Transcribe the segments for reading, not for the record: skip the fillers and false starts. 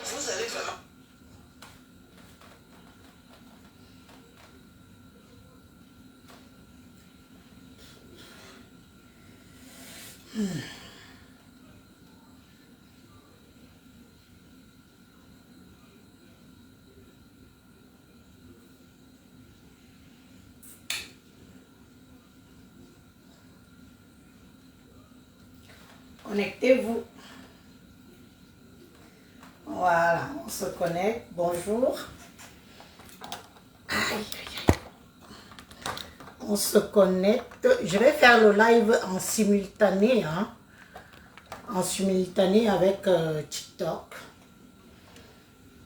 Vous allez vraiment... Connectez-vous. Voilà, on se connecte. Bonjour. Aïe, aïe, aïe. On se connecte. Je vais faire le live en simultané, hein. En simultané avec TikTok.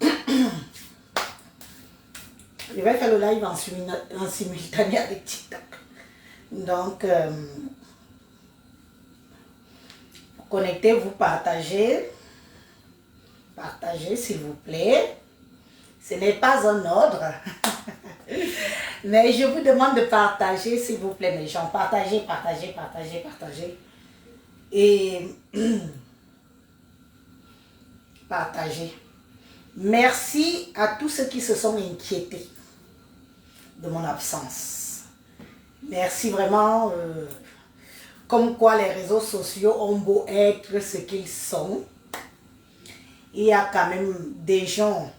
Je vais faire le live en simultané avec TikTok. Donc, connectez-vous, partagez. Partagez, s'il vous plaît. Ce n'est pas un ordre. Mais je vous demande de partager, s'il vous plaît, mes gens. Partagez, partagez, partagez, partagez. Et partagez. Merci à tous ceux qui se sont inquiétés de mon absence. Merci vraiment. Comme quoi les réseaux sociaux ont beau être ce qu'ils sont. Il y a quand même des gens,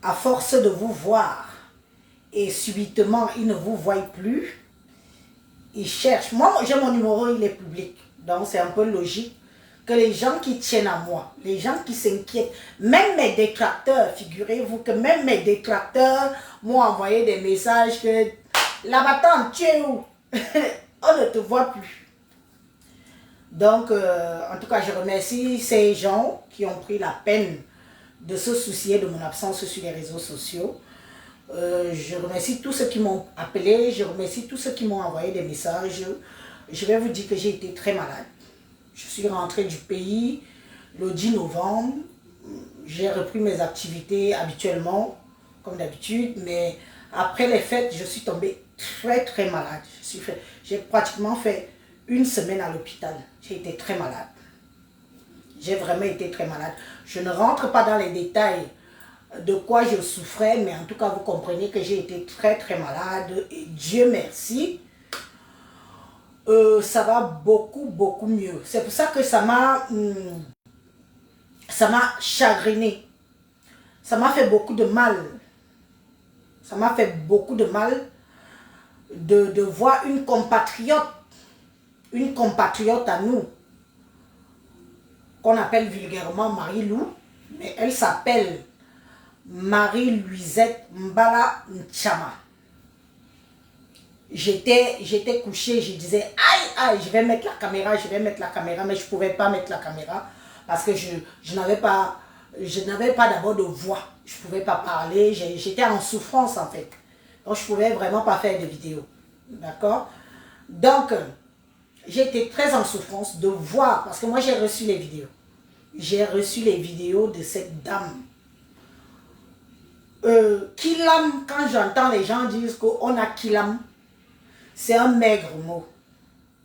à force de vous voir, et subitement, ils ne vous voient plus. Ils cherchent. Moi, j'ai mon numéro, il est public. Donc, c'est un peu logique que les gens qui tiennent à moi, les gens qui s'inquiètent, même mes détracteurs, figurez-vous que même mes détracteurs m'ont envoyé des messages que là-bas, tu es où? On ne te voit plus. Donc, en tout cas, je remercie ces gens qui ont pris la peine de se soucier de mon absence sur les réseaux sociaux. Je remercie tous ceux qui m'ont appelé, je remercie tous ceux qui m'ont envoyé des messages. Je vais vous dire que j'ai été très malade. Je suis rentrée du pays le 10 novembre. J'ai repris mes activités habituellement, comme d'habitude, mais après les fêtes, je suis tombée très très malade. J'ai pratiquement fait une semaine à l'hôpital. J'ai été très malade. J'ai vraiment été très malade. Je ne rentre pas dans les détails de quoi je souffrais, mais en tout cas, vous comprenez que j'ai été très très malade. Et Dieu merci, ça va beaucoup beaucoup mieux. C'est pour ça que ça m'a chagriné. Ça m'a fait beaucoup de mal. Ça m'a fait beaucoup de mal de voir une compatriote à nous, qu'on appelle vulgairement Marie-Lou, mais elle s'appelle Marie-Louisette Mbala Nchama. J'étais couchée, je disais, aïe, aïe, je vais mettre la caméra, mais je ne pouvais pas mettre la caméra parce que je n'avais pas d'abord de voix. Je ne pouvais pas parler, j'étais en souffrance en fait. Donc je ne pouvais vraiment pas faire de vidéo. D'accord? Donc, j'étais très en souffrance de voir, parce que moi j'ai reçu les vidéos. J'ai reçu les vidéos de cette dame. Kilam, quand j'entends les gens dire qu'on a Kilam, c'est un maigre mot.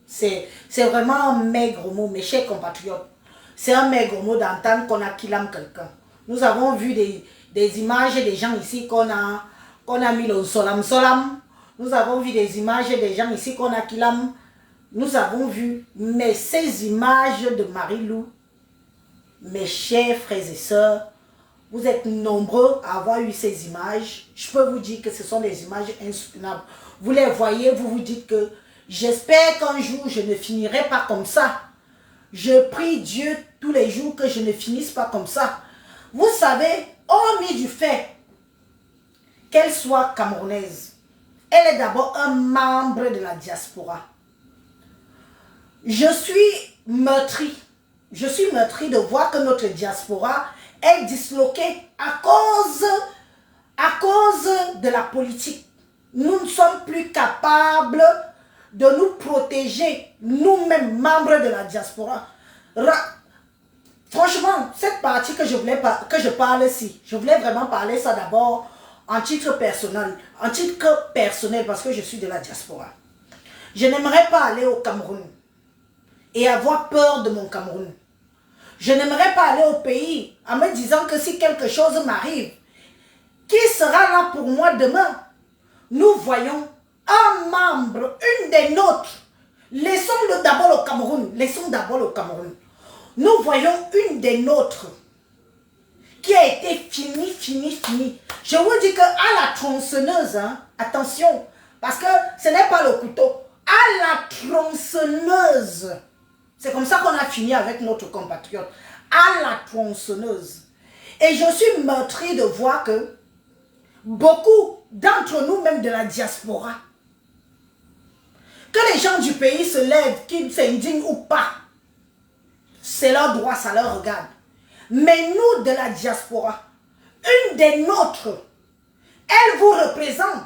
C'est vraiment un maigre mot, mes chers compatriotes. C'est un maigre mot d'entendre qu'on a Kilam quelqu'un. Nous avons vu des images des gens ici qu'on a mis le solam solam. Nous avons vu des images des gens ici qu'on a Kilam. Nous avons vu, mais ces images de Marie-Lou, mes chers frères et sœurs, vous êtes nombreux à avoir eu ces images. Je peux vous dire que ce sont des images insoutenables. Vous les voyez, vous vous dites que j'espère qu'un jour je ne finirai pas comme ça. Je prie Dieu tous les jours que je ne finisse pas comme ça. Vous savez, hormis du fait qu'elle soit camerounaise, elle est d'abord un membre de la diaspora. Je suis meurtrie. je suis meurtrie de voir que notre diaspora est disloquée à cause de la politique. Nous ne sommes plus capables de nous protéger, nous-mêmes, membres de la diaspora. Franchement, cette partie que je parle ici, je voulais vraiment parler ça d'abord en titre personnel, parce que je suis de la diaspora. Je n'aimerais pas aller au Cameroun et avoir peur de mon Cameroun. Je n'aimerais pas aller au pays en me disant que si quelque chose m'arrive, qui sera là pour moi demain? Nous voyons un membre, une des nôtres. Laissons-le d'abord au Cameroun. Laissons d'abord au Cameroun. Nous voyons une des nôtres qui a été finie. Je vous dis qu'à la tronçonneuse, hein, attention, parce que ce n'est pas le couteau. À la tronçonneuse. C'est comme ça qu'on a fini avec notre compatriote. À la tronçonneuse. Et je suis meurtrie de voir que beaucoup d'entre nous, même de la diaspora, que les gens du pays se lèvent, qu'ils s'indignent ou pas, c'est leur droit, ça leur regarde. Mais nous, de la diaspora, une des nôtres, elle vous représente,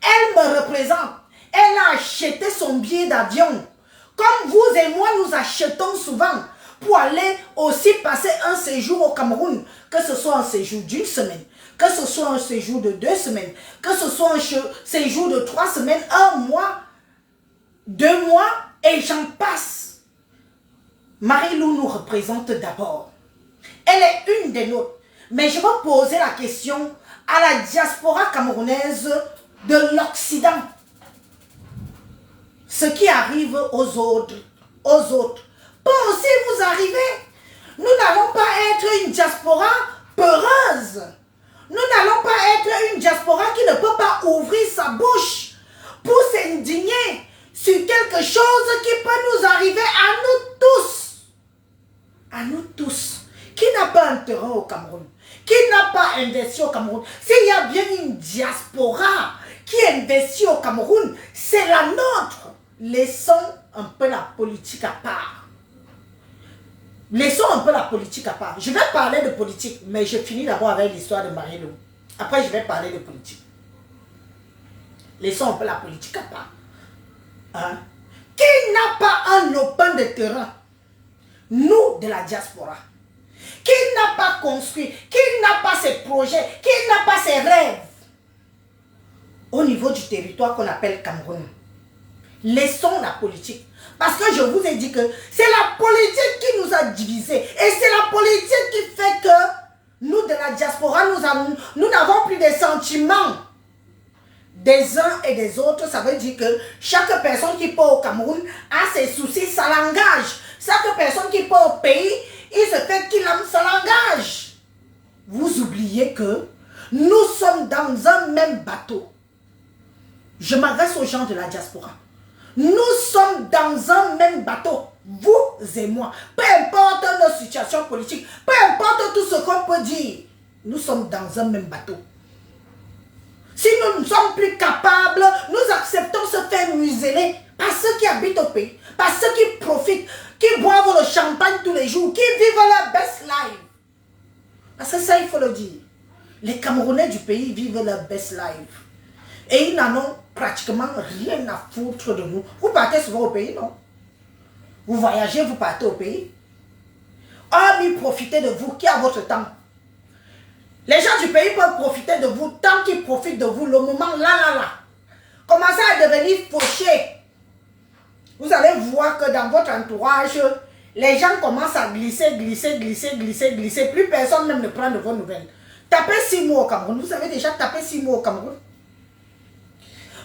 elle me représente, elle a acheté son billet d'avion, comme vous et moi nous achetons souvent, pour aller aussi passer un séjour au Cameroun, que ce soit un séjour d'une semaine, que ce soit un séjour de 2 semaines, que ce soit un séjour de 3 semaines, 1 mois, 2 mois, et j'en passe. Marie-Lou nous représente d'abord. Elle est une des nôtres. Mais je vais poser la question à la diaspora camerounaise de l'Occident. Ce qui arrive aux autres, peut aussi vous arriver. Nous n'allons pas être une diaspora peureuse. Nous n'allons pas être une diaspora qui ne peut pas ouvrir sa bouche pour s'indigner sur quelque chose qui peut nous arriver à nous tous. À nous tous. Qui n'a pas un terrain au Cameroun? Qui n'a pas investi au Cameroun? S'il y a bien une diaspora qui investit au Cameroun, c'est la nôtre. Laissons un peu la politique à part. Laissons un peu la politique à part. Je vais parler de politique, mais je finis d'abord avec l'histoire de Marie-Lou. Après, je vais parler de politique. Laissons un peu la politique à part. Hein? Qui n'a pas un open de terrain? Nous, de la diaspora. Qui n'a pas construit? Qui n'a pas ses projets? Qui n'a pas ses rêves? Au niveau du territoire qu'on appelle Cameroun. Laissons la politique. Parce que je vous ai dit que c'est la politique qui nous a divisés. Et c'est la politique qui fait que nous, de la diaspora, nous n'avons plus de sentiments des uns et des autres. Ça veut dire que chaque personne qui part au Cameroun a ses soucis, ça l'engage. Chaque personne qui part au pays, il se fait qu'il aime, ça l'engage. Vous oubliez que nous sommes dans un même bateau. Je m'adresse aux gens de la diaspora. Nous sommes dans un même bateau, vous et moi. Peu importe nos situations politiques, peu importe tout ce qu'on peut dire, nous sommes dans un même bateau. Si nous ne sommes plus capables, nous acceptons se faire museler par ceux qui habitent au pays, par ceux qui profitent, qui boivent le champagne tous les jours, qui vivent leur best life. Parce que ça, il faut le dire. Les Camerounais du pays vivent leur best life. Et ils n'en ont pratiquement rien à foutre de nous. Vous partez souvent au pays, non? Vous voyagez, vous partez au pays. Ils profitez de vous, qui a votre temps. Les gens du pays peuvent profiter de vous tant qu'ils profitent de vous. Le moment là. Commencez à devenir fauché. Vous allez voir que dans votre entourage, les gens commencent à glisser. Plus personne même ne prend de vos nouvelles. Tapez 6 mois au Cameroun. Vous avez déjà tapé 6 mois au Cameroun?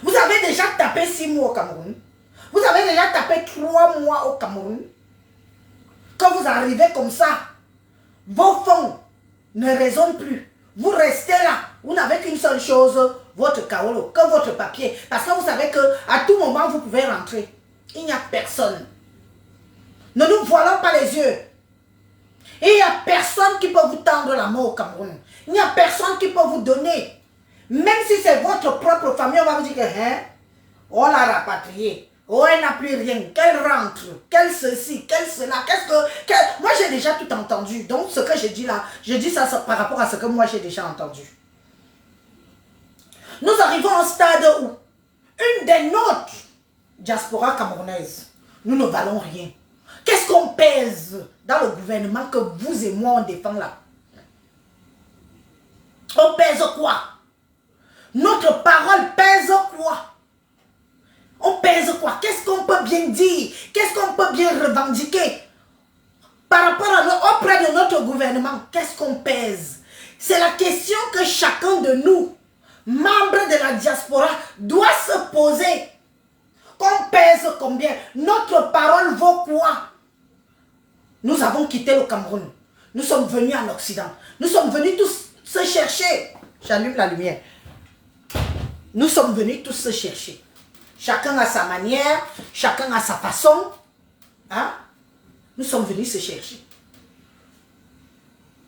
Vous avez déjà tapé 6 mois au Cameroun? Vous avez déjà tapé 3 mois au Cameroun? Quand vous arrivez comme ça, vos fonds ne résonnent plus. Vous restez là. Vous n'avez qu'une seule chose, votre kaolo, que votre papier. Parce que vous savez qu'à tout moment, vous pouvez rentrer. Il n'y a personne. Ne nous voilons pas les yeux. Et il n'y a personne qui peut vous tendre la main au Cameroun. Il n'y a personne qui peut vous donner. Même si c'est votre propre famille, on va vous dire que, on l'a rapatrié. Oh, elle n'a plus rien. Qu'elle rentre. Qu'elle ceci, qu'elle cela. Moi, j'ai déjà tout entendu. Donc, ce que je dis là, je dis ça par rapport à ce que moi, j'ai déjà entendu. Nous arrivons à un stade où une des nôtres, diaspora camerounaise, nous ne valons rien. Qu'est-ce qu'on pèse dans le gouvernement que vous et moi, on défend là? On pèse quoi? Notre parole pèse quoi? On pèse quoi? Qu'est-ce qu'on peut bien dire? Qu'est-ce qu'on peut bien revendiquer? Par rapport auprès de notre gouvernement, qu'est-ce qu'on pèse? C'est la question que chacun de nous, membres de la diaspora, doit se poser. Qu'on pèse combien? Notre parole vaut quoi? Nous avons quitté le Cameroun. Nous sommes venus en Occident. Nous sommes venus tous se chercher. J'allume la lumière. Nous sommes venus tous se chercher. Chacun a sa manière, chacun a sa façon. Hein? Nous sommes venus se chercher.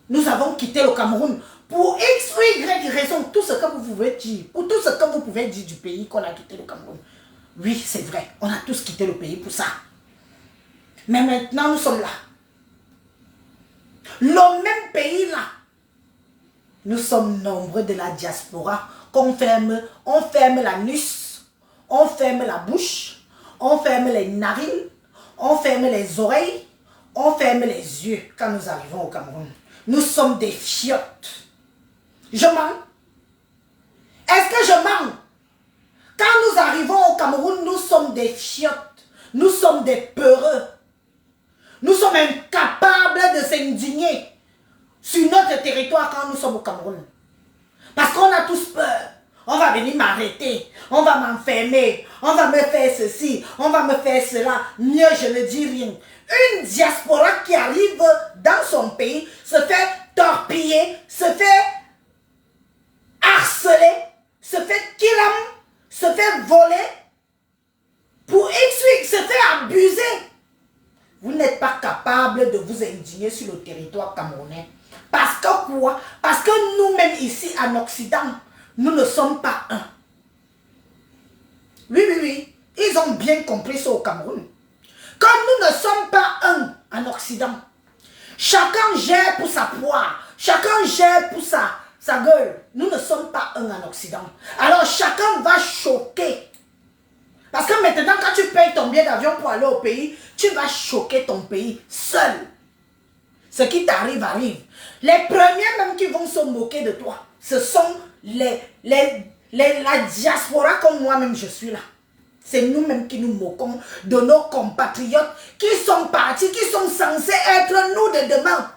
Nous avons quitté le Cameroun pour X ou Y raison. Tout ce que vous pouvez dire, pour tout ce que vous pouvez dire du pays qu'on a quitté le Cameroun. Oui, c'est vrai, on a tous quitté le pays pour ça. Mais maintenant, nous sommes là. Le même pays là. Nous sommes nombreux de la diaspora qu'on ferme, on ferme la nuque, on ferme la bouche, on ferme les narines, on ferme les oreilles, on ferme les yeux quand nous arrivons au Cameroun. Nous sommes des fiottes. Je mens? Est-ce que je mens? Quand nous arrivons au Cameroun, nous sommes des fiottes. Nous sommes des peureux. Nous sommes incapables de s'indigner sur notre territoire quand nous sommes au Cameroun. Parce qu'on a tous peur. On va venir m'arrêter. On va m'enfermer. On va me faire ceci. On va me faire cela. Mieux, je ne dis rien. Une diaspora qui arrive dans son pays se fait torpiller, se fait harceler, se fait killam, se fait voler, pour X, se fait abuser. Vous n'êtes pas capable de vous indigner sur le territoire camerounais. Parce que quoi? Parce que nous-mêmes ici en Occident, nous ne sommes pas un. Oui. Ils ont bien compris ça au Cameroun. Comme nous ne sommes pas un en Occident, chacun gère pour sa poire, chacun gère pour sa gueule. Nous ne sommes pas un en Occident. Alors chacun va choquer. Parce que maintenant, quand tu payes ton billet d'avion pour aller au pays, tu vas choquer ton pays seul. Ce qui t'arrive, arrive. Les premiers même qui vont se moquer de toi, ce sont la diaspora comme moi-même je suis là. C'est nous-mêmes qui nous moquons de nos compatriotes qui sont partis, qui sont censés être nous de demain.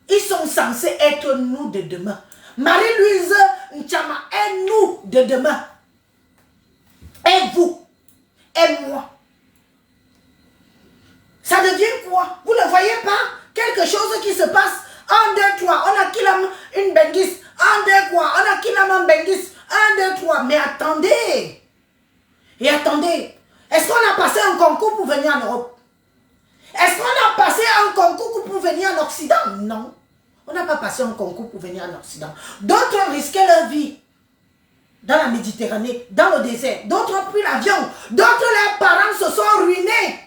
Ils sont censés être nous de demain. Marie-Louise N'Tchama est nous de demain. Et vous, et moi. Ça devient quoi? Vous ne voyez pas quelque chose qui se passe? 1, 2, 3, on a killam une benguis. 1, 2, 3, on a killam un benguis. 1, 2, 3, mais attendez. Et attendez, est-ce qu'on a passé un concours pour venir en Europe? Est-ce qu'on a passé un concours pour venir en Occident? Non. On n'a pas passé un concours pour venir en Occident. D'autres ont risqué leur vie dans la Méditerranée, dans le désert. D'autres ont pris l'avion. D'autres, leurs parents se sont ruinés.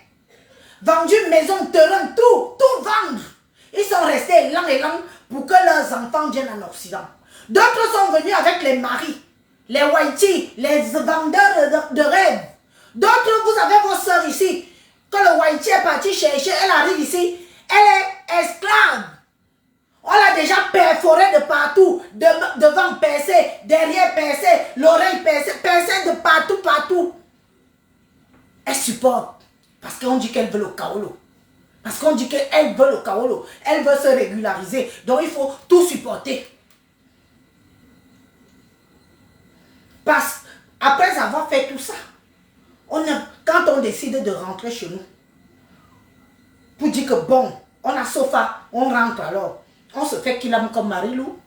Vendu maison, terrain, tout vendre. Ils sont restés lents et lents pour que leurs enfants viennent en Occident. D'autres sont venus avec les maris, les whiteys, les vendeurs de rêves. D'autres, vous avez vos soeurs ici. Quand le whitey est parti chercher, elle arrive ici, elle est esclave. On l'a déjà perforé de partout, devant percé, derrière percé, l'oreille percé de partout. Elle supporte. Parce qu'on dit qu'elle veut le kaolo. Parce qu'on dit qu'elle veut le kaolo. Elle veut se régulariser. Donc il faut tout supporter. Parce qu'après avoir fait tout ça, quand on décide de rentrer chez nous, pour dire que bon, on a sofa, on rentre alors. On se fait killam comme Marie-Lou.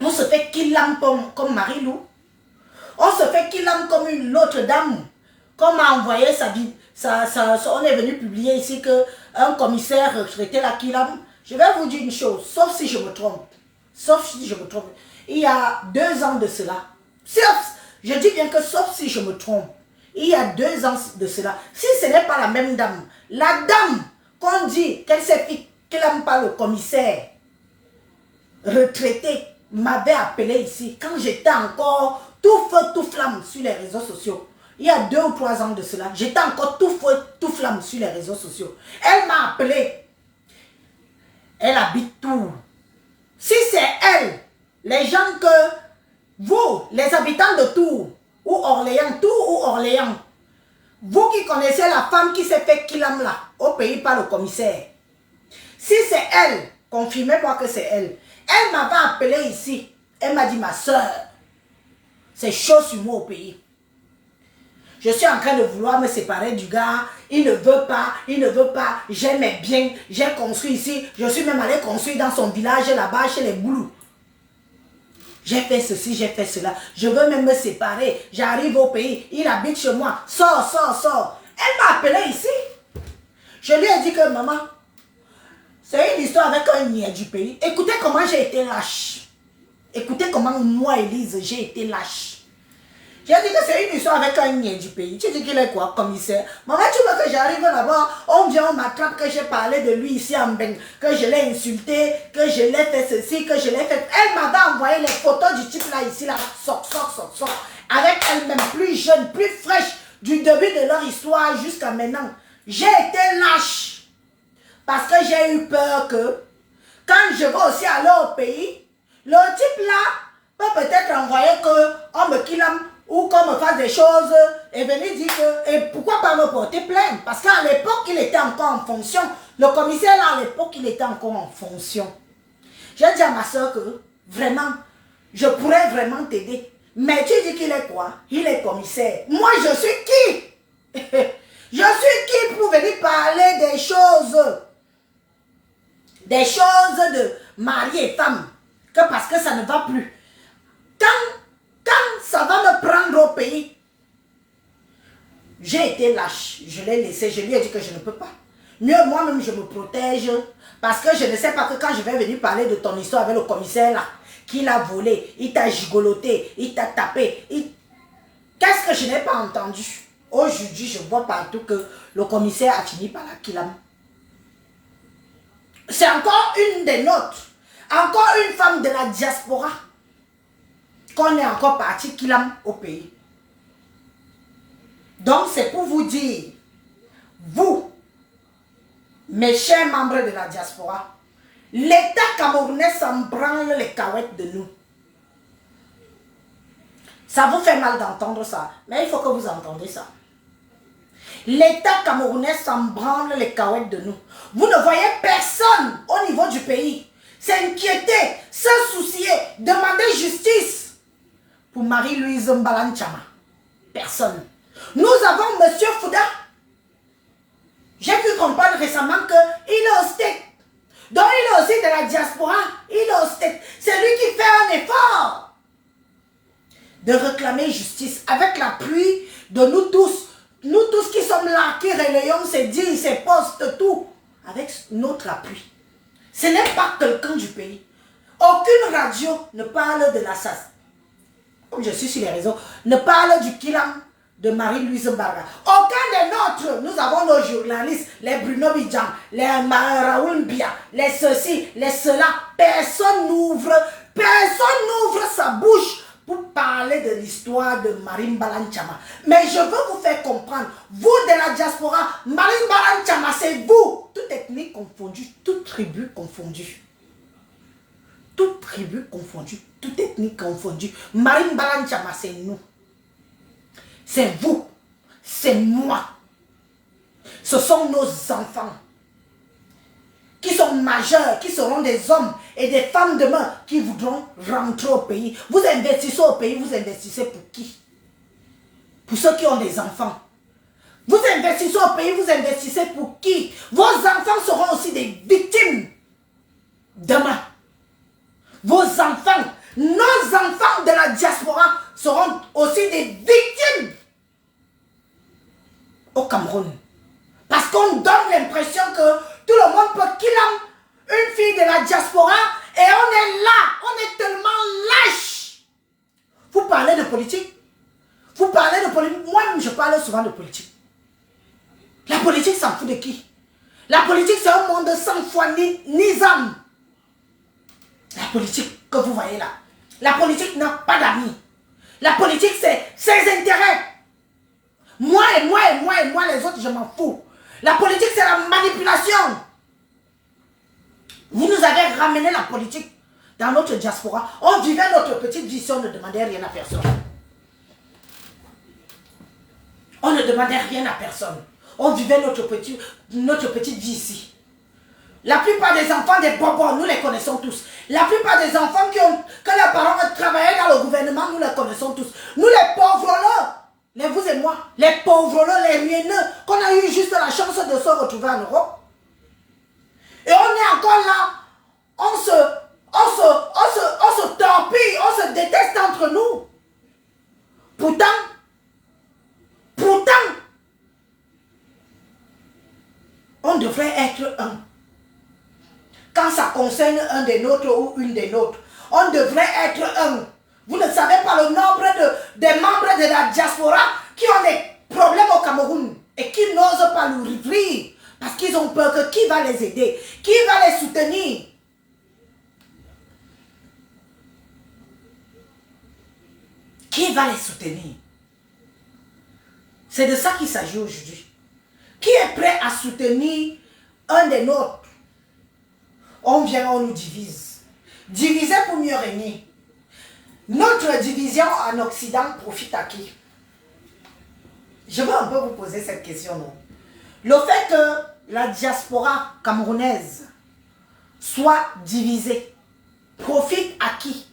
On se fait killam comme Marie-Lou. On se fait killam comme une autre dame. Comme a envoyé on est venu publier ici qu'un commissaire retraité la killam. Je vais vous dire une chose, sauf si je me trompe. Il y a 2 ans de cela. Je dis bien que sauf si je me trompe, il y a 2 ans de cela, si ce n'est pas la même dame, la dame qu'on dit qu'elle s'est fait clame par le commissaire retraité m'avait appelé ici quand j'étais encore tout feu, tout flamme sur les réseaux sociaux. Il y a 2 ou 3 ans de cela, j'étais encore tout feu, tout flamme sur les réseaux sociaux. Elle m'a appelé. Elle habite Tours. Si c'est elle, les gens que vous, les habitants de Tours, ou Orléans, Tours ou Orléans, vous qui connaissez la femme qui s'est fait kilam là, au pays par le commissaire, si c'est elle, confirmez-moi que c'est elle. Elle m'avait appelé ici. Elle m'a dit, ma soeur, c'est chaud sur moi au pays. Je suis en train de vouloir me séparer du gars. Il ne veut pas, il ne veut pas. J'aimais bien, j'ai construit ici. Je suis même allé construire dans son village là-bas, chez les Boulous. J'ai fait ceci, j'ai fait cela. Je veux même me séparer. J'arrive au pays, il habite chez moi. Sors, sors, sors. Elle m'a appelé ici. Je lui ai dit que maman, c'est une histoire avec un niais du pays. Écoutez comment j'ai été lâche. Écoutez comment moi, Élise, j'ai été lâche. J'ai dit que c'est une histoire avec un niais du pays. Tu dis qu'il est quoi, commissaire? Maman, tu veux que j'arrive là-bas, on vient, on m'attrape, que j'ai parlé de lui ici en Beng, que je l'ai insulté, que je l'ai fait ceci, que je l'ai fait... Elle m'avait envoyé les photos du type là, ici, là, sort, avec elle-même, plus jeune, plus fraîche, du début de leur histoire jusqu'à maintenant. J'ai été lâche. Parce que j'ai eu peur que, quand je vais aussi aller au pays, le type là peut peut-être envoyer qu'on me killame ou qu'on me fasse des choses et venir dire que, et pourquoi pas me porter plainte? Parce qu'à l'époque, il était encore en fonction. Le commissaire là, à l'époque, il était encore en fonction. J'ai dit à ma soeur que, vraiment, je pourrais vraiment t'aider. Mais tu dis qu'il est quoi? Il est commissaire. Moi, je suis qui? Je suis qui pour venir parler des choses? Des choses de mari et femme, que parce que ça ne va plus. Quand ça va me prendre au pays, j'ai été lâche, je l'ai laissé, je lui ai dit que je ne peux pas. Mieux moi-même je me protège, parce que je ne sais pas que quand je vais venir parler de ton histoire avec le commissaire là, qu'il a volé, il t'a gigoloté, il t'a tapé, qu'est-ce que je n'ai pas entendu? Aujourd'hui, je vois partout que le commissaire a fini par la kilame. C'est encore une des nôtres. Encore une femme de la diaspora. Qu'on est encore parti kilam au pays. Donc c'est pour vous dire, vous, mes chers membres de la diaspora, l'État camerounais s'en branle les cahuètes de nous. Ça vous fait mal d'entendre ça, mais il faut que vous entendez ça. L'État camerounais s'en branle les cahuètes de nous. Vous ne voyez personne au niveau du pays s'inquiéter, se soucier, demander justice pour Marie-Louise Mbalanchama. Personne. Nous avons M. Fouda. J'ai pu comprendre récemment qu'il est au State. Donc il est aussi de la diaspora. Il est au State. C'est lui qui fait un effort de réclamer justice avec l'appui de nous tous. Nous tous qui sommes là, qui relayons ces dires, ces postes, tout, avec notre appui. Ce n'est pas quelqu'un du pays. Aucune radio ne parle de l'assassin. Comme je suis sur les réseaux, ne parle du kilam de Marie-Louise Mbarga. Aucun des nôtres, nous avons nos journalistes, les Bruno Bidjan, les Raoul Mbia, les ceci, les cela. Personne n'ouvre sa bouche pour parler de l'histoire de Marie Mbalanchama. Mais je veux vous faire comprendre, vous de la diaspora, Marie Mbalanchama, c'est vous. Toute ethnie confondue, toute tribu confondue. Toute tribu confondue, toute ethnie confondue. Marie Mbalanchama, c'est nous. C'est vous. C'est moi. Ce sont nos enfants qui sont majeurs, qui seront des hommes et des femmes demain qui voudront rentrer au pays. Vous investissez au pays, vous investissez pour qui? Pour ceux qui ont des enfants. Vous investissez au pays, vous investissez pour qui? Vos enfants seront aussi des victimes demain. Vos enfants, nos enfants de la diaspora seront aussi des victimes au Cameroun. Parce qu'on donne l'impression que tout le monde peut killer une fille de la diaspora et on est là, on est tellement lâche. Vous parlez de politique, Vous parlez de politique. Moi-même, je parle souvent de politique. La politique s'en fout de qui? La politique, c'est un monde sans foi ni âme. La politique que vous voyez là. La politique n'a pas d'amis. La politique, c'est ses intérêts. Moi, les autres, je m'en fous. La politique, c'est la manipulation. Vous nous avez ramené la politique dans notre diaspora. On vivait notre petite vie si on ne demandait rien à personne. On ne demandait rien à personne. On vivait notre petite vie ici. La plupart des enfants des bobos, nous les connaissons tous. La plupart des enfants que leurs parents ont travaillé dans le gouvernement, nous les connaissons tous. Nous les pauvres là, les vous et moi, les pauvres là, les rieneux, qu'on a eu juste la chance de se retrouver en Europe. Et on est encore là, on se torpille, on se déteste entre nous. Pourtant, on devrait être un. Quand ça concerne un des nôtres ou une des nôtres, on devrait être un. Vous ne savez pas le nombre des membres de la diaspora qui ont des problèmes au Cameroun et qui n'osent pas l'ouvrir parce qu'ils ont peur que qui va les aider, qui va les soutenir. Qui va les soutenir? C'est de ça qu'il s'agit aujourd'hui. Qui est prêt à soutenir un des nôtres? On vient, on nous divise. Diviser pour mieux régner. Notre division en Occident profite à qui? Je veux un peu vous poser cette question, non? Le fait que la diaspora camerounaise soit divisée profite à qui?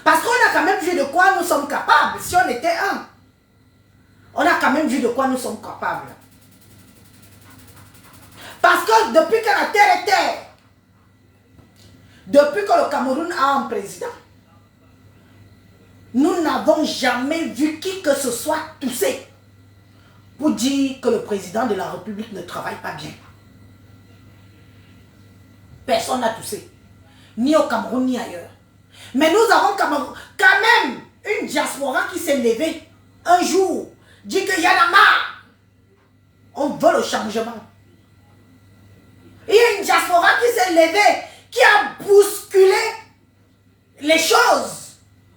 Parce qu'on a quand même vu de quoi nous sommes capables si on était un. On a quand même vu de quoi nous sommes capables. Parce que depuis que la terre est terre, depuis que le Cameroun a un président, nous n'avons jamais vu qui que ce soit tousser pour dire que le président de la République ne travaille pas bien. Personne n'a toussé, ni au Cameroun ni ailleurs. Mais nous avons quand même une diaspora qui s'est levée un jour, dit qu'il y en a marre. On veut le changement. Il y a une diaspora qui s'est levée, qui a bousculé les choses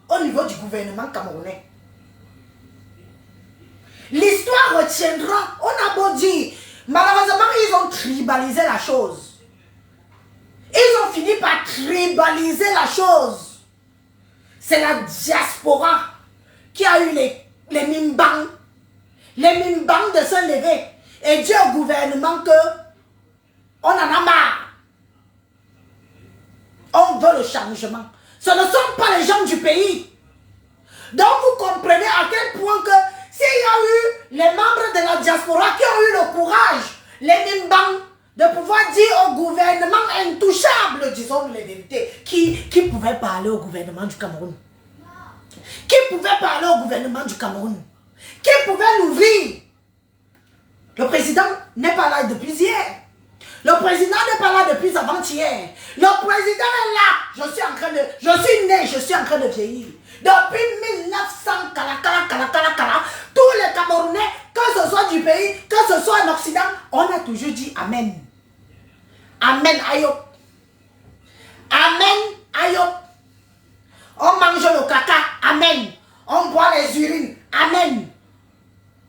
au niveau du gouvernement camerounais. L'histoire retiendra. On a beau dire, malheureusement, ils ont tribalisé la chose. Ils ont fini par tribaliser la chose. C'est la diaspora qui a eu les mimbangs. Les mimbangs de se lever et dire au gouvernement que on en a marre. On veut le changement. Ce ne sont pas les gens du pays. Donc vous comprenez à quel point que s'il y a eu les membres de la diaspora qui ont eu le courage, les mimbangs, de pouvoir dire au gouvernement intouchable, disons les vérités, qui pouvait parler au gouvernement du Cameroun? Qui pouvait parler au gouvernement du Cameroun? Qui pouvait l'ouvrir? Le président n'est pas là depuis hier. Le président n'est pas là depuis avant-hier. Le président est là. Je suis né, je suis en train de vieillir. Depuis 1900, tous les Camerounais, que ce soit du pays, que ce soit en Occident, on a toujours dit Amen. Amen, Ayop. Amen, Ayop. On mange le caca, Amen. On boit les urines, Amen.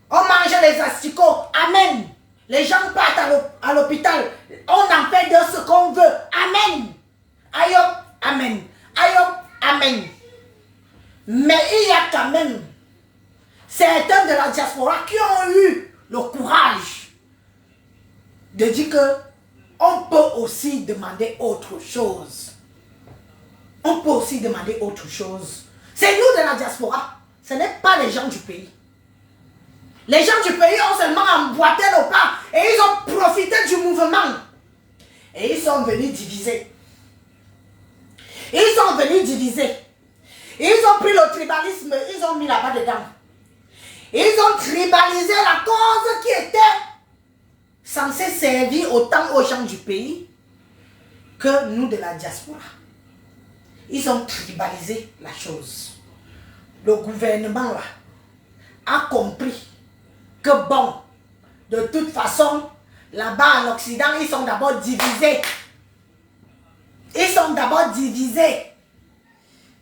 On mange les asticots, Amen. Les gens partent à l'hôpital, on en fait de ce qu'on veut, Amen. Ayop, Amen. Ayop, Amen. Mais il y a quand même certains de la diaspora qui ont eu le courage de dire que on peut aussi demander autre chose. On peut aussi demander autre chose. C'est nous de la diaspora. Ce n'est pas les gens du pays. Les gens du pays ont seulement emboîté le pas et ils ont profité du mouvement. Et ils sont venus diviser. Ils sont venus diviser. Ils ont pris le tribalisme, ils ont mis là-bas dedans. Ils ont tribalisé la cause qui était censée servir autant aux gens du pays que nous de la diaspora. Ils ont tribalisé la chose. Le gouvernement là, a compris que bon, de toute façon, là-bas en Occident, ils sont d'abord divisés. Ils sont d'abord divisés.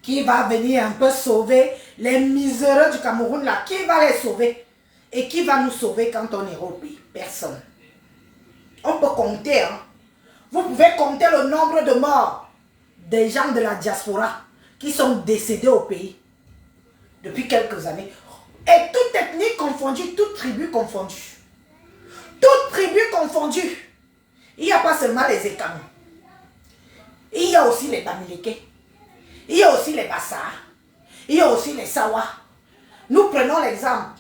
Qui va venir un peu sauver les miséreux du Cameroun là? Qui va les sauver? Et qui va nous sauver quand on est au pays? Personne. On peut compter. Hein? Vous pouvez compter le nombre de morts des gens de la diaspora qui sont décédés au pays depuis quelques années. Et toute ethnie confondue, toute tribu confondue. Toute tribu confondue. Il n'y a pas seulement les Ekang. Il y a aussi les Bamileke. Il y a aussi les Bassars. Il y a aussi les Sawa. Nous prenons l'exemple.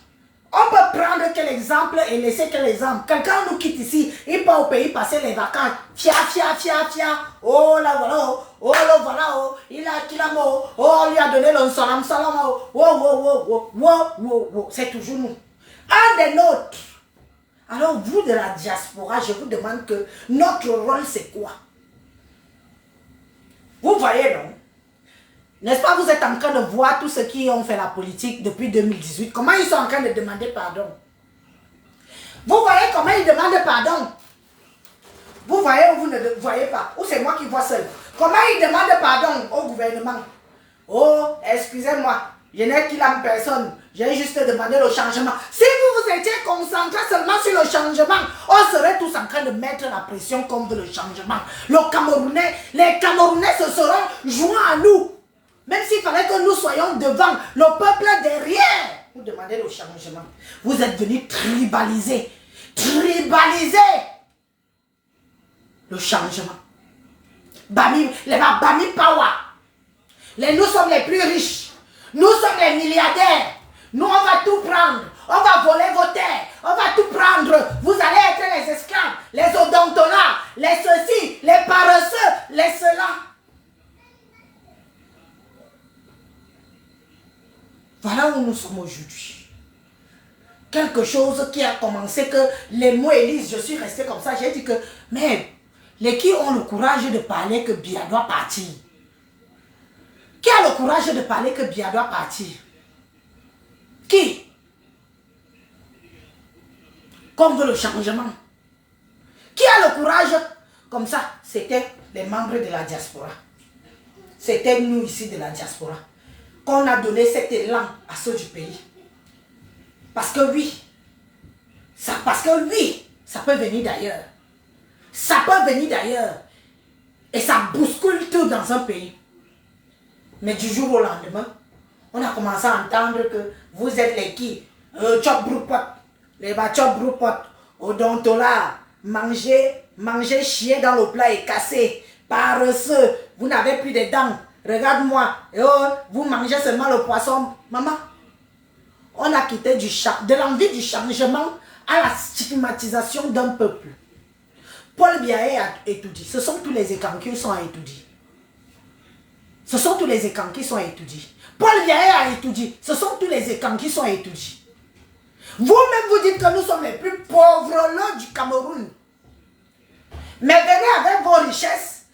On peut prendre quel exemple et laisser quel exemple. Quelqu'un nous quitte ici, il part au pays passer les vacances. Fia, fia, fia, fia. Oh là voilà, oh là voilà, oh. Il a kilamo, oh on lui a donné le salam salam, oh, oh, oh, oh, oh, oh, oh. C'est toujours nous. Un des nôtres. Alors vous de la diaspora, je vous demande que notre rôle c'est quoi? Vous voyez non? N'est-ce pas, vous êtes en train de voir tous ceux qui ont fait la politique depuis 2018, comment ils sont en train de demander pardon. Vous voyez comment ils demandent pardon. Vous voyez ou vous ne voyez pas? Ou c'est moi qui vois seul? Comment ils demandent pardon au gouvernement? Oh, excusez-moi, je n'ai qu'il en personne. J'ai juste demandé le changement. Si vous vous étiez concentré seulement sur le changement, on serait tous en train de mettre la pression contre le changement. Les Camerounais se seront joints à nous. Même s'il fallait que nous soyons devant, le peuple derrière. Vous demandez le changement. Vous êtes venus tribaliser. Tribaliser le changement. Bami Power. Nous sommes les plus riches. Nous sommes les milliardaires. Nous, on va tout prendre. On va voler vos terres. On va tout prendre. Vous allez être les esclaves, les odontolats, les ceci, les paresseux, les cela. Voilà où nous sommes aujourd'hui. Quelque chose qui a commencé que les mots Élise, je suis restée comme ça, j'ai dit que, mais les qui ont le courage de parler que Biya doit partir? Qui a le courage de parler que Biya doit partir? Qui? Qu'on veut le changement. Qui a le courage? Comme ça, c'était les membres de la diaspora. C'était nous ici de la diaspora. Qu'on a donné cet élan à ceux du pays. Parce que oui, ça peut venir d'ailleurs. Ça peut venir d'ailleurs. Et ça bouscule tout dans un pays. Mais du jour au lendemain, on a commencé à entendre que vous êtes les qui? Chop broupot, les chop broupot, odontola, manger, chier dans le plat et casser. Paresseux, vous n'avez plus de dents. Regarde-moi, oh, vous mangez seulement le poisson. Maman, on a quitté de l'envie du changement à la stigmatisation d'un peuple. Paul Biya a étudié. Ce sont tous les écans qui sont étudiés. Ce sont tous les écans qui sont étudiés. Paul Biya a étudié. Ce sont tous les écans qui sont étudiés. Vous-même vous dites que nous sommes les plus pauvres là du Cameroun. Mais venez avec vos richesses.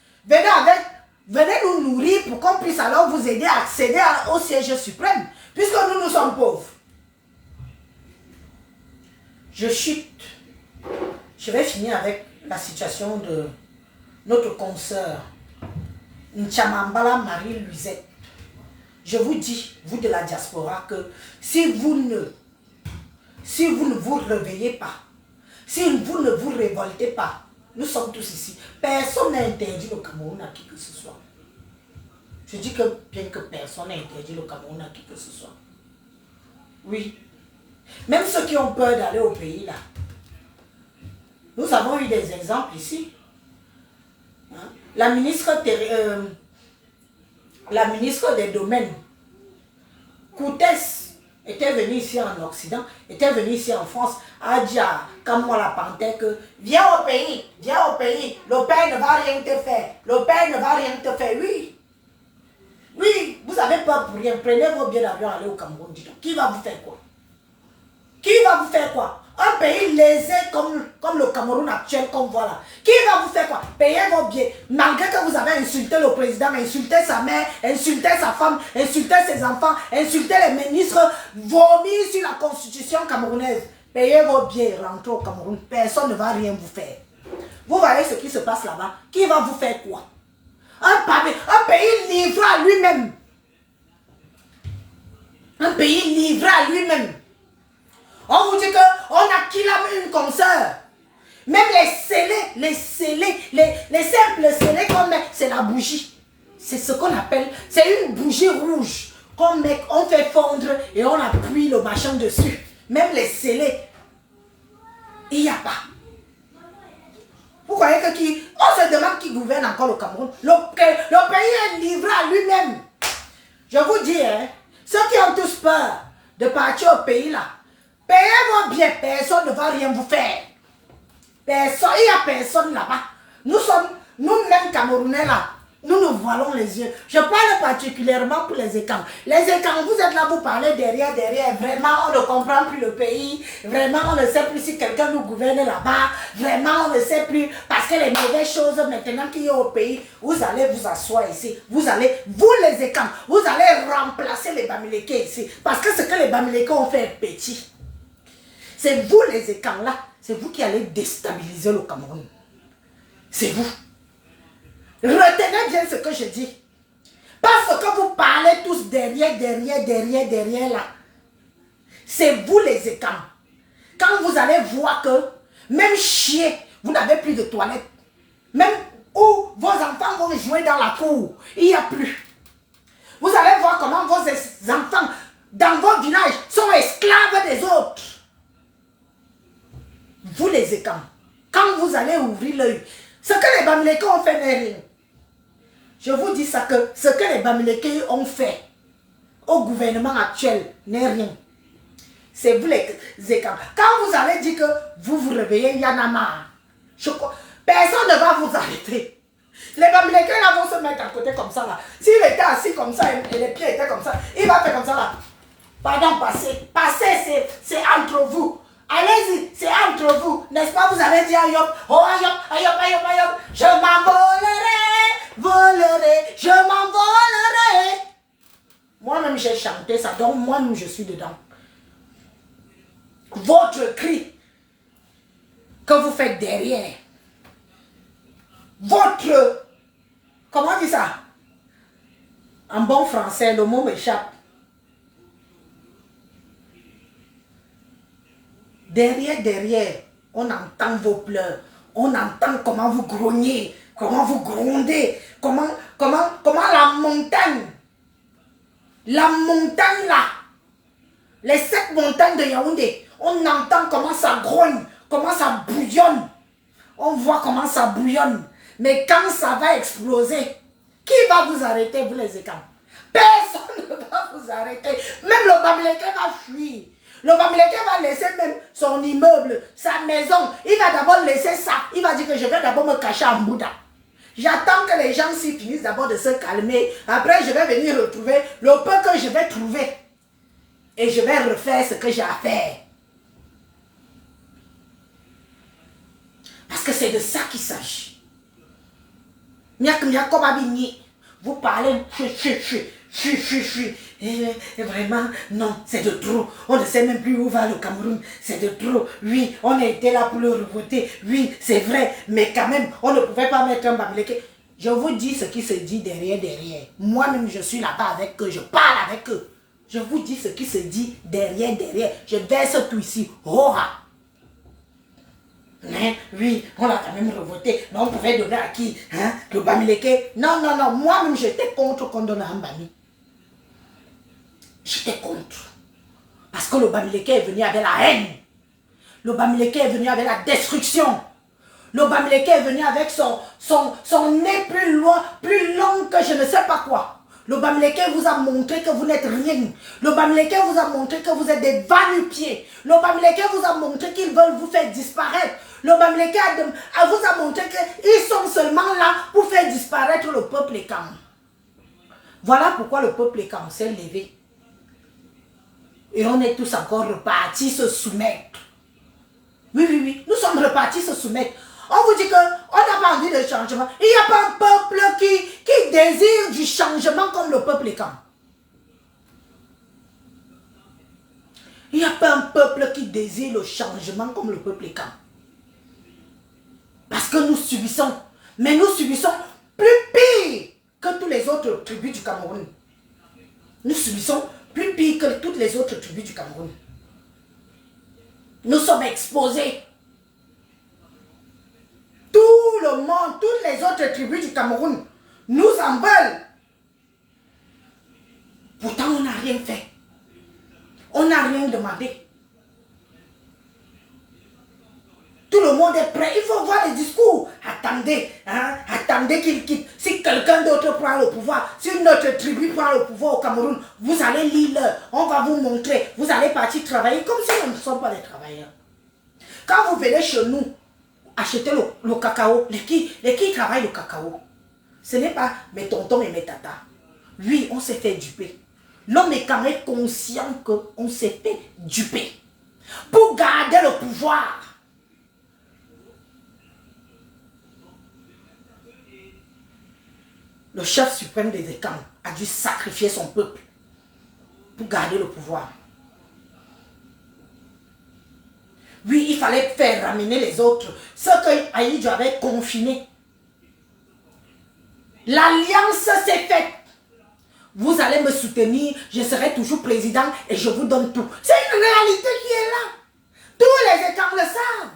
Venez nous nourrir pour qu'on puisse alors vous aider à accéder au siège suprême. Puisque nous sommes pauvres. Je chute. Je vais finir avec la situation de notre consoeur Nchamambala Marie-Louisette. Je vous dis, vous de la diaspora, que si vous ne vous réveillez pas, si vous ne vous révoltez pas, nous sommes tous ici. Personne n'a interdit le Cameroun à qui que ce soit. Je dis que bien que personne n'a interdit le Cameroun à qui que ce soit. Oui. Même ceux qui ont peur d'aller au pays là. Nous avons eu des exemples ici. Hein? La ministre des Domaines, Koutès, était venue ici en Occident, était venue ici en France, a dit à Kamwa la Panthère que viens au pays, le père ne va rien te faire, le père ne va rien te faire, oui. Oui, vous avez peur pour rien, prenez vos billets d'avion, allez au Cameroun, dites-donc. Qui va vous faire quoi? Qui va vous faire quoi? Un pays lésé comme le Cameroun actuel, comme voilà. Qui va vous faire quoi? Payer vos billets. Malgré que vous avez insulté le président, insulté sa mère, insulté sa femme, insulté ses enfants, insulté les ministres, vomi sur la constitution camerounaise. Payez vos billets, rentrez au Cameroun. Personne ne va rien vous faire. Vous voyez ce qui se passe là-bas. Qui va vous faire quoi? Un pays livré à lui-même. Un pays livré à lui-même. On vous dit qu'on a kidnappé une consoeur. Même les simples scellés qu'on met, c'est la bougie. C'est ce qu'on appelle, c'est une bougie rouge qu'on met, on fait fondre et on appuie le machin dessus. Même les scellés, il n'y a pas. Vous voyez que on se demande qui gouverne encore le Cameroun. Le pays est livré à lui-même. Je vous dis, hein, ceux qui ont tous peur de partir au pays là, payez-moi bien, personne ne va rien vous faire. Personne, il n'y a personne là-bas. Nous-mêmes Camerounais là, nous voilons les yeux. Je parle particulièrement pour les écans. Les écans, vous êtes là, vous parlez derrière. Vraiment, on ne comprend plus le pays. Vraiment, on ne sait plus si quelqu'un nous gouverne là-bas. Vraiment, on ne sait plus. Parce que les mauvaises choses, maintenant qu'il y a au pays, vous allez vous asseoir ici. Vous les écans, vous allez remplacer les Bamileke ici. Parce que ce que les Bamileke ont fait est petit. C'est vous les écans là. C'est vous qui allez déstabiliser le Cameroun. C'est vous. Retenez bien ce que je dis. Parce que vous parlez tous derrière là. C'est vous les écans. Quand vous allez voir que même chier, vous n'avez plus de toilettes. Même où vos enfants vont jouer dans la cour, il n'y a plus. Vous allez voir comment vos enfants dans vos villages sont esclaves des autres. Vous les écans, quand vous allez ouvrir l'œil, ce que les Bamileke ont fait n'est rien. Je vous dis ça que ce que les Bamileke ont fait au gouvernement actuel n'est rien. C'est vous les écans. Quand vous allez dire que vous vous réveillez, il y en a marre. Personne ne va vous arrêter. Les Bamileke là vont se mettre à côté comme ça là. S'il était assis comme ça et les pieds étaient comme ça, il va faire comme ça là. Pardon, passez. Passez, c'est entre vous. Allez-y, c'est entre vous. N'est-ce pas, vous allez dire Ayop, oh Ayop, je volerai, je m'envolerai. Moi-même, j'ai chanté ça, donc moi-même, je suis dedans. Votre cri que vous faites derrière, votre, comment on dit ça? En bon français, le mot m'échappe. Derrière, on entend vos pleurs, on entend comment vous grognez, comment vous grondez, comment la montagne là, les 7 montagnes de Yaoundé, on entend comment ça grogne, comment ça bouillonne, on voit comment ça bouillonne, mais quand ça va exploser, qui va vous arrêter, vous les écans? Personne ne va vous arrêter, même le Bamileke va fuir. Le Bamileke va laisser même son immeuble, sa maison. Il va d'abord laisser ça. Il va dire que je vais d'abord me cacher en Bouddha. J'attends que les gens s'y finissent d'abord de se calmer. Après, je vais venir retrouver le peu que je vais trouver. Et je vais refaire ce que j'ai à faire. Parce que c'est de ça qu'il s'agit. Vous parlez, et vraiment, non, c'est de trop. On ne sait même plus où va le Cameroun. C'est de trop. Oui, on a été là pour le revoter. Oui, c'est vrai. Mais quand même, on ne pouvait pas mettre un Bamileke. Je vous dis ce qui se dit derrière. Moi-même, je suis là-bas avec eux. Je parle avec eux. Je vous dis ce qui se dit derrière. Je verse tout ici. Hora. Mais oui, on l'a quand même revoté. Mais on pouvait donner à qui, hein? Le Bamileke. Non. Moi-même, j'étais contre qu'on donne à un Bami. J'étais contre. Parce que le Bamileke est venu avec la haine. Le Bamileke est venu avec la destruction. Le Bamileke est venu avec son nez plus long que je ne sais pas quoi. Le Bamileke vous a montré que vous n'êtes rien. Le Bamileke vous a montré que vous êtes des va-nu-pieds. Le Bamileke vous a montré qu'ils veulent vous faire disparaître. Le Bamileke vous a montré qu'ils sont seulement là pour faire disparaître le peuple écan. Voilà pourquoi le peuple écan s'est levé. Et on est tous encore repartis se soumettre. Oui, oui, oui. Nous sommes repartis se soumettre. On vous dit qu'on n'a pas envie de changement. Il n'y a pas un peuple qui désire du changement comme le peuple écan. Il n'y a pas un peuple qui désire le changement comme le peuple écan. Parce que nous subissons. Mais nous subissons plus pire que toutes les autres tribus du Cameroun. Nous subissons plus pire que toutes les autres tribus du Cameroun. Nous sommes exposés. Tout le monde, toutes les autres tribus du Cameroun nous en veulent. Pourtant, on n'a rien fait. On n'a rien demandé. Tout le monde est prêt. Il faut voir les discours. Attendez, hein, attendez qu'il quitte. Si quelqu'un d'autre prend le pouvoir, si notre tribu prend le pouvoir au Cameroun, vous allez lire, on va vous montrer. Vous allez partir travailler comme si nous ne sommes pas des travailleurs. Quand vous venez chez nous, acheter le cacao, les qui travaillent le cacao, ce n'est pas mes tontons et mes tatas. Oui, on s'est fait duper. L'homme est quand même conscient qu'on s'est fait duper. Pour garder le pouvoir. Le chef suprême des Ekans a dû sacrifier son peuple pour garder le pouvoir. Oui, il fallait faire ramener les autres. Ce que Aïdjo avait confiné. L'alliance s'est faite. Vous allez me soutenir, je serai toujours président et je vous donne tout. C'est une réalité qui est là. Tous les Ekans le savent.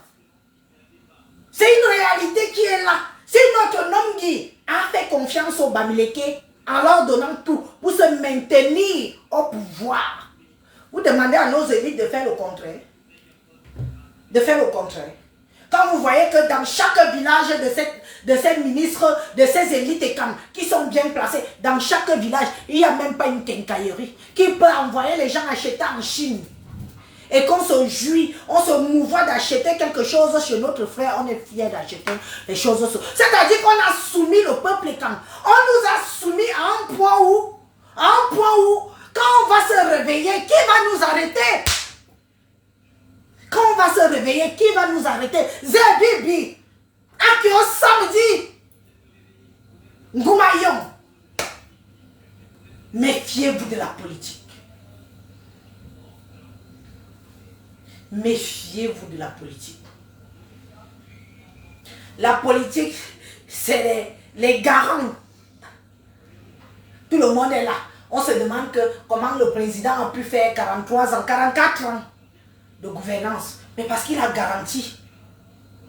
C'est une réalité qui est là. Si notre Nomgui a fait confiance aux Bamileke en leur donnant tout pour se maintenir au pouvoir, vous demandez à nos élites de faire le contraire. De faire le contraire. Quand vous voyez que dans chaque village de ces ministres, de ces élites et camps qui sont bien placés, dans chaque village, il n'y a même pas une quincaillerie qui peut envoyer les gens acheter en Chine. Et qu'on se jouit, on se mouvoie d'acheter quelque chose chez notre frère, on est fiers d'acheter les choses. C'est-à-dire qu'on a soumis le peuple et camp. On nous a soumis à un point où, quand on va se réveiller, qui va nous arrêter? Quand on va se réveiller, qui va nous arrêter? Zébibi, Akio samedi, Ngoumayon. Méfiez-vous de la politique. Méfiez-vous de la politique. La politique, c'est les garants. Tout le monde est là. On se demande comment le président a pu faire 43 ans, 44 ans de gouvernance. Mais parce qu'il a garanti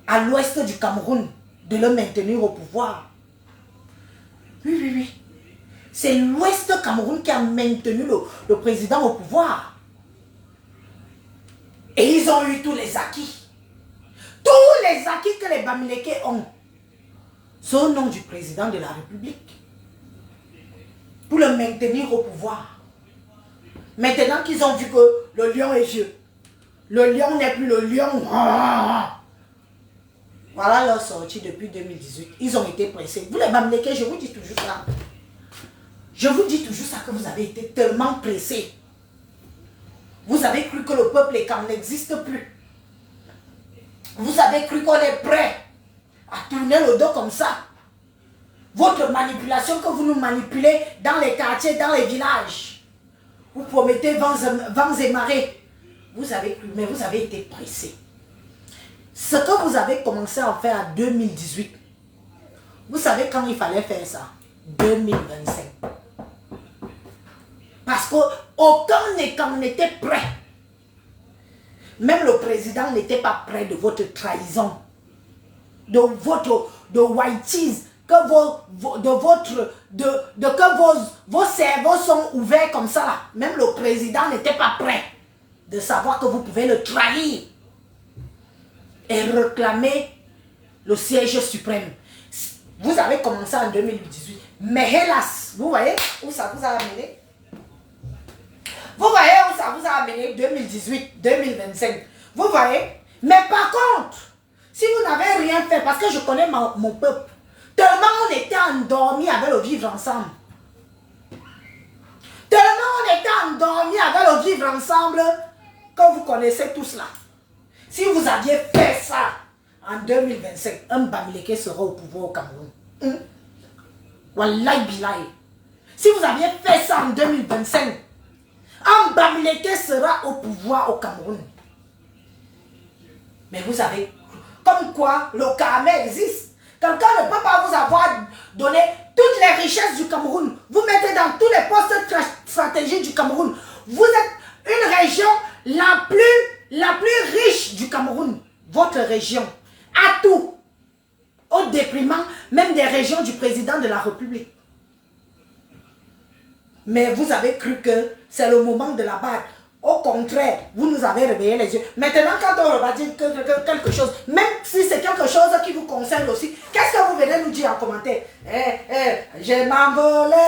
à l'ouest du Cameroun de le maintenir au pouvoir. Oui, oui, oui. C'est l'ouest du Cameroun qui a maintenu le président au pouvoir. Et ils ont eu tous les acquis. Tous les acquis que les Bamileke ont. C'est au nom du président de la République. Pour le maintenir au pouvoir. Maintenant qu'ils ont vu que le lion est vieux. Le lion n'est plus le lion. Voilà leur sortie depuis 2018. Ils ont été pressés. Vous les Bamileke, je vous dis toujours ça. Je vous dis toujours ça que vous avez été tellement pressés. Vous avez cru que le peuple écan n'existe plus. Vous avez cru qu'on est prêt à tourner le dos comme ça. Votre manipulation que vous nous manipulez dans les quartiers, dans les villages. Vous promettez vents et marées. Vous avez cru, mais vous avez été pressé. Ce que vous avez commencé à faire en 2018, vous savez quand il fallait faire ça? 2025. Parce qu'aucun écan n'était prêt. Même le président n'était pas prêt de votre trahison. De whiteys, que vos cerveaux sont ouverts comme ça là. Même le président n'était pas prêt de savoir que vous pouvez le trahir et réclamer le siège suprême. Vous avez commencé en 2018. Mais hélas, vous voyez où ça vous a amené? Vous voyez où ça vous a amené 2018, 2025. Vous voyez? Mais par contre, si vous n'avez rien fait, parce que je connais mon peuple, tellement on était endormis avec le vivre ensemble. Tellement on était endormis avec le vivre ensemble, que vous connaissez tout cela. Si vous aviez fait ça en 2025, un Bamileke sera au pouvoir au Cameroun. Wallahi billahi. Si vous aviez fait ça en 2025, un Bamileke sera au pouvoir au Cameroun. Mais vous savez, comme quoi le Cameroun existe. Quelqu'un ne peut pas vous avoir donné toutes les richesses du Cameroun. Vous mettez dans tous les postes stratégiques du Cameroun. Vous êtes une région la plus riche du Cameroun. Votre région a tout. Au déprimant même des régions du président de la République. Mais vous avez cru que c'est le moment de la bague. Au contraire, vous nous avez réveillé les yeux. Maintenant, quand on va dire quelque chose, même si c'est quelque chose qui vous concerne aussi, qu'est-ce que vous venez nous dire en commentaire? Je m'envolerai,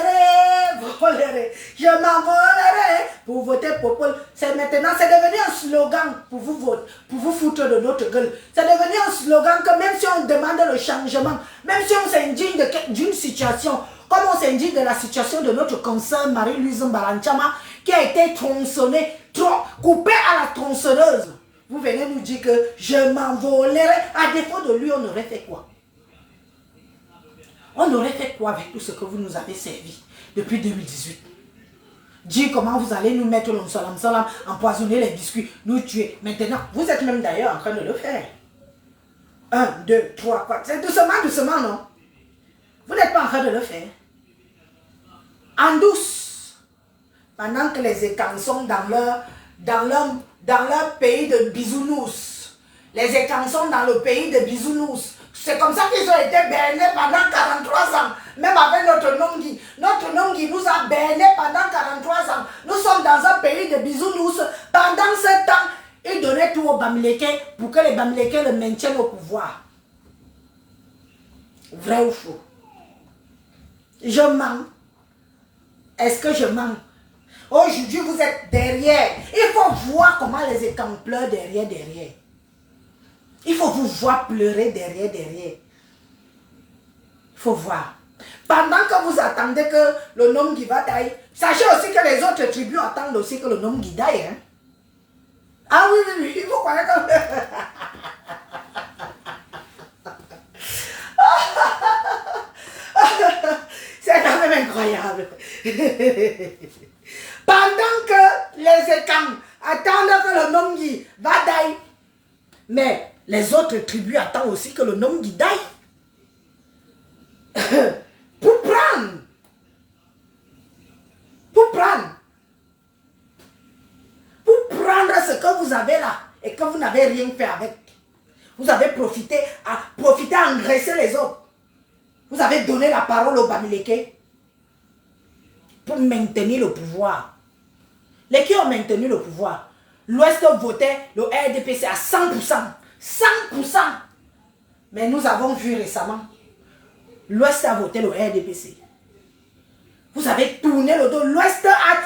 je m'envolerai pour voter pour Paul. C'est maintenant, c'est devenu un slogan pour vous foutre de notre gueule. C'est devenu un slogan que même si on demande le changement, même si on s'indigne d'une situation, comme on s'indigne de la situation de notre consoeur Marie-Louise Mbalanchama, qui a été tronçonnée, coupée à la tronçonneuse. Vous venez nous dire que je m'envolerai. À défaut de lui, on aurait fait quoi? On aurait fait quoi avec tout ce que vous nous avez servi depuis 2018? Dire comment vous allez nous mettre le salam, empoisonner les biscuits, nous tuer. Maintenant, vous êtes même d'ailleurs en train de le faire. 1, 2, 3, 4. C'est doucement, non? Vous n'êtes pas en train de le faire. En douce. Pendant que les Écans sont dans leur pays de bisounours. Les Écans sont dans le pays de bisounours. C'est comme ça qu'ils ont été bernés pendant 43 ans. Même avec notre Nongi. Notre Nongi nous a bernés pendant 43 ans. Nous sommes dans un pays de bisounours. Pendant ce temps, ils donnaient tout aux Bamileke pour que les Bamileke le maintiennent au pouvoir. Vrai ou faux? Je mens. Est-ce que je mens? Aujourd'hui, vous êtes derrière. Il faut voir comment les Écans pleurent derrière. Il faut vous voir pleurer derrière. Il faut voir. Pendant que vous attendez que le nom qui va tailler, sachez aussi que les autres tribus attendent aussi que le nom qui taille. Hein? Ah oui, il faut croire que... C'est quand même incroyable. Pendant que les Écans attendent que le Nongi va daille, mais les autres tribus attendent aussi que le Nongi daille pour prendre. Pour prendre ce que vous avez là et que vous n'avez rien fait avec. Vous avez profité à engraisser les autres. Vous avez donné la parole aux Bamileke pour maintenir le pouvoir. Les qui ont maintenu le pouvoir, l'Ouest votait le RDPC à 100%. 100%. Mais nous avons vu récemment, l'Ouest a voté le RDPC. Vous avez tourné le dos.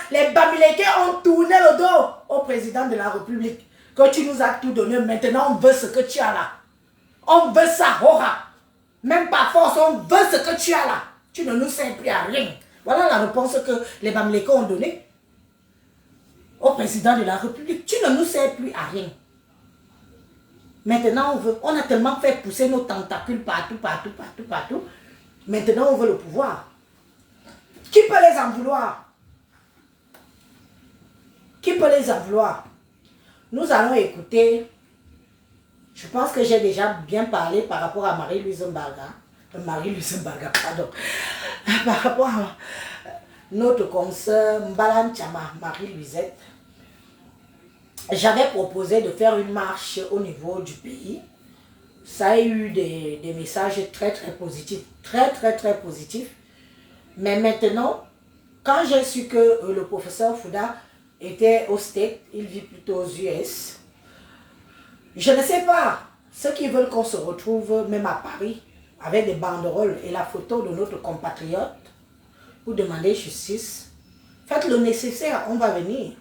Les Bamileke ont tourné le dos au président de la République. Que tu nous as tout donné, maintenant on veut ce que tu as là. On veut ça, Hora. Même par force, on veut ce que tu as là. Tu ne nous sers plus à rien. Voilà la réponse que les Bamileke ont donnée au président de la République. Tu ne nous sers plus à rien. Maintenant, on a tellement fait pousser nos tentacules partout. Maintenant, on veut le pouvoir. Qui peut les en vouloir? Qui peut les en vouloir? Nous allons écouter. Je pense que j'ai déjà bien parlé par rapport à Marie-Louise Mbarga. Pardon. Par rapport à notre consoeur Mbalanchama, Marie-Louisette. J'avais proposé de faire une marche au niveau du pays. Ça a eu des messages très positifs. Très positifs. Mais maintenant, quand j'ai su que le professeur Fouda était au States, il vit plutôt aux US. Je ne sais pas, ceux qui veulent qu'on se retrouve même à Paris avec des banderoles et la photo de notre compatriote pour demander justice, faites le nécessaire, on va venir.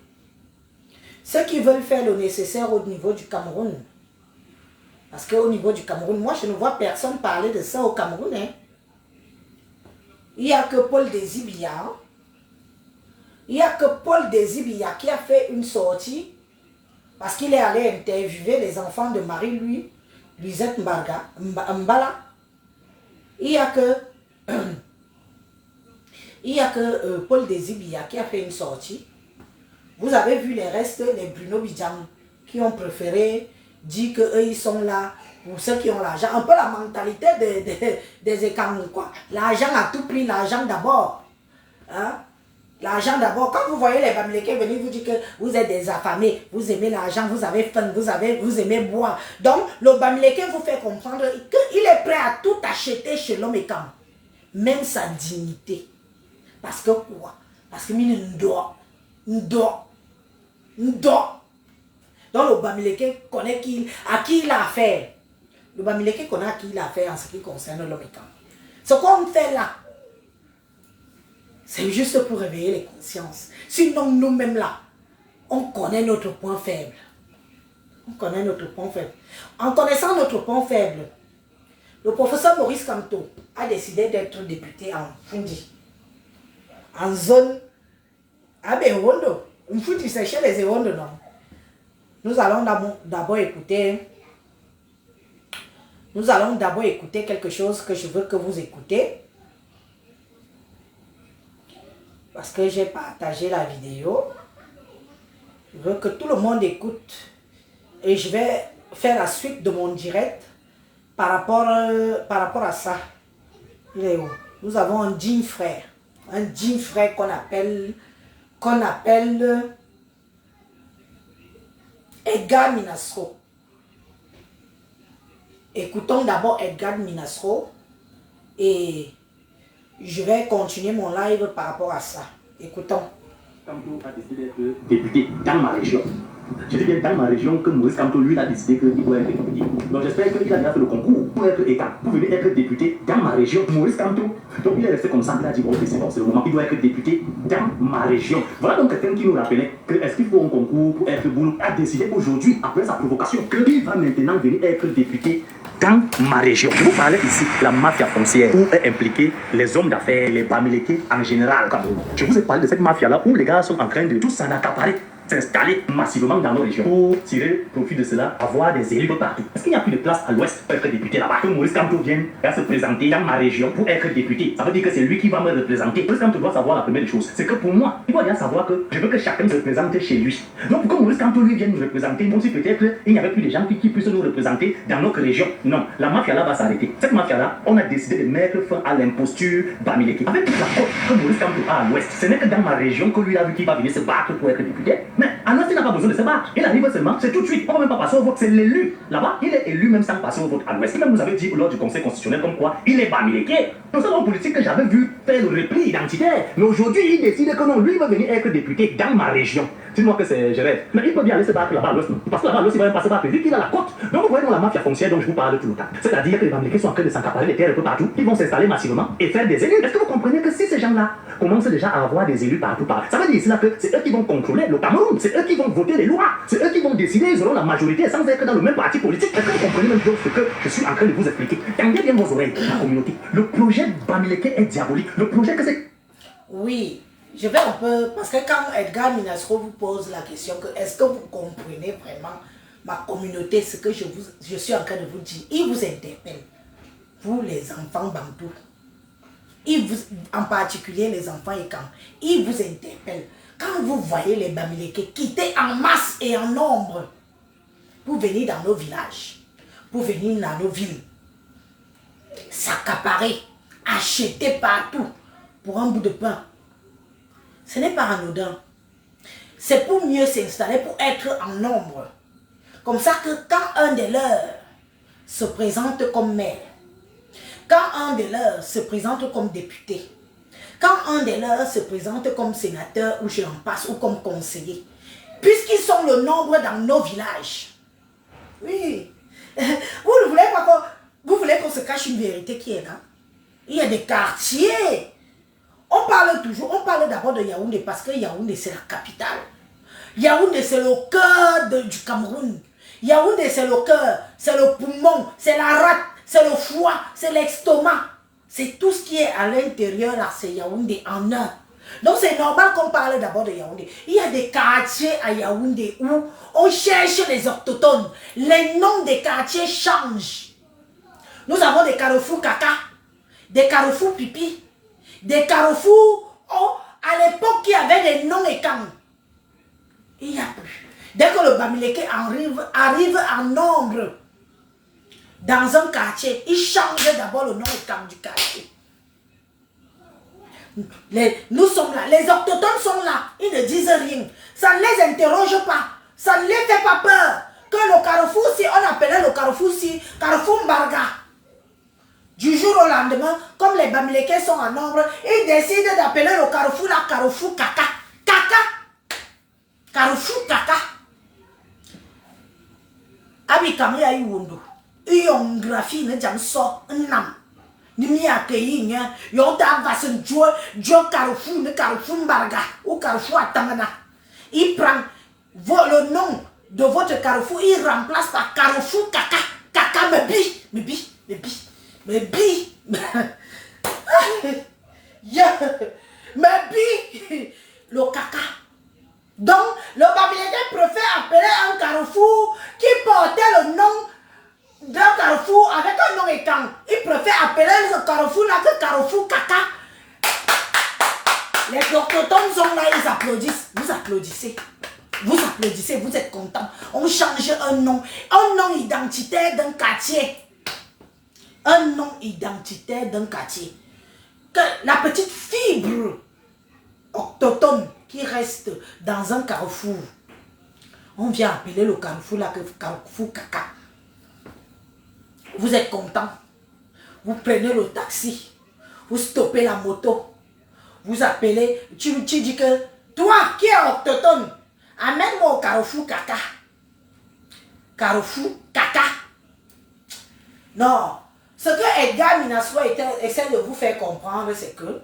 Ceux qui veulent faire le nécessaire au niveau du Cameroun, parce qu'au niveau du Cameroun, moi je ne vois personne parler de ça au Cameroun. Hein. Il n'y a que Paul Désibia. Il n'y a que Paul Désibia qui a fait une sortie Parce qu'il est allé interviewer les enfants de Marie-Louise, Luisette Mbala. Il n'y a que, Paul Désibia qui a fait une sortie. Vous avez vu les restes, les Bruno Bidjang, qui ont préféré dire qu'eux, ils sont là pour ceux qui ont l'argent. Un peu la mentalité des Écangou, quoi. L'argent à tout prix, l'argent d'abord. Hein? L'argent d'abord. Quand vous voyez les Bamileke venir vous dire que vous êtes des affamés, vous aimez l'argent, vous avez faim, vous aimez boire. Donc, le Bamileke vous fait comprendre qu'il est prêt à tout acheter chez l'homme Écangou. Même sa dignité. Parce que quoi? Parce que nous doit. Donc le Bamileke connaît à qui il a affaire. Le Bamileke connaît à qui il a affaire en ce qui concerne l'homme Écangou. Ce qu'on fait là, c'est juste pour réveiller les consciences. Sinon, nous-mêmes là, on connaît notre point faible. On connaît notre point faible. En connaissant notre point faible, le professeur Maurice Kamto a décidé d'être député en Fundi. En zone Abewondo. Fundi, c'est chez les Ewondo, non? Nous allons d'abord écouter. Nous allons d'abord écouter quelque chose que je veux que vous écoutez. Parce que j'ai partagé la vidéo. Je veux que tout le monde écoute. Et je vais faire la suite de mon direct par rapport à ça. Il est où? Nous avons un digne frère. Un digne frère qu'on appelle Edgar Minasro. Écoutons d'abord Edgar Minasro et je vais continuer mon live par rapport à ça. Écoutons. Kamto a décidé d'être député dans ma région. Je dis bien dans ma région que Maurice Kamto, lui, a décidé qu'il doit être député. Donc j'espère qu'il a déjà fait le concours pour être état, pour venir être député dans ma région. Maurice Kamto, donc il est resté comme ça, il a dit bon, c'est bon, c'est le moment, il doit être député dans ma région. Voilà donc quelqu'un qui nous rappelait que est-ce qu'il faut un concours pour être boulot, a décidé aujourd'hui, après sa provocation, qu'il va maintenant venir être député dans ma région. Je vous parlais ici de la mafia foncière où est impliqué les hommes d'affaires, les Bamileke en général. Je vous ai parlé de cette mafia-là où les gars sont en train de tout s'en accaparer, s'installer massivement dans nos régions pour tirer profit de cela, avoir des élus de partout. Est-ce qu'il n'y a plus de place à l'ouest pour être député là-bas? Que Maurice Kamto vienne se présenter dans ma région pour être député, ça veut dire que c'est lui qui va me représenter. Maurice Kamto doit savoir la première des choses, c'est que pour moi, il doit bien savoir que je veux que chacun se représente chez lui. Donc pour que Maurice Kamto lui vienne nous représenter, même si peut-être il n'y avait plus de gens qui puissent nous représenter dans notre région. Non, la mafia là va s'arrêter. Cette mafia-là, on a décidé de mettre fin à l'imposture Bamileke. Avec toute la côte que Maurice Kamto a à l'ouest, ce n'est que dans ma région que lui a vu qu'il va venir se battre pour être député. Mais à l'ouest, il n'a pas besoin de se battre. Il arrive seulement, c'est tout de suite. On ne va même pas passer au vote, c'est l'élu. Là-bas, il est élu même sans passer au vote à l'ouest. Même vous avez dit lors du conseil constitutionnel comme quoi il est Bamileke. C'est un homme politique que j'avais vu faire le repli identitaire. Mais aujourd'hui, il décide que non, lui va venir être député dans ma région. Dis-moi que c'est, je rêve. Mais il peut bien aller se battre là-bas à l'ouest. Parce que là-bas à l'ouest, il va même pas se battre. Vu qu'il a la côte. Donc vous voyez dans la mafia foncière dont je vous parle tout le temps. C'est-à-dire que les Bamileke sont en train de s'accaparer les terres un peu partout. Ils vont s'installer massivement et faire des élus. Est-ce que vous comprenez que si ces gens-là commencent déjà à avoir des élus partout, ça veut dire cela que c'est eux qui vont contrôler le Cameroun. C'est eux qui vont voter les lois. C'est eux qui vont décider selon la majorité sans être dans le même parti politique. Est-ce que vous comprenez même ce que je suis en train de vous expliquer? Tendez bien vos oreilles, la communauté. Le projet Bamileke est diabolique. Le projet que c'est... Oui, je vais un peu... Parce que quand Edgar Minasro vous pose la question que est-ce que vous comprenez vraiment ma communauté, ce que je suis en train de vous dire, il vous interpelle. Vous les enfants bantous. En particulier les enfants Écangou, il vous interpelle. Quand vous voyez les Bamileke quitter en masse et en nombre pour venir dans nos villages, pour venir dans nos villes, s'accaparer, acheter partout pour un bout de pain, ce n'est pas anodin. C'est pour mieux s'installer, pour être en nombre. Comme ça que quand un des leurs se présente comme maire, quand un des leurs se présente comme député, quand un des leurs se présente comme sénateur ou j'en passe ou comme conseiller, puisqu'ils sont le nombre dans nos villages. Oui. Vous voulez qu'on se cache une vérité qui est là. Il y a des quartiers. On parle d'abord de Yaoundé parce que Yaoundé c'est la capitale. Yaoundé c'est le cœur du Cameroun. Yaoundé c'est le cœur, c'est le poumon, c'est la rate, c'est le foie, c'est l'estomac. C'est tout ce qui est à l'intérieur là, c'est Yaoundé en un. Donc c'est normal qu'on parle d'abord de Yaoundé. Il y a des quartiers à Yaoundé où on cherche les autochtones. Les noms des quartiers changent. Nous avons des carrefours caca, des carrefours pipi, des carrefours à l'époque qui avaient des noms et camps. Il n'y a plus. Dès que le Bamileke arrive en nombre dans un quartier, il change d'abord le nom et camp du quartier. Nous sommes là, les autochtones sont là, ils ne disent rien. Ça ne les interroge pas, ça ne les fait pas peur. Que le carrefour, si on appelait le carrefour, si carrefour Mbarga, du jour au lendemain, comme les Bamileke sont en nombre, ils décident d'appeler le carrefour là, carrefour Kaka. Kaka. Carrefour Kaka. Abikami ya iwondo. Iyon graphie ne jam so nam. Ni mi accueilli nya. Yon ta vasen jo carrefour ne carrefour Mbarga ou carrefour Atangana. Il prend le nom de votre carrefour, il remplace par carrefour Kaka. Kaka me bi. Mais bi, le caca. Donc, le Bamileke préfère appeler un carrefour qui portait le nom d'un carrefour avec un nom étant. Il préfère appeler ce carrefour là que carrefour caca. Les autochtones sont là, ils applaudissent. Vous applaudissez. Vous applaudissez, vous êtes contents. On change un nom identitaire d'un quartier. Un nom identitaire d'un quartier. Que la petite fibre autochtone qui reste dans un carrefour, on vient appeler le carrefour là que carrefour caca. Vous êtes content. Vous prenez le taxi. Vous stoppez la moto. Vous appelez. Tu dis que toi qui es autochtone, amène-moi au carrefour caca. Carrefour caca. Non. Ce que Edgar Minassou essaie de vous faire comprendre, c'est que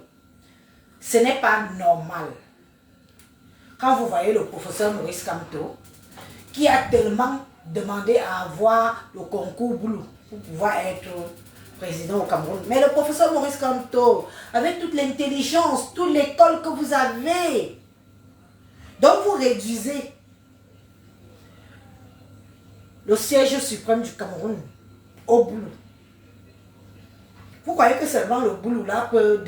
ce n'est pas normal. Quand vous voyez le professeur Maurice Kamto, qui a tellement demandé à avoir le concours Boulou pour pouvoir être président au Cameroun. Mais le professeur Maurice Kamto, avec toute l'intelligence, toute l'école que vous avez, donc vous réduisez le siège suprême du Cameroun au Boulou. Vous croyez que seulement le boulot là peut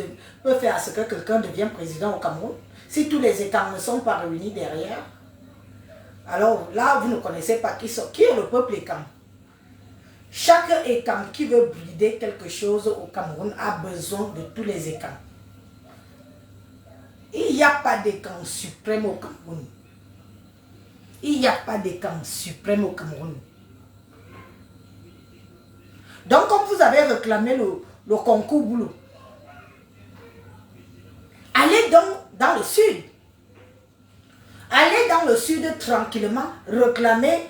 faire à ce que quelqu'un devienne président au Cameroun? Si tous les États ne sont pas réunis derrière, alors là, vous ne connaissez pas qui est le peuple Ekam. Chaque Ekam qui veut brider quelque chose au Cameroun a besoin de tous les Ekam. Il n'y a pas d'Ekam suprême au Cameroun. Il n'y a pas d'Ekam suprême au Cameroun. Donc, comme vous avez réclamé le concours Boulou, allez donc dans le sud. Allez dans le sud tranquillement réclamer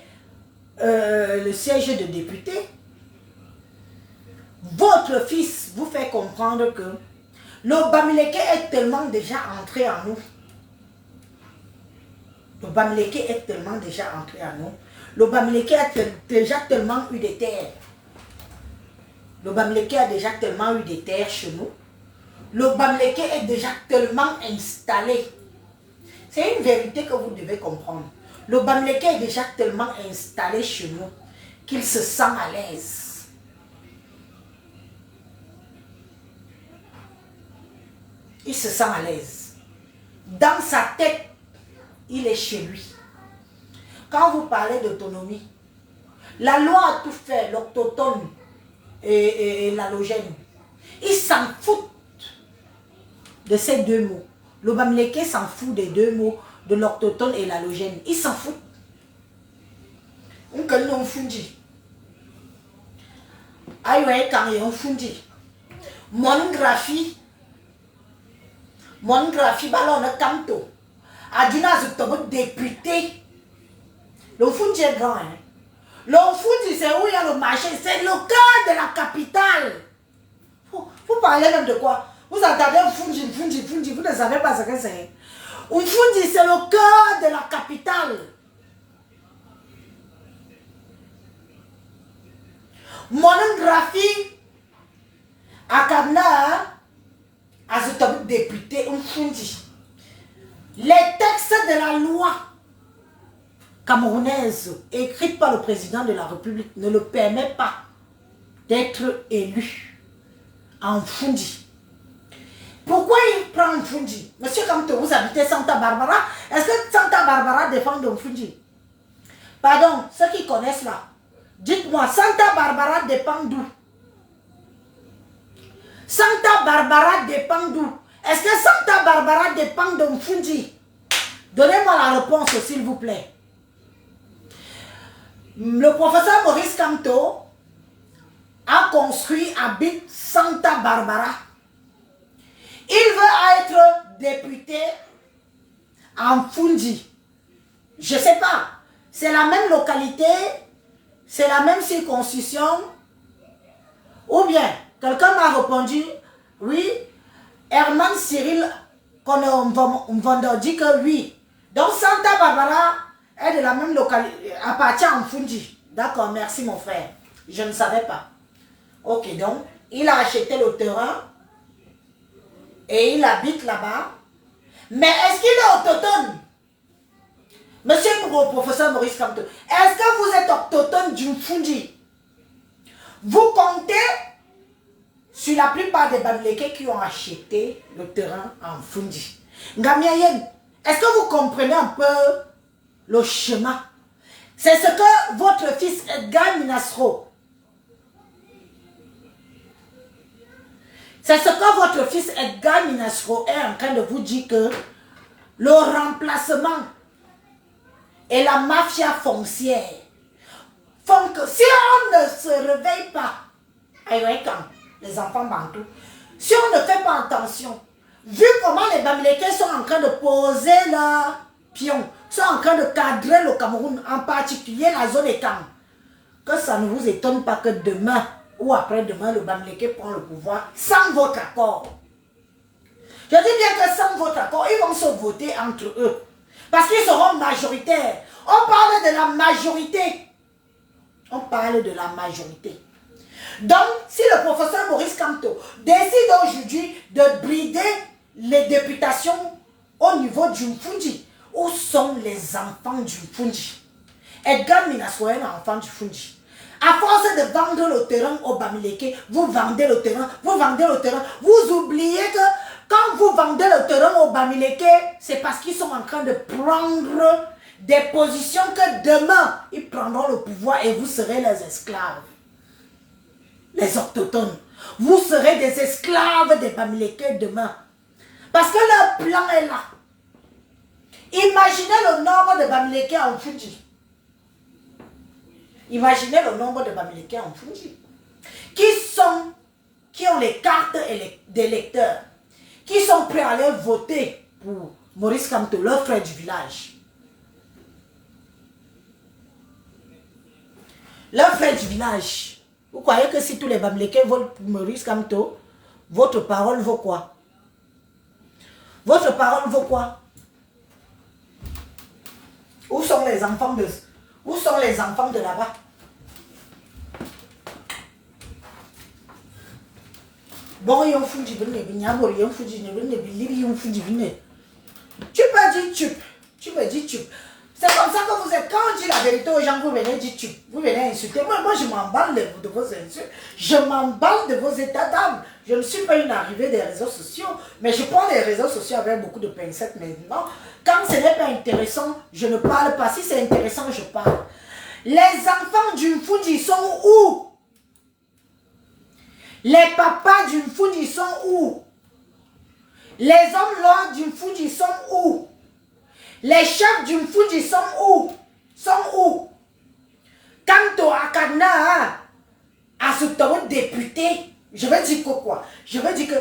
le siège de député. Votre fils vous fait comprendre que le Bamileke est tellement déjà entré en nous. Le Bamileke est tellement déjà entré en nous. Le Bamileke a déjà tellement eu des terres. Le Bamileke a déjà tellement eu des terres chez nous. Le Bamileke est déjà tellement installé. C'est une vérité que vous devez comprendre. Le Bamileke est déjà tellement installé chez nous qu'il se sent à l'aise. Il se sent à l'aise. Dans sa tête, il est chez lui. Quand vous parlez d'autonomie, la loi a tout fait, l'autochtone et l'allogène. Ils s'en foutent de ces deux mots. Le Bamileke s'en fout des deux mots de l'autochtone et l'allogène. Ils s'en foutent. On connaît un fundi. Aïe, quand il y a un fundi. Mon graphie, ballon de Kamto. Aduna Zuktobo député. Le fundi est grand. Hein? Le fundi, c'est où il y a le marché. C'est le cœur de la capitale. Vous parlez même de quoi? Vous entendez un fundi, vous ne savez pas ce que c'est. Un fundi, c'est le cœur de la capitale. Monographie, à Kamna, à ce député, un fundi. les textes de la loi camerounaise écrite par le président de la République ne le permet pas d'être élu en Fundi. Pourquoi il prend Fundi? Monsieur Kamto, vous habitez Santa Barbara. Est-ce que Santa Barbara dépend de Fundi? Pardon, ceux qui connaissent là, dites-moi, Santa Barbara dépend d'où? Santa Barbara dépend d'où? Est-ce que Santa Barbara dépend de Fundi? Donnez-moi la réponse, s'il vous plaît. Le professeur Maurice Kamto a construit, habite Santa Barbara. Il veut être député en Fundi. Je ne sais pas. C'est la même localité, c'est la même circonscription. Ou bien, quelqu'un m'a répondu, oui, Herman Cyril Konvando dit que oui. Donc Santa Barbara est de la même localité, appartient en Fundi. D'accord, merci mon frère. Je ne savais pas. Ok, donc, il a acheté le terrain et il habite là-bas. Mais est-ce qu'il est autochtone? Monsieur le professeur Maurice Kamto, est-ce que vous êtes autochtone du Fundi? Vous comptez sur la plupart des Bamileke qui ont acheté le terrain en Fundi. Ngamiayen, est-ce que vous comprenez un peu le chemin? C'est ce que votre fils Edgar Minasro, c'est ce que votre fils Edgar Minasro est en train de vous dire, que le remplacement et la mafia foncière font que si on ne se réveille pas, les enfants bantous, si on ne fait pas attention, vu comment les Bamileke sont en train de poser leurs pions, sont en train de cadrer le Cameroun, en particulier la zone Ekang, que ça ne vous étonne pas que demain ou après-demain, le Bamileke prend le pouvoir sans votre accord. Je dis bien que sans votre accord, ils vont se voter entre eux. Parce qu'ils seront majoritaires. On parle de la majorité. On parle de la majorité. Donc, si le professeur Maurice Kamto décide aujourd'hui de brider les députations au niveau du Fundi, où sont les enfants du Fundi? Edgar Minasro est un enfant du Fundi. À force de vendre le terrain au Bamileke, vous vendez le terrain, vous vendez le terrain. Vous oubliez que quand vous vendez le terrain au Bamileke, c'est parce qu'ils sont en train de prendre des positions que demain, ils prendront le pouvoir et vous serez les esclaves. Les autochtones. Vous serez des esclaves des Bamileke demain. Parce que leur plan est là. Imaginez le nombre de Bamileke en Fundi. Imaginez le nombre de Bamileke en Fundi. Qui ont les cartes d'électeurs. Qui sont prêts à aller voter pour Maurice Kamto, leur frère du village. Leur frère du village. Vous croyez que si tous les Bamileke votent pour Maurice Kamto, votre parole vaut quoi? Votre parole vaut quoi? Où sont les enfants de là-bas? Bon, il y a un Fundi, tu peux dire tup. Tu me dis tup. C'est comme ça que vous êtes. Quand on dit la vérité aux gens, vous venez dire tup. Vous venez insulter. Moi je m'emballe de vos insultes. Je m'emballe de vos états d'âme. Je ne suis pas une arrivée des réseaux sociaux. Mais je prends les réseaux sociaux avec beaucoup de pincettes maintenant. Quand ce n'est pas intéressant, je ne parle pas. Si c'est intéressant, je parle. Les enfants du Fundi sont où? Les papas du Fundi sont où? Les hommes là du Fundi sont où? Les chefs du Fundi sont où? Quant au Akana, à ce temps député, je vais dire quoi? Je vais dire que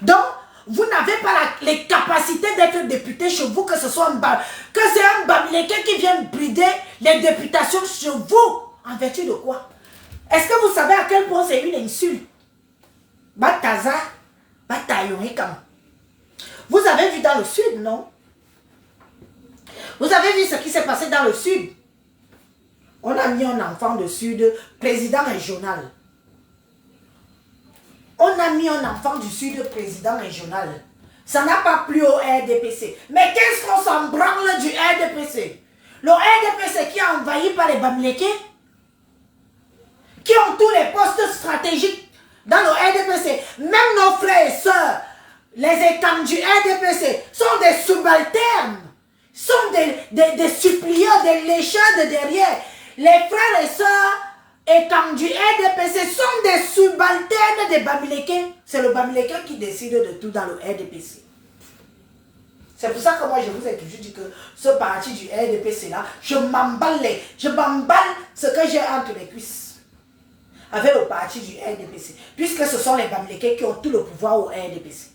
donc, vous n'avez pas les capacités d'être député chez vous, que ce soit que c'est un Bamileke qui vient brider les députations chez vous. En vertu de quoi? Est-ce que vous savez à quel point c'est une insulte? Bataza, Batayonikam. Vous avez vu dans le sud, non? Vous avez vu ce qui s'est passé dans le sud? On a mis un enfant de sud, président régional. On a mis un enfant du Sud président régional. Ça n'a pas plu au RDPC. Mais qu'est-ce qu'on s'en branle du RDPC? Le RDPC qui est envahi par les Bamileke, qui ont tous les postes stratégiques dans le RDPC. Même nos frères et sœurs, les étangs du RDPC, sont des subalternes, sont des suppliants, des lécheurs de derrière. Les frères et sœurs étangs du RDPC sont des subalternes des Bamileke. C'est le Bamileke qui décide de tout dans le RDPC. C'est pour ça que moi je vous ai toujours dit que ce parti du RDPC là, je m'emballe ce que j'ai entre les cuisses avec le parti du RDPC, puisque ce sont les Bamileke qui ont tout le pouvoir au RDPC.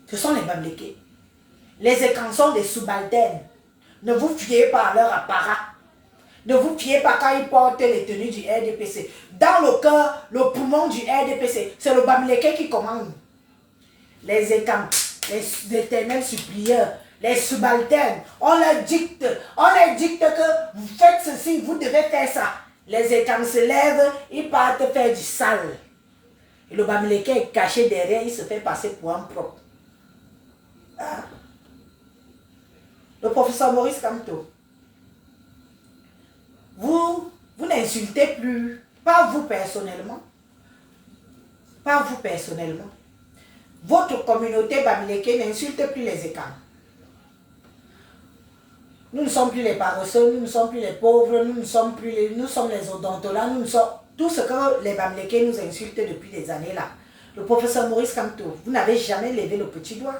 Ce sont les Bamileke. Les écrans sont des subalternes. Ne vous fiez pas à leur apparat. Ne vous fiez pas quand ils portent les tenues du RDPC. Dans le cœur, le poumon du RDPC, c'est le Bamileke qui commande. Les écrans, les éternels supplieurs, les subalternes, on leur dicte que vous faites ceci, vous devez faire ça. Les écrans se lèvent, ils partent faire du sale. Et le Bamileke est caché derrière, il se fait passer pour un propre. Hein? Le professeur Maurice Kamto, vous n'insultez plus, pas vous personnellement, votre communauté Bamileke n'insulte plus les écrans. Nous ne sommes plus les paresseux, nous ne sommes plus les pauvres, nous sommes les odontolas, nous sommes tout ce que les Bamileke nous insultent depuis des années là. Le professeur Maurice Kamto, vous n'avez jamais levé le petit doigt.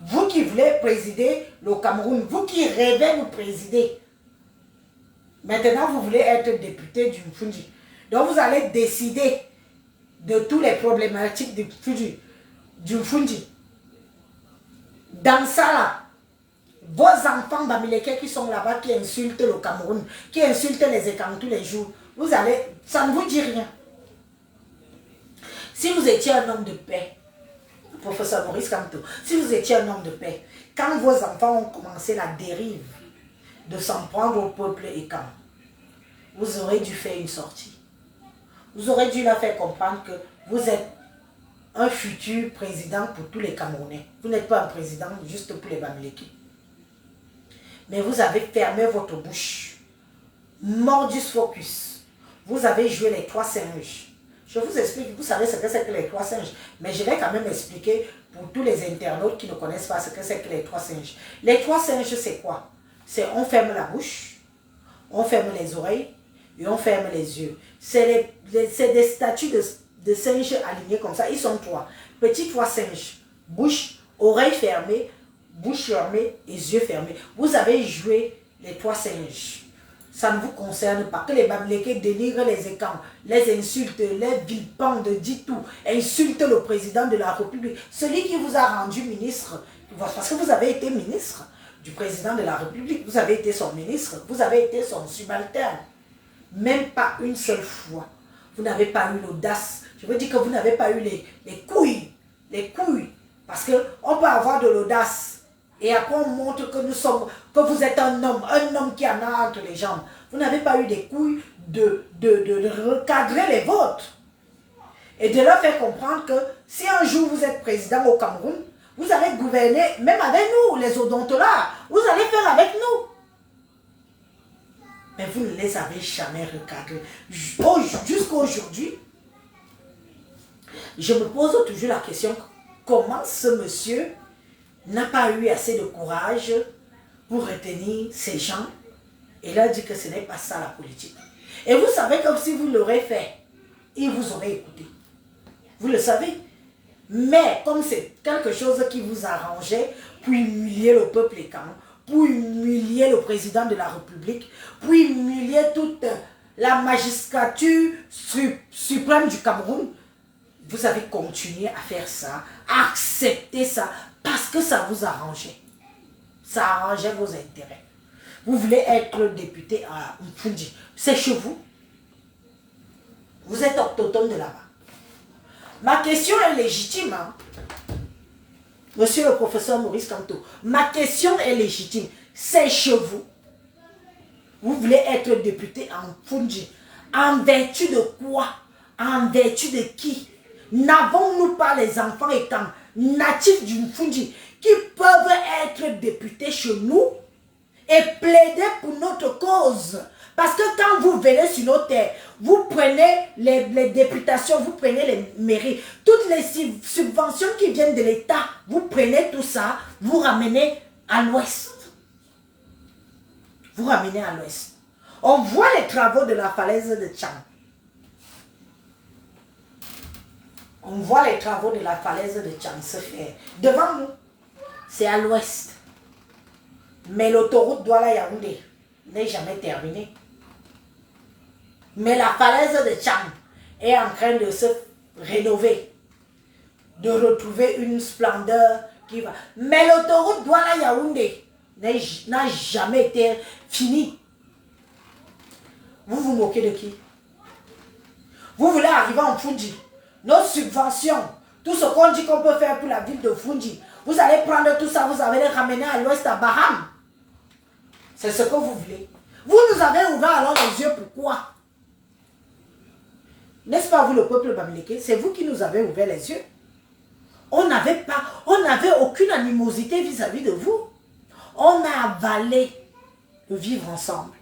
Vous qui voulez présider le Cameroun, vous qui rêvez nous présider, maintenant vous voulez être député du Mfundi. Donc vous allez décider de toutes les problématiques du Mfundi. Dans ça là, vos enfants Bamileke qui sont là-bas, qui insultent le Cameroun, qui insultent les écrans tous les jours, ça ne vous dit rien. Si vous étiez un homme de paix, professeur Maurice Kamto, si vous étiez un homme de paix, quand vos enfants ont commencé la dérive de s'en prendre au peuple écran, vous aurez dû faire une sortie. Vous aurez dû leur faire comprendre que vous êtes un futur président pour tous les Camerounais. Vous n'êtes pas un président juste pour les Bamileke. Mais vous avez fermé votre bouche. Mordus focus. Vous avez joué les trois singes. Je vous explique, vous savez ce que c'est que les trois singes. Mais je vais quand même expliquer pour tous les internautes qui ne connaissent pas ce que c'est que les trois singes. Les trois singes, c'est quoi? C'est on ferme la bouche, on ferme les oreilles et on ferme les yeux. C'est des statues de singes alignés comme ça. Ils sont trois. Petits trois singes. Bouche, oreille fermée, bouche fermée et yeux fermés. Vous avez joué les trois singes. Ça ne vous concerne pas. Que les Bamileke dénigrent les écrans, les insultent, les vilipendent, dit tout, insultent le président de la République. Celui qui vous a rendu ministre, parce que vous avez été ministre du président de la République, vous avez été son ministre, vous avez été son subalterne. Même pas une seule fois. Vous n'avez pas eu l'audace. Je veux dire que vous n'avez pas eu les couilles. Les couilles. Parce qu'on peut avoir de l'audace. Et après on montre que vous êtes un homme qui en a entre les jambes. Vous n'avez pas eu des couilles de recadrer les vôtres. Et de leur faire comprendre que si un jour vous êtes président au Cameroun, vous allez gouverner, même avec nous, les odontolas, vous allez faire avec nous. Mais vous ne les avez jamais recadrés. Jusqu'à aujourd'hui, je me pose toujours la question, comment ce monsieur n'a pas eu assez de courage pour retenir ces gens et leur dire que ce n'est pas ça la politique. Et vous savez que si vous l'aurez fait, il vous aurait écouté. Vous le savez. Mais comme c'est quelque chose qui vous arrangeait pour humilier le peuple écan, pour humilier le président de la République, pour humilier toute la magistrature suprême du Cameroun, vous avez continué à faire ça, à accepter ça, parce que ça vous arrangeait. Ça arrangeait vos intérêts. Vous voulez être député à Mfundi. C'est chez vous. Vous êtes autochtone de là-bas. Ma question est légitime. Hein? Monsieur le professeur Maurice Kamto, ma question est légitime. C'est chez vous. Vous voulez être député en Mfundi. En vertu de quoi? En vertu de qui n'avons-nous pas les enfants étant natifs du Mfundi qui peuvent être députés chez nous et plaider pour notre cause? Parce que quand vous venez sur nos terres, vous prenez les députations, vous prenez les mairies, toutes les subventions qui viennent de l'État, vous prenez tout ça, vous ramenez à l'ouest. Vous ramenez à l'ouest. On voit les travaux de la falaise de Tchang. On voit les travaux de la falaise de Tchang se faire. Devant nous, c'est à l'ouest. Mais l'autoroute Douala-Yaoundé n'est jamais terminée. Mais la falaise de Tchang est en train de se rénover, de retrouver une splendeur qui va. Mais l'autoroute Douala-Yaoundé n'a jamais été finie. Vous vous moquez de qui? Vous voulez arriver en Fundi. Nos subventions, tout ce qu'on dit qu'on peut faire pour la ville de Fundi, vous allez prendre tout ça, vous allez les ramener à l'ouest à Baham. C'est ce que vous voulez. Vous nous avez ouvert alors les yeux, pourquoi? N'est-ce pas vous le peuple bamileke? C'est vous qui nous avez ouvert les yeux. On n'avait aucune animosité vis-à-vis de vous. On a avalé le vivre ensemble.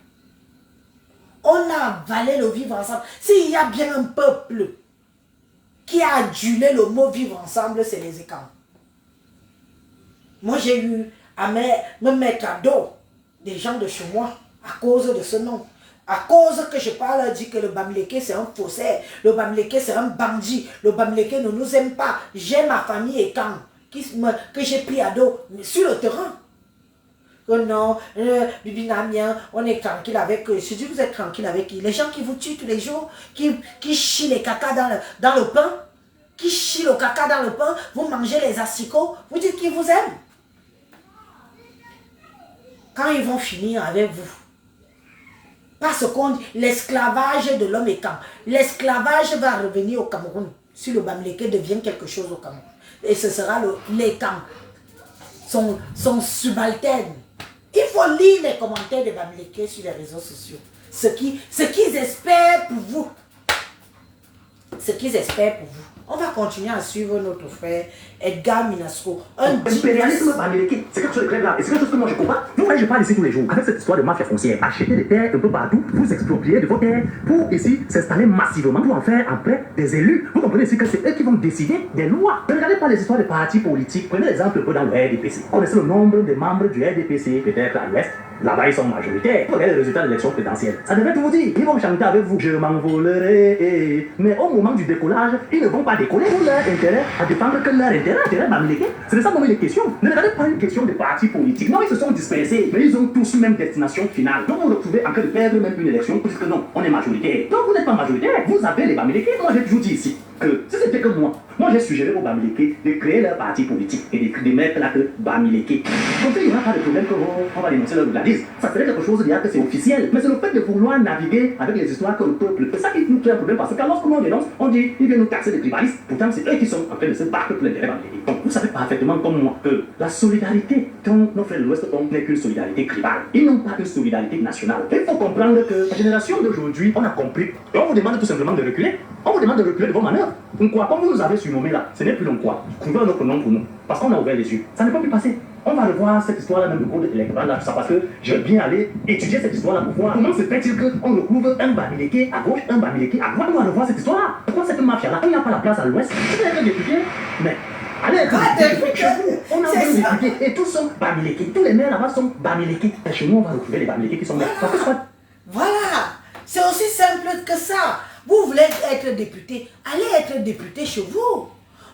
On a avalé le vivre ensemble. S'il y a bien un peuple qui a adulé le mot vivre ensemble, c'est les Ekans. Moi, j'ai eu à me mettre à dos des gens de chez moi à cause de ce nom. À cause que je parle, dit que le Bamileke c'est un faussaire, le Bamileke c'est un bandit, le Bamileke ne nous aime pas. J'ai ma famille Ekan que j'ai pris à dos sur le terrain. Oh non, Bibi Namien, on est tranquille avec eux. Je dis, vous êtes tranquille avec qui? Les gens qui vous tuent tous les jours, qui chient les caca dans le pain, qui chient le caca dans le pain, vous mangez les asticots, vous dites qu'ils vous aiment. Quand ils vont finir avec vous, parce qu'on dit l'esclavage de l'homme est quand l'esclavage va revenir au Cameroun si le Bamileke devient quelque chose au Cameroun. Et ce sera les camps, son subalterne. Il faut lire les commentaires de Bamileke sur les réseaux sociaux. Ce qu'ils espèrent pour vous. Ce qu'ils espèrent pour vous. On va continuer à suivre notre frère Edgar Minasco. L'impérialisme bamileke, c'est quelque chose de très grave. Et c'est quelque chose que moi je comprends. Vous voyez, je parle ici tous les jours avec cette histoire de mafia foncière. Acheter des terres un peu partout, vous exproprier de vos terres pour ici s'installer massivement, pour en faire après des élus. Vous comprenez ici que c'est eux qui vont décider des lois. Ne regardez pas les histoires de partis politiques. Prenez l'exemple un peu dans le RDPC. Connaissez le nombre de membres du RDPC, peut-être à l'ouest. Là-bas, ils sont majoritaires. Vous regardez les résultats de l'élection présidentielle. Ça devrait tout vous dire. Ils vont chanter avec vous. Je m'envolerai. Mais au moment du décollage, ils ne vont pas décoller pour leur intérêt à défendre que leur intérêt bamileke. C'est de ça dont il est question. Ne regardez pas une question de partis politiques. Non, ils se sont dispersés. Mais ils ont tous même destination finale. Donc, vous vous retrouvez en train de perdre même une élection puisque non, on est majoritaire. Donc, vous n'êtes pas majoritaire. Vous avez les bamileke. Moi, j'ai toujours dit ici que si c'était que moi j'ai suggéré aux Bamileke de créer leur parti politique et de mettre là que Bamileke. Comme ça, il n'y aura pas de problème qu'on va dénoncer leur bourgadisme. Ça serait quelque chose que c'est officiel. Mais c'est le fait de vouloir naviguer avec les histoires que le peuple. C'est ça qui nous crée un problème parce que lorsqu'on on dénonce, on dit ils viennent nous taxer de tribalistes. Pourtant, c'est eux qui sont en train de se battre pour l'intérêt Bamileke. Donc, vous savez parfaitement comme moi que la solidarité dont nos frères de l'Ouest ont n'est qu'une solidarité tribale. Ils n'ont pas une solidarité nationale. Il faut comprendre que la génération d'aujourd'hui, on a compris. Et on vous demande tout simplement de reculer. On vous demande de reculer de vos manœuvres. On croit, comme vous nous avez surnommé là, ce n'est plus l'on croit. Trouvez un autre nom pour nous. Parce qu'on a ouvert les yeux. Ça ne peut plus passer. On va revoir cette histoire-là, même le code électoral, là, tout ça, parce que je veux bien aller étudier cette histoire-là pour voir comment se fait-il qu'on retrouve un Bamileke à gauche, un Bamileke à droite. On va revoir cette histoire-là. Pourquoi cette mafia-là? On n'a pas la place à l'ouest. C'est un député, mais allez, on a un député et tous sont Bamileke. Tous les maires là-bas sont Bamileke. Et chez nous, on va retrouver les Bamileke qui sont maires. Voilà. C'est aussi simple que ça. Vous voulez être député, allez être député chez vous.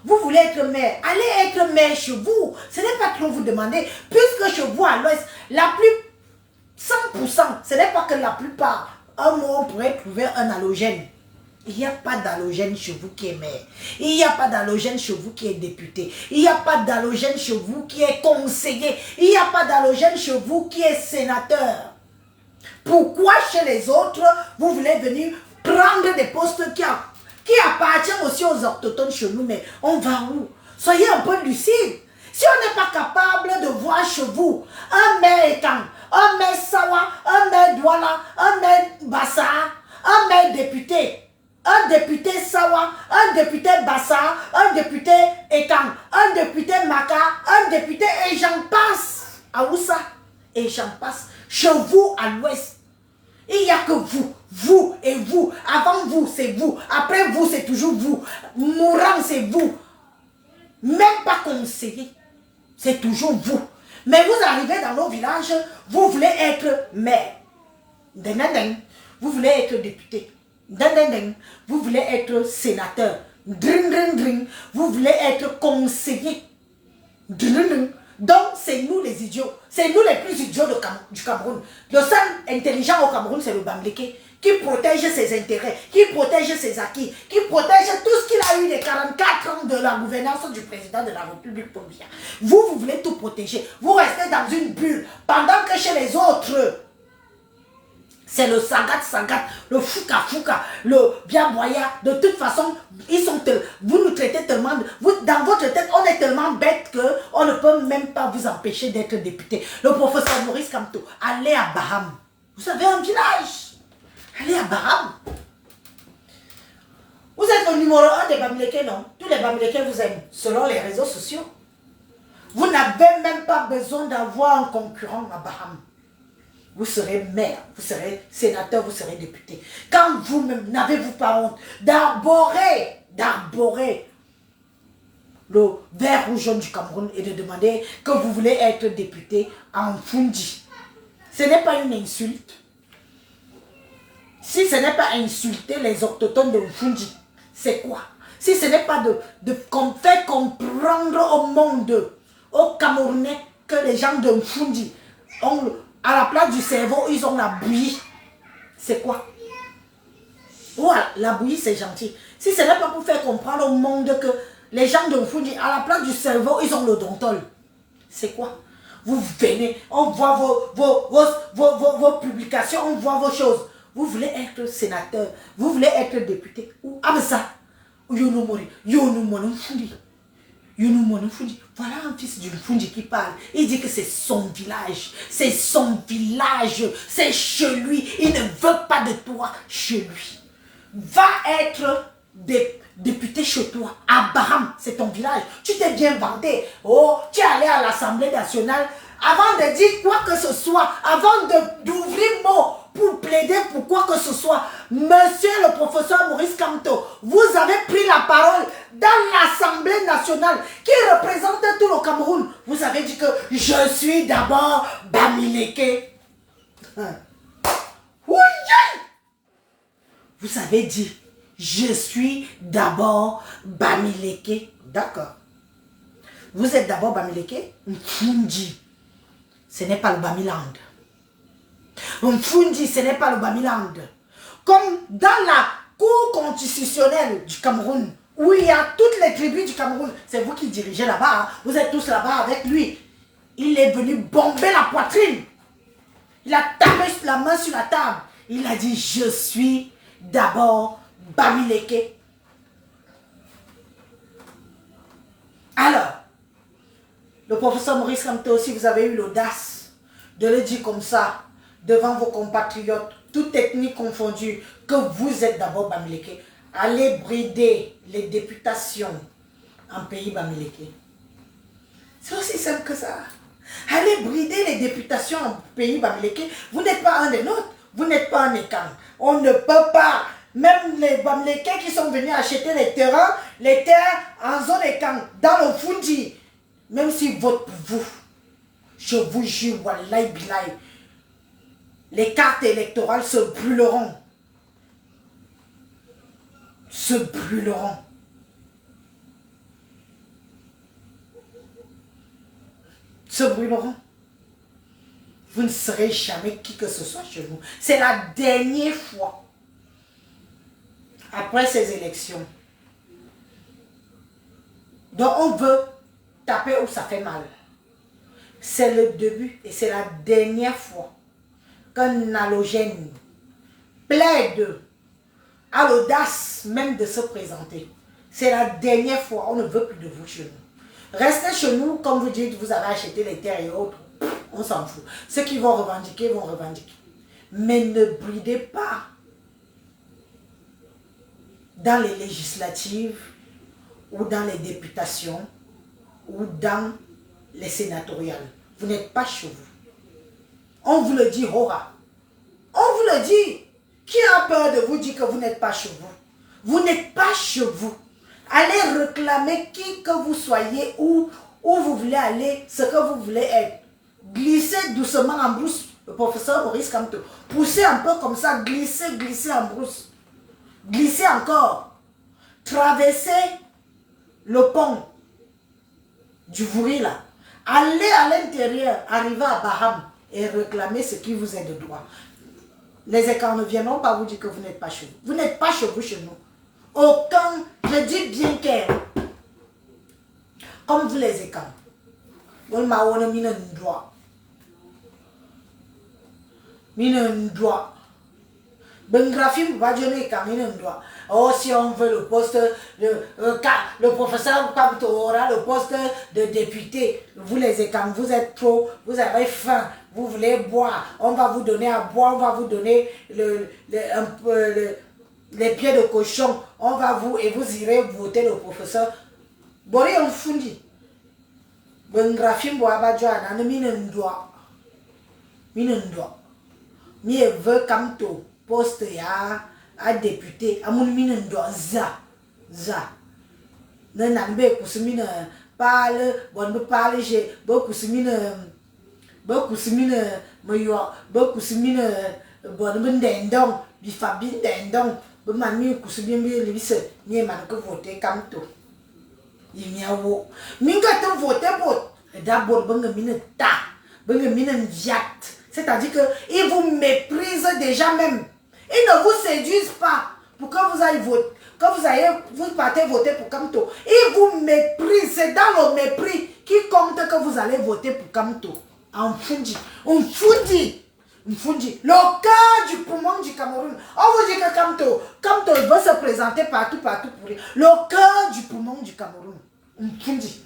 Vous voulez être maire, allez être maire chez vous. Ce n'est pas trop vous demander, puisque chez vous à l'ouest, la plus 100%, ce n'est pas que la plupart. Un mot, on pourrait trouver un halogène. Il n'y a pas d'halogène chez vous qui est maire. Il n'y a pas d'halogène chez vous qui est député. Il n'y a pas d'halogène chez vous qui est conseiller. Il n'y a pas d'halogène chez vous qui est sénateur. Pourquoi chez les autres, vous voulez venir prendre des postes qui appartiennent aussi aux autochtones chez nous, mais on va où? Soyez un peu lucide. Si on n'est pas capable de voir chez vous un maire Ekan, un maire Sawa, un maire Douala, un maire Bassa, un maire député, un député Sawa, passe chez vous à l'ouest. Il n'y a que vous, vous et vous. Avant vous, c'est vous. Après vous, c'est toujours vous. Mourant, c'est vous. Même pas conseiller, c'est toujours vous. Mais vous arrivez dans nos villages, vous voulez être maire. Vous voulez être député. Vous voulez être sénateur. Vous voulez être conseiller. Donc, c'est nous les idiots. C'est nous les plus idiots du Cameroun. Le seul intelligent au Cameroun, c'est le Bamileke, qui protège ses intérêts, qui protège ses acquis, qui protège tout ce qu'il a eu des 44 ans de la gouvernance du président de la République Bolivia. Vous voulez tout protéger. Vous restez dans une bulle, pendant que chez les autres, c'est le sagat, le fouka, le biaboya. De toute façon, vous nous traitez tellement, dans votre tête, on est tellement bête qu'on ne peut même pas vous empêcher d'être député. Le professeur Maurice Kamto, allez à Baham. Vous avez un village. Allez à Baham. Vous êtes le numéro 1 des Bamileke, non? Tous les Bamileke vous aiment, selon les réseaux sociaux. Vous n'avez même pas besoin d'avoir un concurrent à Baham. Vous serez maire, vous serez sénateur, vous serez député. Quand vous-même n'avez-vous pas honte d'arborer le vert ou jaune du Cameroun et de demander que vous voulez être député en Fundi. Ce n'est pas une insulte. Si ce n'est pas insulter les autochtones de Fundi, c'est quoi? Si ce n'est pas de faire comprendre au monde, aux Camerounais, que les gens de Fundi ont... À la place du cerveau, ils ont la bouillie. C'est quoi? Voilà, la bouillie, c'est gentil. Si ce n'est pas pour faire comprendre au monde que les gens de Fundi, à la place du cerveau, ils ont le dontol. C'est quoi? Vous venez, on voit vos publications, on voit vos choses. Vous voulez être sénateur, vous voulez être député. Ou Abza, voilà un fils d'une Fundi qui parle. Il dit que c'est son village. C'est son village. C'est chez lui. Il ne veut pas de toi chez lui. Va être député chez toi. À Baham, c'est ton village. Tu t'es bien vanté. Oh, tu es allé à l'Assemblée nationale. Avant de dire quoi que ce soit, avant d'ouvrir mot pour plaider pour quoi que ce soit, monsieur le professeur Maurice Kamto, vous avez pris la parole dans l'Assemblée nationale qui représente tout le Cameroun. Vous avez dit que je suis d'abord Bamileke. Vous avez dit je suis d'abord Bamileke. D'accord. Vous êtes d'abord Bamileke? Mfundi. Ce n'est pas le Bamiland. Mfundi, ce n'est pas le Bamiland. Comme dans la cour constitutionnelle du Cameroun, où il y a toutes les tribus du Cameroun, c'est vous qui dirigez là-bas, hein. Vous êtes tous là-bas avec lui. Il est venu bomber la poitrine. Il a tapé la main sur la table. Il a dit, je suis d'abord Bamileke. Alors, le professeur Maurice Kamto aussi, vous avez eu l'audace de le dire comme ça, devant vos compatriotes, toutes techniques confondues, que vous êtes d'abord Bamileke. Allez brider les députations en pays Bamileke. C'est aussi simple que ça. Allez brider les députations en pays Bamileke. Vous n'êtes pas un des nôtres. Vous n'êtes pas un écan. On ne peut pas. Même les Bamileke qui sont venus acheter les terres en zone écan, dans le Fundi, même s'ils votent pour vous, je vous jure, wallahi billahi, les cartes électorales se brûleront. Se brûleront. Se brûleront. Vous ne serez jamais qui que ce soit chez nous. C'est la dernière fois. Après ces élections. Donc on veut taper où ça fait mal. C'est le début et c'est la dernière fois qu'un halogène plaide à l'audace même de se présenter. C'est la dernière fois, on ne veut plus de vous chez nous. Restez chez nous, comme vous dites, vous avez acheté les terres et autres, on s'en fout. Ceux qui vont revendiquer, vont revendiquer. Mais ne bridez pas dans les législatives ou dans les députations ou dans les sénatoriales. Vous n'êtes pas chez vous. On vous le dit, Hora. On vous le dit. Qui a peur de vous dire que vous n'êtes pas chez vous? Vous n'êtes pas chez vous. Allez réclamer qui que vous soyez, où vous voulez aller, ce que vous voulez être. Glissez doucement en brousse. Le professeur Maurice Kamto. Poussez un peu comme ça, glissez en brousse. Glissez encore. Traversez le pont du Vouri là. Allez à l'intérieur, arrivez à Baham et réclamez ce qui vous est de droit. Les écarts ne viendront pas vous dire que vous n'êtes pas chez vous. Vous n'êtes pas chez vous chez nous. Aucun, je dis bien clair. Comme vous les écarts. Vous m'avez mis un droit. Mis un droit. Ben graphime va dire mis un droit. Oh, si on veut le poste, le professeur Kamto aura le poste de député. Vous les écarts, vous êtes trop, vous avez faim, vous voulez boire. On va vous donner à boire, on va vous donner les pieds de cochon. On va vous, et vous irez voter le professeur. Bori on fundi. Ben graphime va dire un droit. Minendroit. Mi veut Kamto poste à député à mon minendroit za nanambe kusumina parle bon parle j'ai beaucoup kusumina mayo beaucoup kusumina bon dendong bifabin dendong be mami kusumina bi lise ni man ko voter Kamto imiawo minga to voter bot d'abord benga mineta benga minenviat. C'est-à-dire qu'ils vous méprisent déjà même. Ils ne vous séduisent pas pour que vous ayez voté, vous partez voter pour Kamto. Ils vous méprisent. C'est dans le mépris qui compte que vous allez voter pour Kamto. En Fundi. On Fundi. Le cœur du poumon du Cameroun. On vous dit que Kamto veut se présenter partout pour rire. Le cœur du poumon du Cameroun. On Fundi.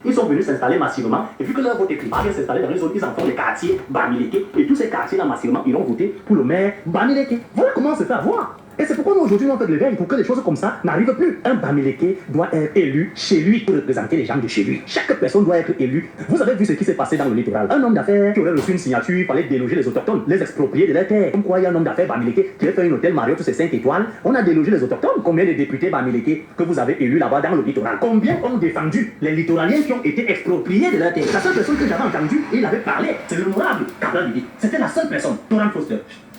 Ils sont venus s'installer massivement, et vu que leur vote est vient s'installer dans les zones, ils en font les quartiers Bamileke, et tous ces quartiers-là massivement, ils ont voté pour le maire Bamileke. Voilà comment on se fait avoir. Et c'est pourquoi nous aujourd'hui on fait de l'éveil pour que les choses comme ça n'arrivent plus. Un Bamileke doit être élu chez lui pour représenter les gens de chez lui. Chaque personne doit être élue. Vous avez vu ce qui s'est passé dans le littoral. Un homme d'affaires qui aurait reçu une signature, il fallait déloger les autochtones, les exproprier de leurs terres. Comme quoi il y a un homme d'affaires Bamileke qui a fait un hôtel Marriott, tous ces 5 étoiles. On a délogé les autochtones. Combien de députés Bamileke que vous avez élus là-bas dans le littoral? Combien ont défendu les littoraliens qui ont été expropriés de leurs terres? La seule personne que j'avais entendue, il avait parlé, c'est l'honorable Kabla Bibi. C'était la seule personne. Toran Foster,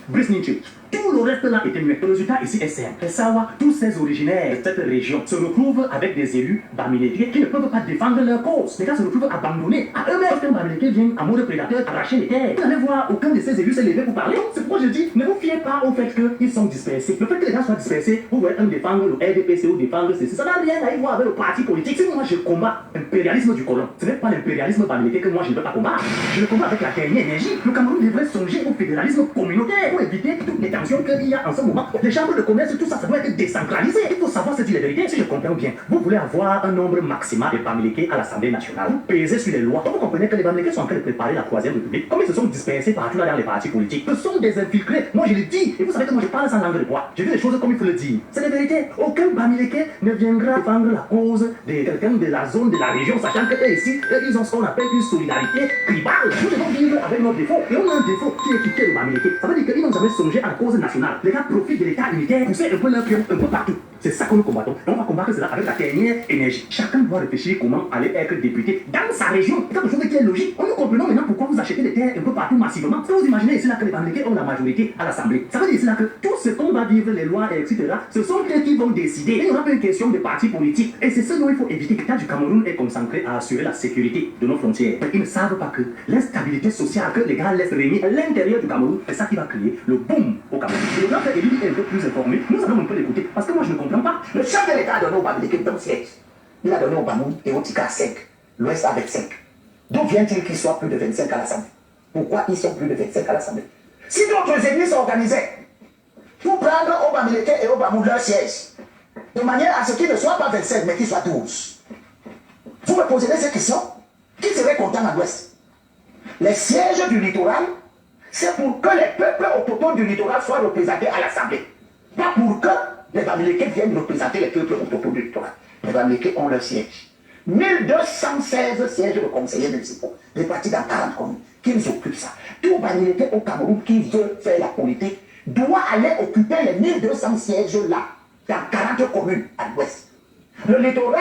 Brice Nietzsche. Tout le reste là était muet. Le résultat ici est simple. Sawa, tous ces originaires de cette région se retrouvent avec des élus Bamileke qui ne peuvent pas défendre leur cause. Les gars se retrouvent abandonnés à eux-mêmes. Lorsqu'un Bamileke vient à mode prédateur arracher les terres, vous allez voir aucun de ces élus s'est levé pour parler. C'est pourquoi je dis, ne vous fiez pas au fait qu'ils sont dispersés. Le fait que les gens soient dispersés, vous voyez un défendre le RDPC ou défendre ceci, ça n'a rien à y voir avec le parti politique. Si moi je combats l'impérialisme du colon, ce n'est pas l'impérialisme Bamileke que moi je ne veux pas combattre. Je le combats avec la dernière énergie. Le Cameroun devrait songer au fédéralisme communautaire pour éviter toutes les tensions qu'il y a en ce moment. Les chambres de commerce, tout ça, ça doit être décentralisé. Il faut savoir se dire la vérité. Si je comprends bien, vous voulez avoir un nombre maximal de Bamileke à l'Assemblée nationale. Vous pesez sur les lois. Vous comprenez que les Bamileke sont en train de préparer la 3e République. Comme ils se sont dispersés partout là dans les partis politiques. Ce sont des infiltrés. Moi je le dis. Et vous savez que moi je parle sans langue de bois. Je dis les choses comme il faut le dire. C'est la vérité. Aucun Bamileke ne viendra défendre la cause de quelqu'un de la zone, de la région, sachant que ici, ils ont ce qu'on appelle une solidarité tribale. Nous devons vivre avec nos défauts. Et on a un défaut qui est quitter le Bamileke. Ça veut dire qu'ils n'ont jamais songé à la cause nationale. Les gars profitent de l'État unitaire, pousser un peu leur pion un peu partout. C'est ça que nous combattons. Et on va combattre cela avec la dernière énergie. Chacun doit réfléchir comment aller être député dans sa région. C'est quelque chose qui est logique. Nous comprenons maintenant pourquoi vous achetez des terres un peu partout massivement. Si vous imaginez ici là que les Bamileke ont la majorité à l'Assemblée, ça veut dire ici là que tout ce qu'on va vivre, les lois, etc., ce sont eux qui vont décider. Et il n'y aura pas une question de parti politique. Et c'est ce dont il faut éviter. L'État du Cameroun est concentré à assurer la sécurité de nos frontières. Ils ne savent pas que l'instabilité sociale que les gars laissent régner à l'intérieur du Cameroun, c'est ça qui va créer le boom au Cameroun. Et le grand frère Élie est un peu plus informé. Nous allons un peu l'écouter. Parce que moi je ne comprends pas. Le chef de l'État a donné au Bamileke 2 sièges. Il a donné au Bamoun et au Tika 5. L'Ouest avec 5. D'où vient-il qu'ils soient plus de 25 à l'Assemblée? Pourquoi ils sont plus de 25 à l'Assemblée? Si d'autres ennemis s'organisaient pour prendre au Bamileke et au Bamoun leurs sièges, de manière à ce qu'ils ne soient pas 25 mais qu'ils soient 12. Vous me posez ces questions? Qui serait content à l'Ouest? Les sièges du littoral, c'est pour que les peuples autochtones du littoral soient représentés à l'Assemblée. Pas pour que les Bamileke viennent représenter les peuples autochtones du littoral. Les Bamileke ont leur siège. 1216 sièges de conseillers municipaux répartis dans 40 communes. qu'ils occupent ça. Tout Bamileke au Cameroun qui veut faire la politique doit aller occuper les 1200 sièges là, dans 40 communes à l'ouest. Le littoral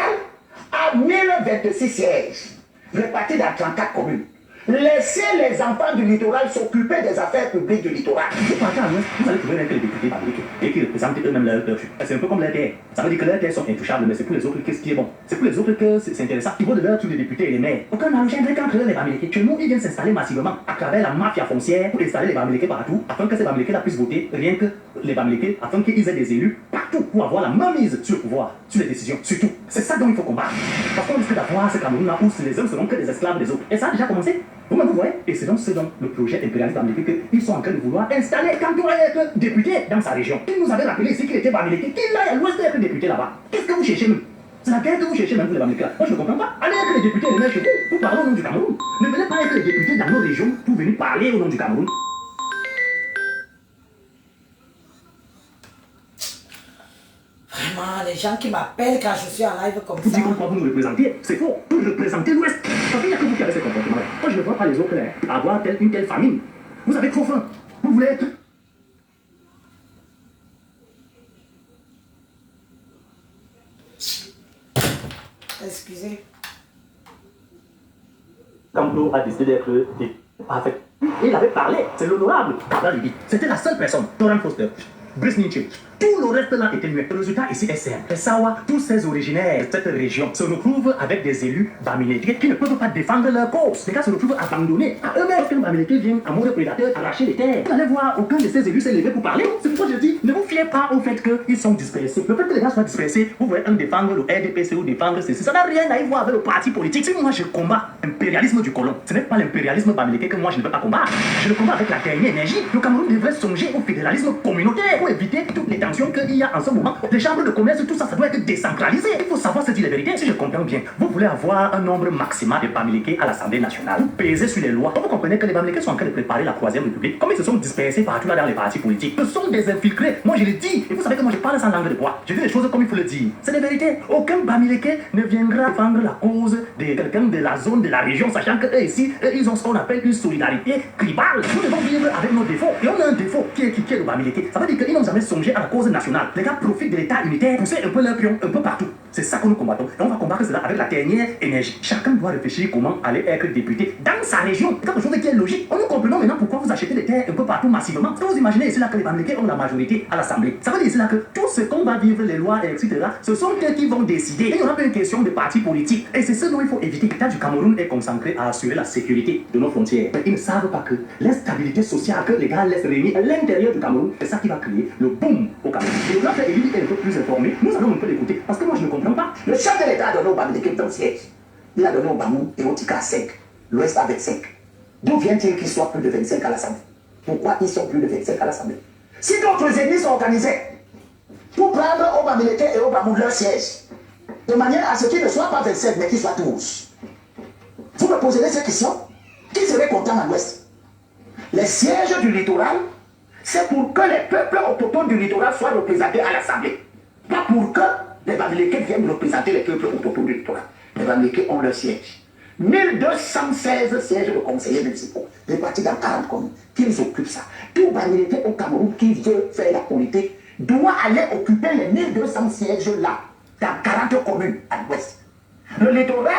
a 1026 sièges, répartis dans 34 communes. Laissez les enfants du littoral s'occuper des affaires publiques du littoral. Vous partez à l'ouest, vous allez trouver les députés bamileke et qui représentent eux-mêmes leur peuple. C'est un peu comme leur terre. Ça veut dire que leurs terres sont intouchables, mais c'est pour les autres qu'est-ce qui est bon. C'est pour les autres que c'est intéressant. Ils vont de leur tous les députés et les maires. Aucun arrangement entre les bamileke. Chez nous, ils viennent s'installer massivement à travers la mafia foncière pour installer les bamileke partout, afin que ces bamileke-là puissent voter rien que les bamileke, afin qu'ils aient des élus partout pour avoir la main mise sur le pouvoir, sur les décisions, surtout. C'est ça dont il faut combattre. Parce qu'on risque d'avoir ce Cameroun-là où les hommes seront que des esclaves des autres. Et ça a déjà commencé. Vous voyez? Et c'est donc ce dont le projet impérialiste bamileke qu'ils sont en train de vouloir installer quand il va être député dans sa région. Il nous avait rappelé ici qu'il était bamileke, qu'il aille à l'ouest d'être député là-bas. Qu'est-ce que vous cherchez même? C'est la guerre que vous cherchez même pour les bamileke là. Moi je ne comprends pas. Allez être les députés les maires chez vous pour parler au nom du Cameroun. Ne venez pas être les députés dans nos régions pour venir parler au nom du Cameroun. Vraiment, les gens qui m'appellent quand je suis en live comme Vous ça. dites pourquoi vous nous représentez, c'est faux. Vous représentez l'Ouest. Parce qu'il n'y a que vous qui avez ce comportement. Moi, je ne vois pas les autres avoir une telle famine. Vous avez trop faim. Vous voulez être... Excusez. Campo a décidé d'être parfait. Il avait parlé, c'est l'honorable. C'était la seule personne, Doran Foster, Brice Nietzsche. Tout le reste là était muet. Le résultat ici est simple. Sawa, tous ces originaires de cette région se retrouvent avec des élus bamileke qui ne peuvent pas défendre leur cause. Les gars se retrouvent abandonnés à eux-mêmes. Lorsqu'un bamileke vient à mode prédateur arracher les terres, vous allez voir, aucun de ces élus s'est levé pour parler. C'est pourquoi je dis, ne vous fiez pas au fait qu'ils sont dispersés. Le fait que les gars soient dispersés, vous voyez un défendre le RDPC ou défendre ceci. Ça n'a rien à y voir avec le parti politique. Si moi je combats l'impérialisme du colon, ce n'est pas l'impérialisme bamileke que moi je ne veux pas combattre. Je le combats avec la dernière énergie. Le Cameroun devrait songer au fédéralisme communautaire pour éviter toutes les tensions qu'il y a en ce moment. Les chambres de commerce, tout ça, ça doit être décentralisé. Il faut savoir se dire la vérité. Si je comprends bien, vous voulez avoir un nombre maximal de bamileke à l'Assemblée nationale. Vous pesez sur les lois. Vous comprenez que les bamileke sont en train de préparer la troisième république. Comme ils se sont dispersés partout là dans les partis politiques. Ce sont des infiltrés. Moi je le dis. Et vous savez que moi je parle sans langue de bois. Je dis les choses comme il faut le dire. C'est la vérité. Aucun bamileke ne viendra défendre la cause de quelqu'un de la zone, de la région, sachant que eux ici, ils ont ce qu'on appelle une solidarité tribale. Nous devons vivre avec nos défauts. Et on a un défaut qui est le bamileke. Ça veut dire qu'ils n'ont jamais songé à la cause nationale. Les gars profitent de l'État unitaire, pousser un peu leur pion un peu partout. C'est ça que nous combattons. Et on va combattre cela avec la dernière énergie. Chacun doit réfléchir comment aller être député dans sa région. C'est quelque chose qui est logique. On nous comprenons maintenant pourquoi vous achetez des terres un peu partout massivement. Est-ce que vous imaginez ici là que les bamileke ont la majorité à l'Assemblée? Ça veut dire ici là que tout ce qu'on va vivre, les lois, etc., ce sont eux qui vont décider. Et il n'y aura pas une question de parti politique. Et c'est ce dont il faut éviter. L'État du Cameroun est concentré à assurer la sécurité de nos frontières. Mais ils ne savent pas que l'instabilité sociale que les gars laissent régner à l'intérieur du Cameroun, c'est ça qui va créer le boom au Cameroun. Et notre élite est un peu plus informé. Nous allons un peu l'écouter. Parce que moi, je ne comprends pas. Le chef de l'État a donné au Bamileke un siège. Il a donné au Bamou et au Tika 5. L'Ouest avec 5. D'où vient-il qu'ils soient plus de 25 à l'Assemblée? Pourquoi ils sont plus de 25 à l'Assemblée? Si d'autres ennemis sont organisés pour prendre au Bamileke et au Bamou leur siège, de manière à ce qu'ils ne soient pas 25, mais qu'ils soient 12. Vous me poserez cette question. Qui serait content à l'Ouest? Les sièges du littoral, c'est pour que les peuples autochtones du littoral soient représentés à l'Assemblée. Pas pour que les Bamileke viennent représenter les peuples autochtones du littoral. Les Bamileke ont leur siège. 1216 sièges de conseillers municipaux, répartis dans 40 communes, qu'ils occupent ça. Tout Bamileke au Cameroun qui veut faire la politique doit aller occuper les 1200 sièges là, dans 40 communes à l'ouest. Le littoral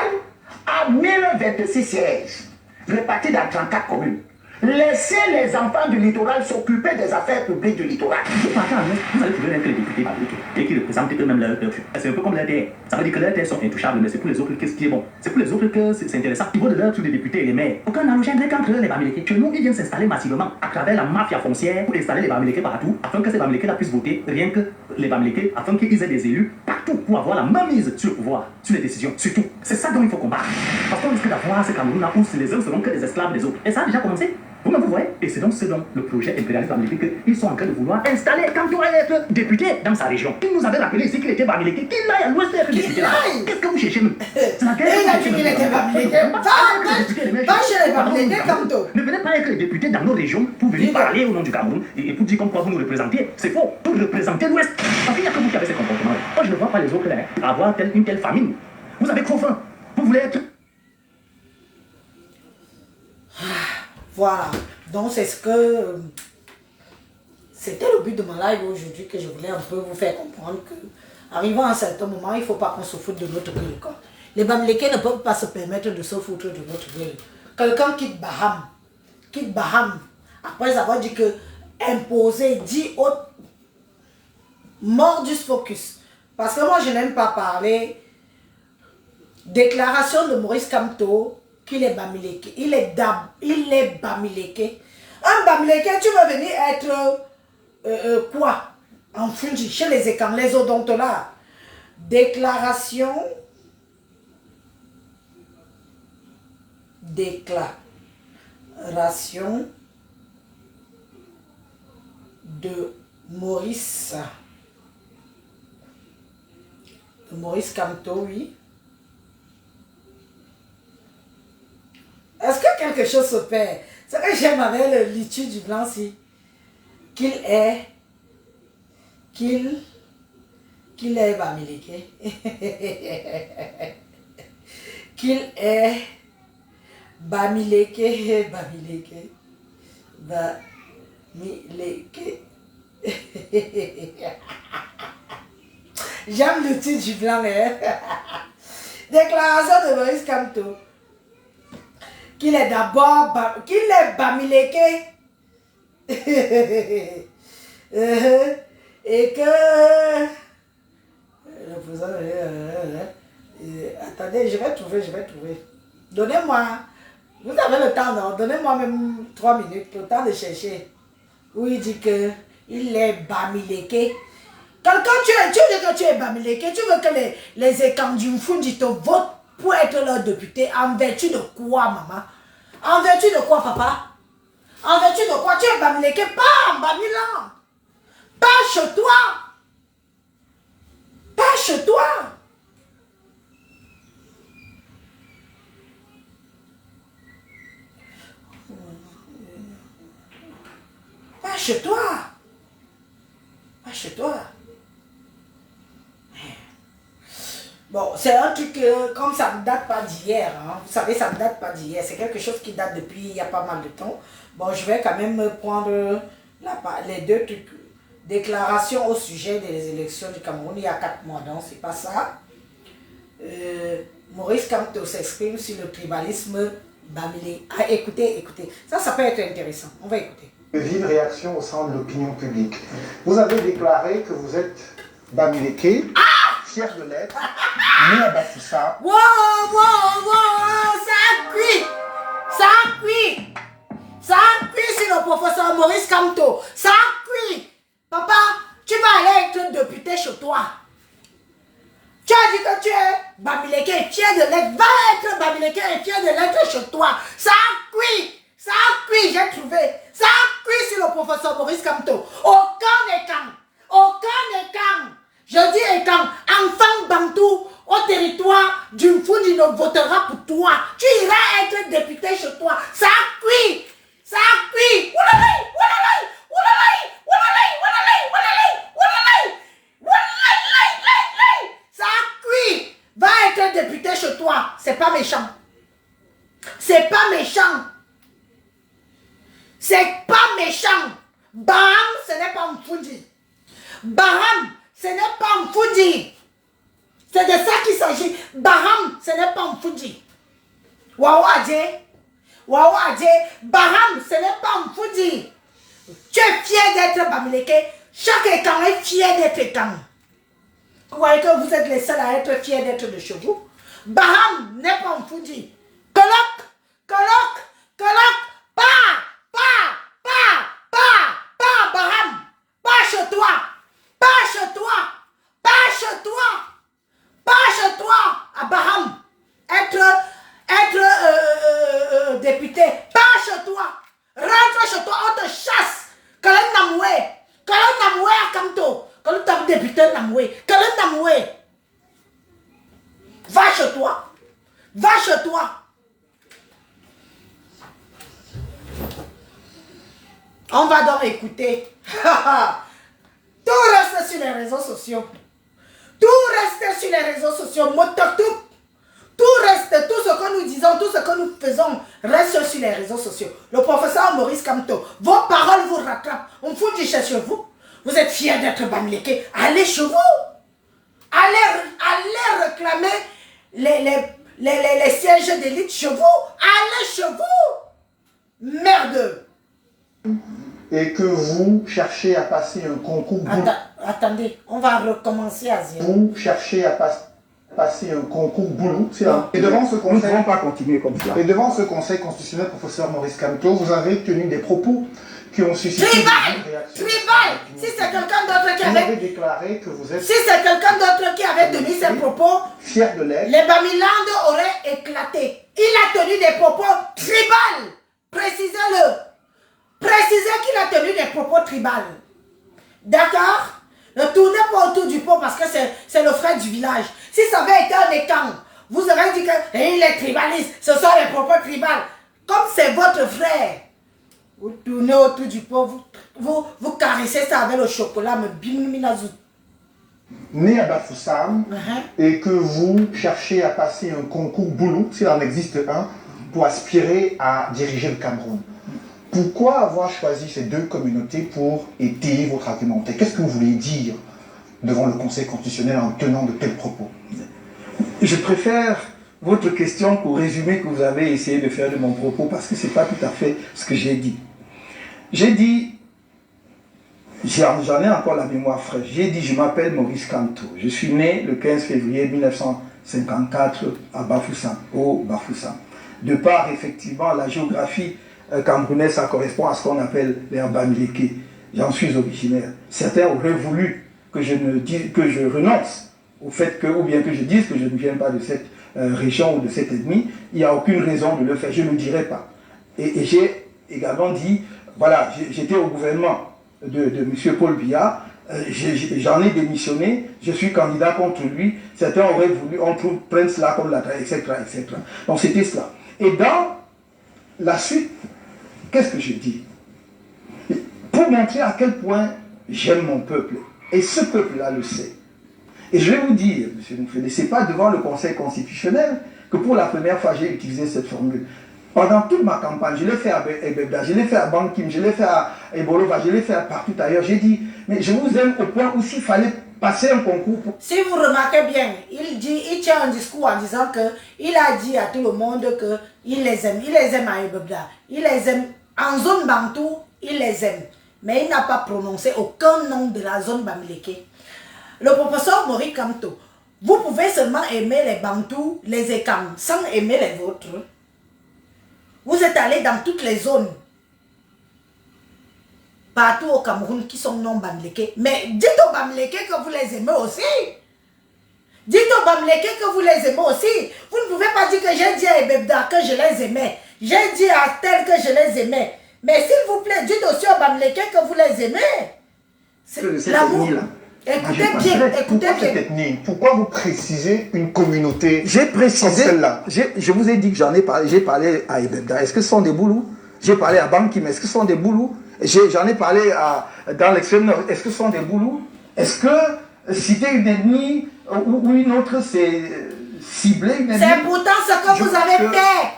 a 1026 sièges, répartis dans 34 communes. Laissez les enfants du littoral s'occuper des affaires publiques du littoral. Vous partez à l'ouest, vous allez trouver les députés bamileke et qui représentent eux-mêmes leur peuple. C'est un peu comme leur terre. Ça veut dire que leurs terres sont intouchables, mais c'est pour les autres qu'est-ce qui est bon. C'est pour les autres que c'est intéressant. Ils vont de leur tous les députés et les maires. Aucun arrangement entre les bamileke. Chez nous, ils viennent s'installer massivement à travers la mafia foncière pour installer les bamileke partout, afin que ces bamileke là puissent voter rien que les bamileke, afin qu'ils aient des élus partout pour avoir la main mise sur le pouvoir, sur les décisions, surtout. C'est ça dont il faut combattre. Parce qu'on risque d'avoir ce Cameroun là où les uns seront que des esclaves des autres. Et ça a déjà commencé. Vous voyez? Et c'est donc ce dont le projet impérialiste bamileke qu'ils sont en train de vouloir installer quand il va être député dans sa région. Il nous avait rappelé ici qu'il était bamileke, qu'il aille à l'ouest être député là. Qu'est-ce que vous cherchez même? C'est la guerre. Il a dit qu'il était bamileke. Va chez les bamileke comme toi. Ne venez pas être les députés dans nos régions pour venir parler au nom du Cameroun et pour dire comme quoi vous nous représentez. C'est faux. Pour représenter l'ouest. Parce qu'il n'y a que vous qui avez ces comportements. Moi je ne vois pas les autres là avoir une telle famine. Vous avez trop faim. Vous voulez être... Voilà. Donc, c'est ce que... C'était le but de mon live aujourd'hui, que je voulais un peu vous faire comprendre que, arrivant à un certain moment, il ne faut pas qu'on se foute de notre gueule. Les Bamilekés ne peuvent pas se permettre de se foutre de notre gueule. Quelqu'un quitte Baham, après avoir dit que imposer, dit autre, mordus focus. Parce que moi, je n'aime pas parler. Déclaration de Maurice Kamto qu'il est Bamileke. Il est Bamileke. Un Bamileke, tu vas venir être quoi? En Fundi, chez les écans, les odontologues. Déclaration de Maurice Kamto, oui. Est-ce que quelque chose se perd? Ce que j'aime avec le litu du blanc, c'est qu'il est Bamileke. Qu'il est Bamileke. J'aime le titre du blanc. Déclaration de Maurice Kamto. Qu'il est d'abord Bamileke. Et que attendez, je vais trouver. Donnez-moi. Vous avez le temps, non? Donnez-moi même 3 minutes, le temps de chercher. Où il dit que il est Bamileke. Quand tu dis que tu es Bamileke, tu veux que les écans du Mfundi te votent pour être leur député. En vertu de quoi, maman? En vertu de quoi, papa? En vertu de quoi? Tu es Bamileke, pas en Bamilan. Pas chez toi. Pas chez toi. Pas chez toi. Pas chez toi. Bon, c'est un truc comme ça ne date pas d'hier. Hein. Vous savez, ça ne date pas d'hier. C'est quelque chose qui date depuis il y a pas mal de temps. Bon, je vais quand même prendre les deux trucs. Déclaration au sujet des élections du Cameroun il y a 4 mois. Donc, c'est pas ça. Maurice Kamto s'exprime sur le tribalisme Bamileke. Ah, écoutez. Ça peut être intéressant. On va écouter. Vive réaction au sein de l'opinion publique. Vous avez déclaré que vous êtes Bamileke, fier de l'être, né à Bafoussa. Wow, ça cuit sur le professeur Maurice Kamto. Ça cuit. Papa, tu vas aller être député chez toi. Tu as dit que tu es Bamileke et fier de l'être. Va être Bamileke et fier de l'être chez toi. Ça cuit, j'ai trouvé. Ça cuit sur le professeur Maurice Kamto. Aucun écran. Je dis écran, enfant bantou au territoire du Mfundi ne votera pour toi. Tu iras être député chez toi. Ça cuit. Ça cuit. Va être député chez toi. C'est pas méchant. Baham, ce n'est pas Mfundi. C'est de ça qu'il s'agit. Baham, ce n'est pas Mfundi. Waouadje, Baham, ce n'est pas Mfundi. Tu es fier d'être Bamileke. Chaque écran est fier d'être écran. Vous voyez que vous êtes les seuls à être fiers d'être de chez vous. Baham n'est pas Mfundi. Colloque, Baham. Pas chez toi, à Baham. Être député, pas chez toi. Rentre chez toi, on te chasse. Kalen Namoué à Kamto. Kalen Namoué député Namoué. Kalen Namoué. Va chez toi. On va donc écouter. Tout reste sur les réseaux sociaux. Motoktuk. Tout reste, tout ce que nous disons, tout ce que nous faisons reste sur les réseaux sociaux. Le professeur Maurice Kamto, vos paroles vous rattrapent. On fout du chez vous. Vous êtes fiers d'être Bamileke. Allez chez vous. Allez réclamer les sièges d'élite chez vous. Allez chez vous. Merde. Et que vous cherchez à passer un concours boulot. Attendez, on va recommencer à zéro. Vous cherchez à passer un concours boulot. Et devant ce Nous ne conseil, pouvons pas continuer comme ça. et devant ce conseil constitutionnel, professeur Maurice Kamto, vous avez tenu des propos qui ont suscité Tribal. des réactions. Si c'est quelqu'un d'autre qui Vous avez avait... déclaré que vous êtes Si c'est quelqu'un d'autre qui avait tenu ces propos, fier de l'être. les Bamiland auraient éclaté. Il a tenu des propos tribales. Précisez-le. Précisez qu'il a tenu des propos tribales. D'accord? Ne tournez pas autour du pot parce que c'est le frère du village. Si ça avait été un écang, vous aurez dit qu'il est tribaliste. Ce sont les propos tribales. Comme c'est votre frère, vous tournez autour du pot, vous caressez ça avec le chocolat, mais bim, Né à Bafoussam, et que vous cherchez à passer un concours boulot, s'il en existe un, pour aspirer à diriger le Cameroun. Pourquoi avoir choisi ces deux communautés pour étayer votre argumentaire? Qu'est-ce que vous voulez dire devant le Conseil constitutionnel en tenant de tels propos? Je préfère votre question qu'au résumé que vous avez essayé de faire de mon propos, parce que ce n'est pas tout à fait ce que j'ai dit. J'ai dit, j'en ai encore la mémoire fraîche, j'ai dit, je m'appelle Maurice Kamto. Je suis né le 15 février 1954 à Bafoussam, au Bafoussam. De par, effectivement, la géographie camerounaise, ça correspond à ce qu'on appelle les Bamileke. J'en suis originaire. Certains auraient voulu que je renonce au fait que, ou bien que je dise que je ne viens pas de cette région ou de cette ethnie. Il n'y a aucune raison de le faire, je ne le dirai pas. Et j'ai également dit, voilà, j'étais au gouvernement de M. Paul Biya, j'en ai démissionné, je suis candidat contre lui, certains auraient voulu, on prenne cela comme la traite, etc., etc. Donc c'était cela. Et dans la suite, qu'est-ce que je dis? Pour montrer à quel point j'aime mon peuple, et ce peuple-là le sait. Et je vais vous dire, M. Moufele, ce n'est pas devant le Conseil constitutionnel que pour la première fois j'ai utilisé cette formule. Pendant toute ma campagne, je l'ai fait à Ebebda, je l'ai fait à Bankim, je l'ai fait à Ebolova, je l'ai fait partout ailleurs. J'ai dit, mais je vous aime au point où s'il fallait passer un concours. Si vous remarquez bien, il tient un discours en disant qu'il a dit à tout le monde qu'il les aime. Il les aime à Ebebda, il les aime en zone Bantou, il les aime. Mais il n'a pas prononcé aucun nom de la zone Bamileke. Le professeur Maurice Kamto, vous pouvez seulement aimer les Bantous, les Ekam, sans aimer les autres. Vous êtes allé dans toutes les zones, partout au Cameroun, qui sont non Bamileke. Mais dites aux Bamileke que vous les aimez aussi. Dites aux Bamileke que vous les aimez aussi. Vous ne pouvez pas dire que j'ai dit à Ebebda que je les aimais. J'ai dit à tel que je les aimais. Mais s'il vous plaît, dites aussi aux Bamileke que vous les aimez. C'est l'amour. Écoutez bien, écoutez bien. Pourquoi vous précisez une communauté? J'ai précisé, comme celle-là. je vous ai dit que j'en ai parlé, j'ai parlé à Ebebda, est-ce que ce sont des Boulous? J'ai parlé à Bankim, est-ce que ce sont des Boulous? J'en ai parlé dans l'extrême nord, est-ce que ce sont des Boulous? Est-ce que citer une ethnie ou une autre, c'est cibler une ethnie? C'est pourtant ce que vous avez fait.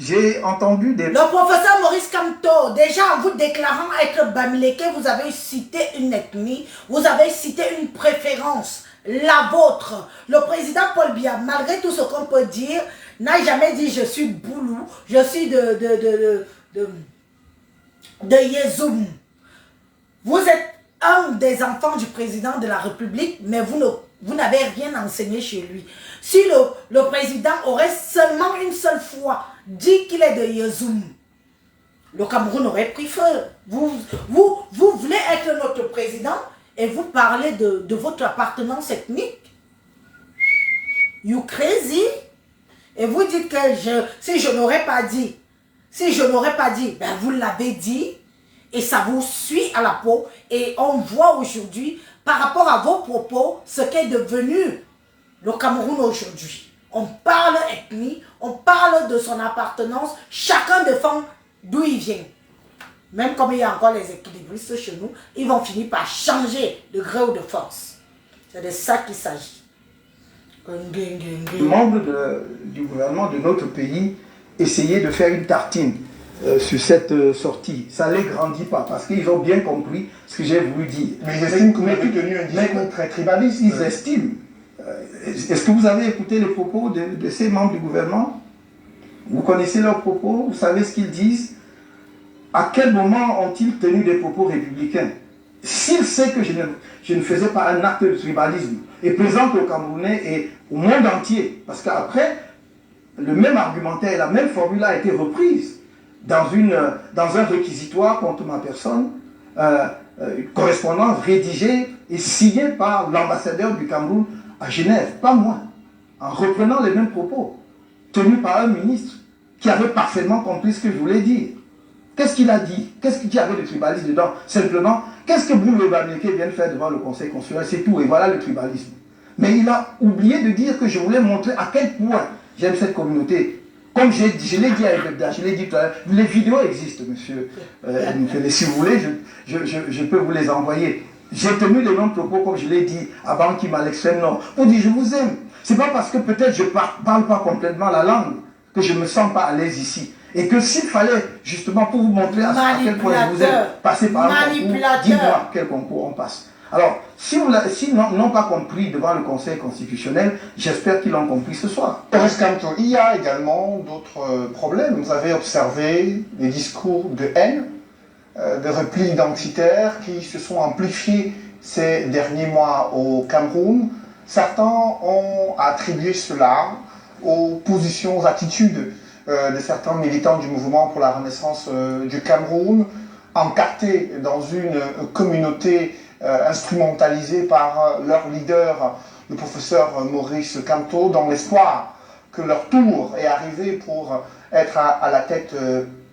J'ai entendu des... Le professeur Maurice Kamto, déjà en vous déclarant être Bamileke, vous avez cité une ethnie, vous avez cité une préférence, la vôtre. Le président Paul Biya, malgré tout ce qu'on peut dire, n'a jamais dit je suis Boulou, je suis de Yezoum. Vous êtes un des enfants du président de la République, mais vous n'avez rien enseigné chez lui. Si le président aurait seulement une seule fois dit qu'il est de Yezoum, le Cameroun aurait pris feu. Vous voulez être notre président et vous parlez de votre appartenance ethnique. You crazy? Et vous dites que si je n'aurais pas dit, ben vous l'avez dit et ça vous suit à la peau. Et on voit aujourd'hui, par rapport à vos propos, ce qu'est devenu le Cameroun aujourd'hui. On parle ethnie, on parle de son appartenance, chacun défend d'où il vient. Même comme il y a encore les équilibristes chez nous, ils vont finir par changer de gré ou de force. C'est de ça qu'il s'agit. membres du gouvernement de notre pays essayaient de faire une tartine sur cette sortie. Ça ne les grandit pas parce qu'ils ont bien compris ce que j'ai voulu dire. Mais ils estiment que vous avez tenu un discours très tribaliste. Ils estiment. Est-ce que vous avez écouté les propos de ces membres du gouvernement? Vous connaissez leurs propos? Vous savez ce qu'ils disent? À quel moment ont-ils tenu des propos républicains? S'ils savent que je ne faisais pas un acte de tribalisme et présente aux Camerounais et au monde entier, parce qu'après, le même argumentaire, la même formule a été reprise dans un réquisitoire contre ma personne, correspondance rédigée et signée par l'ambassadeur du Cameroun à Genève, pas moi, en reprenant les mêmes propos, tenus par un ministre qui avait parfaitement compris ce que je voulais dire. Qu'est-ce qu'il a dit? Qu'est-ce qu'il y avait de tribalisme dedans? Simplement, qu'est-ce que Boulou Bamileke vient de faire devant le conseil constitutionnel? C'est tout, et voilà le tribalisme. Mais il a oublié de dire que je voulais montrer à quel point j'aime cette communauté. Comme je l'ai dit à Ebebda, je l'ai dit tout à l'heure, les vidéos existent, monsieur. Si vous voulez, je peux vous les envoyer. J'ai tenu les mêmes propos, comme je l'ai dit, avant qu'il à l'extrême nord, pour dire je vous aime. C'est pas parce que peut-être je parle pas complètement la langue que je me sens pas à l'aise ici. Et que s'il fallait, justement, pour vous montrer à quel point je vous aime, passer par un concours, dis-moi quel concours on passe. Alors, s'ils n'ont pas compris devant le Conseil constitutionnel, j'espère qu'ils l'ont compris ce soir. Maurice Kamto, il y a également d'autres problèmes. Vous avez observé des discours de haine, de repli identitaires qui se sont amplifiés ces derniers mois au Cameroun. Certains ont attribué cela aux positions, aux attitudes de certains militants du mouvement pour la renaissance du Cameroun, encartés dans une communauté instrumentalisée par leur leader, le professeur Maurice Kamto, dans l'espoir que leur tour est arrivé pour être à la tête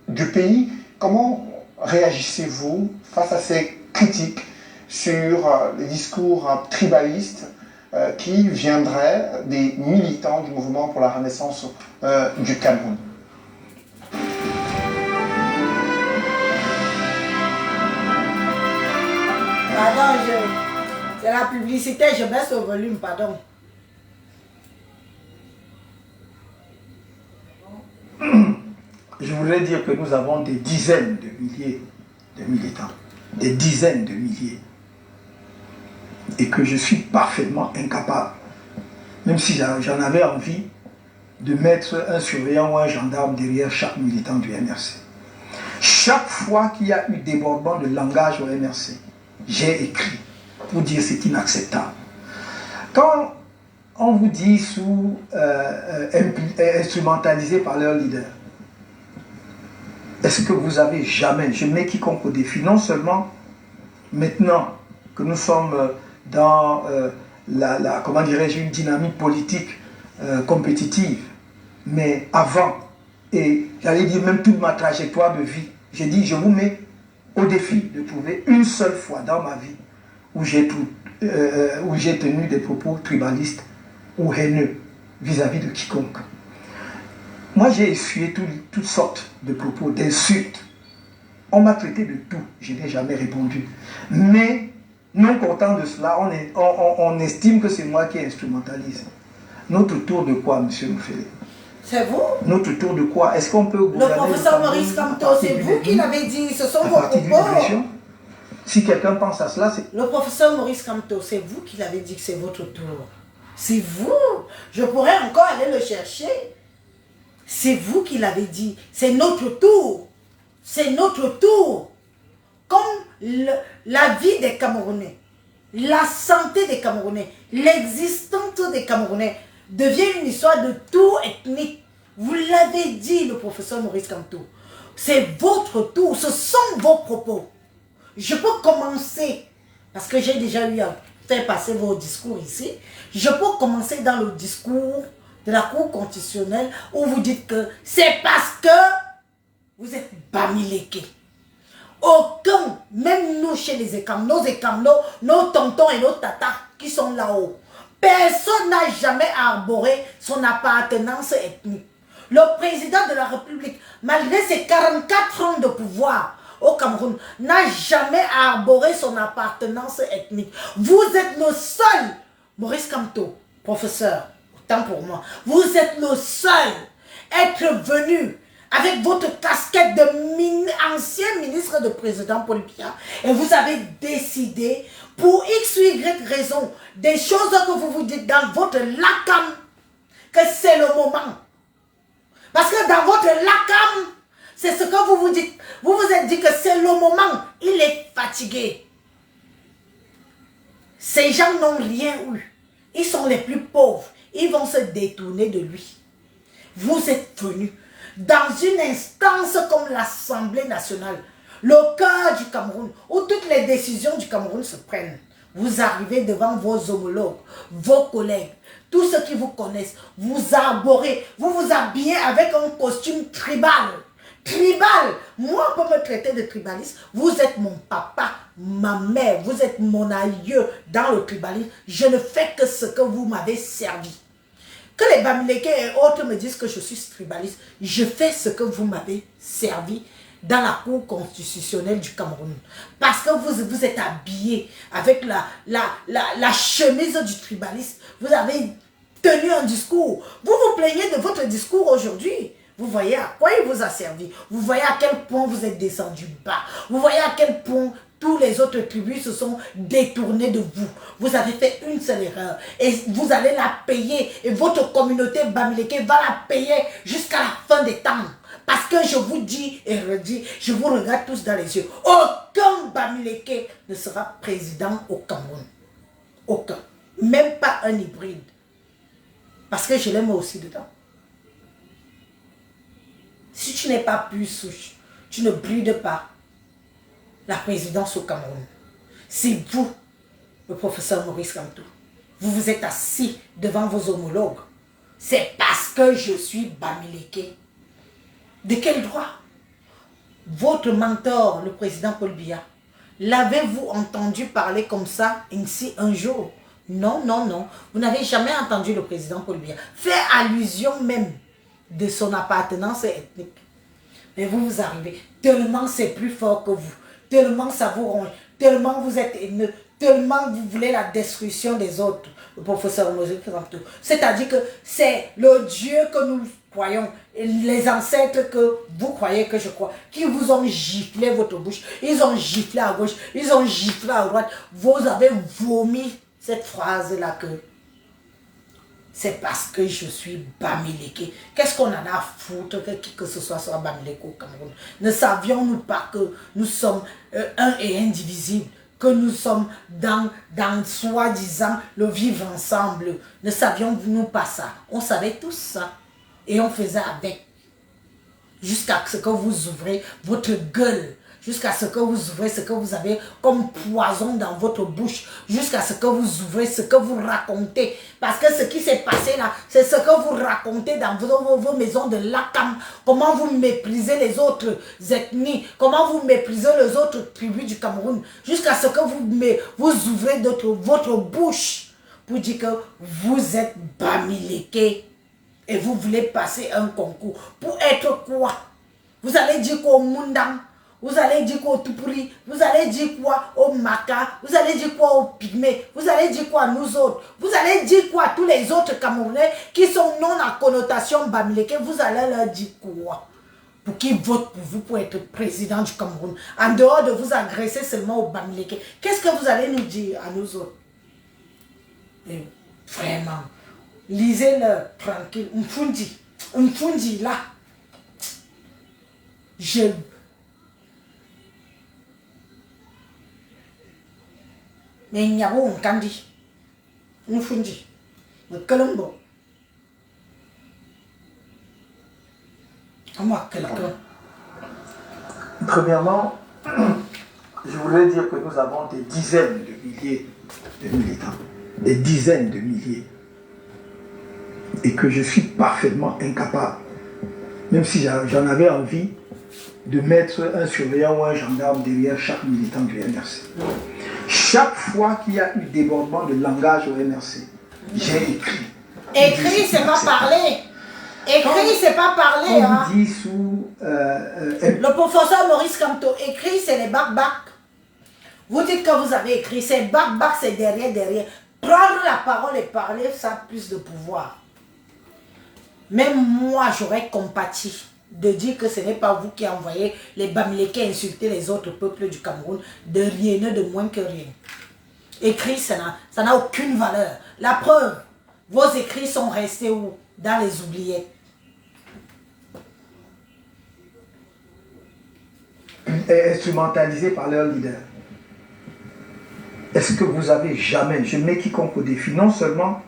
du pays. Comment réagissez-vous face à ces critiques sur les discours tribalistes qui viendraient des militants du mouvement pour la renaissance du Cameroun? Pardon, c'est la publicité, je baisse le volume, pardon. Je voudrais dire que nous avons des dizaines de milliers de militants, des dizaines de milliers, et que je suis parfaitement incapable, même si j'en avais envie, de mettre un surveillant ou un gendarme derrière chaque militant du MRC. Chaque fois qu'il y a eu débordement de langage au MRC, j'ai écrit pour dire c'est inacceptable. Quand on vous dit instrumentalisé par leur leader, est-ce que vous avez jamais, je mets quiconque au défi, non seulement maintenant que nous sommes dans comment dirais-je, une dynamique politique compétitive, mais avant, et j'allais dire même toute ma trajectoire de vie, j'ai dit je vous mets au défi de trouver une seule fois dans ma vie où j'ai tenu des propos tribalistes ou haineux vis-à-vis de quiconque. Moi, j'ai essuyé toutes sortes de propos, d'insultes. On m'a traité de tout, je n'ai jamais répondu. Mais, non content de cela, on estime que c'est moi qui instrumentalise. Notre tour de quoi, monsieur Moufélé? C'est vous? Notre tour de quoi? Est-ce qu'on peut gouverner le professeur Maurice Kamto, c'est vous qui l'avez dit, ce sont vos propos. Si quelqu'un pense à cela, c'est... Le professeur Maurice Kamto, c'est vous qui l'avez dit que c'est votre tour. C'est vous. Je pourrais encore aller le chercher. C'est vous qui l'avez dit. C'est notre tour. C'est notre tour. Comme la vie des Camerounais, la santé des Camerounais, l'existence des Camerounais devient une histoire de tour ethnique. Vous l'avez dit, le professeur Maurice Kamto. C'est votre tour. Ce sont vos propos. Je peux commencer, parce que j'ai déjà eu à faire passer vos discours ici, je peux commencer dans le discours de la Cour constitutionnelle où vous dites que c'est parce que vous êtes Bamileke. Aucun, même nous chez les Ekam, nos tontons et nos tatas qui sont là-haut, personne n'a jamais arboré son appartenance ethnique. Le président de la République, malgré ses 44 ans de pouvoir au Cameroun, n'a jamais arboré son appartenance ethnique. Vous êtes le seul, Maurice Kamto, professeur, tant pour moi. Vous êtes le seul à être venu avec votre casquette de ancien ministre de président Paul Biya, et vous avez décidé, pour X ou Y raison, des choses que vous vous dites dans votre lacam, que c'est le moment. Parce que dans votre lacam, c'est ce que vous vous dites. Vous vous êtes dit que c'est le moment. Il est fatigué. Ces gens n'ont rien eu. Ils sont les plus pauvres. Ils vont se détourner de lui. Vous êtes venus dans une instance comme l'Assemblée nationale, le cœur du Cameroun, où toutes les décisions du Cameroun se prennent. Vous arrivez devant vos homologues, vos collègues, tous ceux qui vous connaissent, vous arborez, vous vous habillez avec un costume tribal. Tribal, moi on peut me traiter de tribaliste, vous êtes mon papa, ma mère, vous êtes mon aïeux dans le tribalisme, je ne fais que ce que vous m'avez servi. Que les Bamileke et autres me disent que je suis tribaliste, je fais ce que vous m'avez servi dans la Cour constitutionnelle du Cameroun. Parce que vous êtes habillé avec la chemise du tribaliste, vous avez tenu un discours, vous vous plaignez de votre discours aujourd'hui. Vous voyez à quoi il vous a servi. Vous voyez à quel point vous êtes descendu bas. Vous voyez à quel point tous les autres tribus se sont détournés de vous. Vous avez fait une seule erreur. Et vous allez la payer. Et votre communauté Bamileke va la payer jusqu'à la fin des temps. Parce que je vous dis et redis, je vous regarde tous dans les yeux. Aucun Bamileke ne sera président au Cameroun. Aucun. Même pas un hybride. Parce que je l'aime aussi dedans. Si tu n'es pas plus souche, tu ne brides pas la présidence au Cameroun. C'est vous, le professeur Maurice Kamto. Vous vous êtes assis devant vos homologues. C'est parce que je suis Bamileke. De quel droit? Votre mentor, le président Paul Biya, l'avez-vous entendu parler comme ça, ainsi un jour? Non, non, non. Vous n'avez jamais entendu le président Paul Biya faire allusion même de son appartenance ethnique. Mais vous arrivez, tellement c'est plus fort que vous, tellement ça vous ronge, tellement vous êtes haineux, tellement vous voulez la destruction des autres, le professeur Maurice Kamto. C'est-à-dire que c'est le Dieu que nous croyons, et les ancêtres que vous croyez que je crois, qui vous ont giflé votre bouche, ils ont giflé à gauche, ils ont giflé à droite, vous avez vomi cette phrase-là que c'est parce que je suis Bamileke. Qu'est-ce qu'on en a à foutre que qui que ce soit Bamileke au Cameroun? Ne savions-nous pas que nous sommes un et indivisibles, que nous sommes dans soi-disant le vivre ensemble? Ne savions-nous pas ça? On savait tous ça. Et on faisait avec. Jusqu'à ce que vous ouvrez votre gueule. Jusqu'à ce que vous ouvrez ce que vous avez comme poison dans votre bouche. Jusqu'à ce que vous ouvrez ce que vous racontez. Parce que ce qui s'est passé là, c'est ce que vous racontez dans vos maisons de Lakam. Comment vous méprisez les autres ethnies. Comment vous méprisez les autres tribus du Cameroun. Jusqu'à ce que vous ouvrez votre bouche pour dire que vous êtes Bamileke. Et vous voulez passer un concours. Pour être quoi? Vous allez dire quoi au Mundang? Vous allez dire quoi au Tupuri? Vous allez dire quoi au Maka? Vous allez dire quoi aux Pygmées? Vous allez dire quoi à nous autres? Vous allez dire quoi à tous les autres Camerounais qui sont non à connotation Bamileke? Vous allez leur dire quoi? Pour qu'ils votent pour vous pour être président du Cameroun. En dehors de vous agresser seulement au Bamileke. Qu'est-ce que vous allez nous dire à nous autres? Et vraiment. Lisez-le tranquille. Mfundi là. Mais il y a un candy. Mfundi. Le Colombo. Moi, quelqu'un. Premièrement, je voudrais dire que nous avons des dizaines de milliers de militants. Des dizaines de milliers. Et que je suis parfaitement incapable, même si j'en avais envie, de mettre un surveillant ou un gendarme derrière chaque militant du MRC. Chaque fois qu'il y a eu débordement de langage au MRC, j'ai écrit. Écrit, c'est pas parler. Écrit, c'est pas parler. On dit sous... le professeur Maurice Kamto, écrit, c'est les bac-bac. Vous dites que vous avez écrit, c'est bac-bac, c'est derrière. Prendre la parole et parler, ça a plus de pouvoir. Même moi, j'aurais compati de dire que ce n'est pas vous qui envoyez les Bamileke insulter les autres peuples du Cameroun, de rien, de moins que rien. Écrit, ça n'a aucune valeur. La preuve, vos écrits sont restés où? Dans les oubliettes. Instrumentalisés par leur leader. Est-ce que vous avez jamais, je mets quiconque au défi, non seulement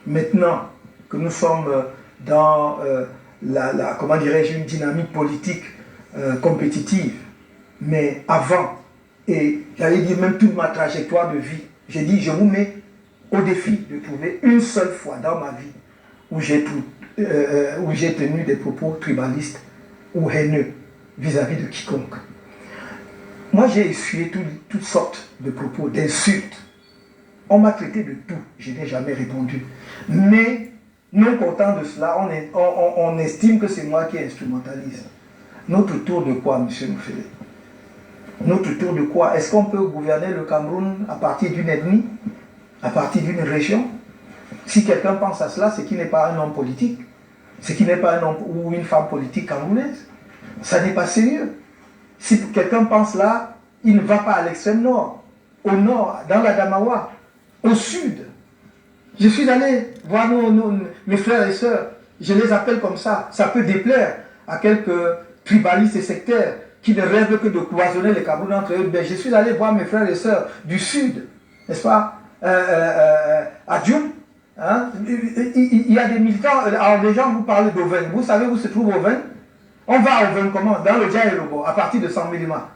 maintenant que nous sommes dans comment dirais-je, une dynamique politique compétitive, mais avant, et j'allais dire même toute ma trajectoire de vie, j'ai dit je vous mets au défi de trouver une seule fois dans ma vie où j'ai tenu des propos tribalistes ou haineux vis-à-vis de quiconque. Moi j'ai essuyé toutes sortes de propos, d'insultes. On m'a traité de tout, je n'ai jamais répondu. Mais, non content de cela, on estime que c'est moi qui instrumentalise. Notre tour de quoi, M. Moufele? Notre tour de quoi? Est-ce qu'on peut gouverner le Cameroun à partir d'une ethnie? À partir d'une région? Si quelqu'un pense à cela, c'est qu'il n'est pas un homme politique. C'est qu'il n'est pas un homme ou une femme politique camerounaise. Ça n'est pas sérieux. Si quelqu'un pense là, il ne va pas à l'extrême nord, au nord, dans la Damawa, au sud. Je suis allé voir mes frères et sœurs, je les appelle comme ça. Ça peut déplaire à quelques tribalistes et sectaires qui ne rêvent que de cloisonner les Camerounais entre eux. Mais je suis allé voir mes frères et sœurs du sud, n'est-ce pas, à Djoum. Hein? Il y a des militants, alors les gens vous parlent d'Oven. Vous savez où se trouve Oven? On va à Oven comment? Dans le Djaïlobo, à partir de 100 millimètres.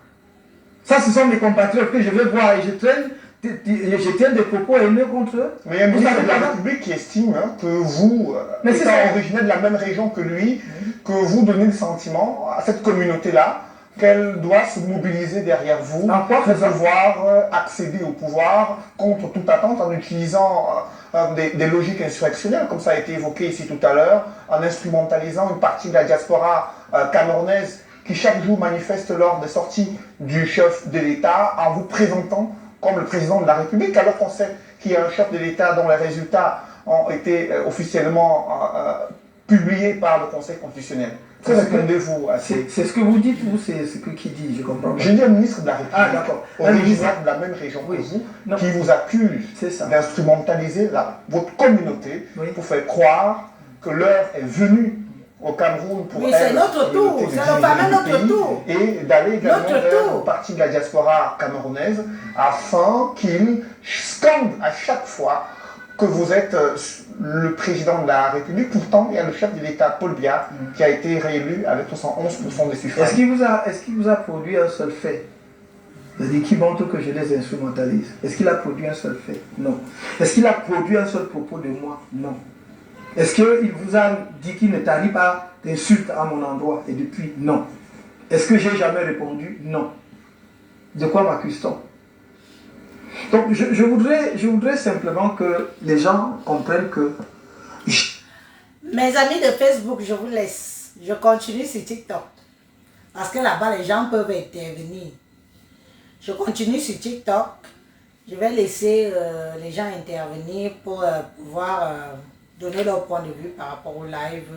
Ça, ce sont mes compatriotes que je vais voir et je tiens des propos haineux contre eux. Mais il y a un ministre de la République qui estime que vous, étant originaire de la même région que lui, que vous donnez le sentiment à cette communauté-là qu'elle doit se mobiliser derrière vous pour pouvoir accéder au pouvoir contre toute attente en utilisant des logiques insurrectionnelles, comme ça a été évoqué ici tout à l'heure, en instrumentalisant une partie de la diaspora camerounaise qui chaque jour manifeste lors des sorties du chef de l'État en vous présentant comme le président de la République, alors qu'on sait qu'il y a un chef de l'État dont les résultats ont été officiellement publiés par le Conseil constitutionnel. Que répondez-vous à c'est ce que vous dites ou c'est ce que qui dit? Je comprends pas. Je dis un ministre de la République, d'accord. originaire de la même région que vous, qui vous accuse d'instrumentaliser votre communauté pour faire croire que l'heure est venue au Cameroun pour mais c'est notre tour, c'est notre tour. Et d'aller également vers une partie de la diaspora camerounaise afin qu'ils scandent à chaque fois que vous êtes le président de la République. Pourtant, il y a le chef de l'État, Paul Biya, qui a été réélu avec 71% des suffrages. Est-ce qu'il vous a produit un seul fait? C'est-à-dire qui montre que je les instrumentalise? Est-ce qu'il a produit un seul fait? Non. Est-ce qu'il a produit un seul propos de moi? Non. Est-ce qu'il vous a dit qu'il ne tarit pas d'insultes à mon endroit? Et depuis, non. Est-ce que j'ai jamais répondu? Non. De quoi m'accuse-t-on? Donc, je voudrais simplement que les gens comprennent que... Mes amis de Facebook, je vous laisse. Je continue sur TikTok. Parce que là-bas, les gens peuvent intervenir. Je continue sur TikTok. Je vais laisser les gens intervenir pour pouvoir... donner leur point de vue par rapport au live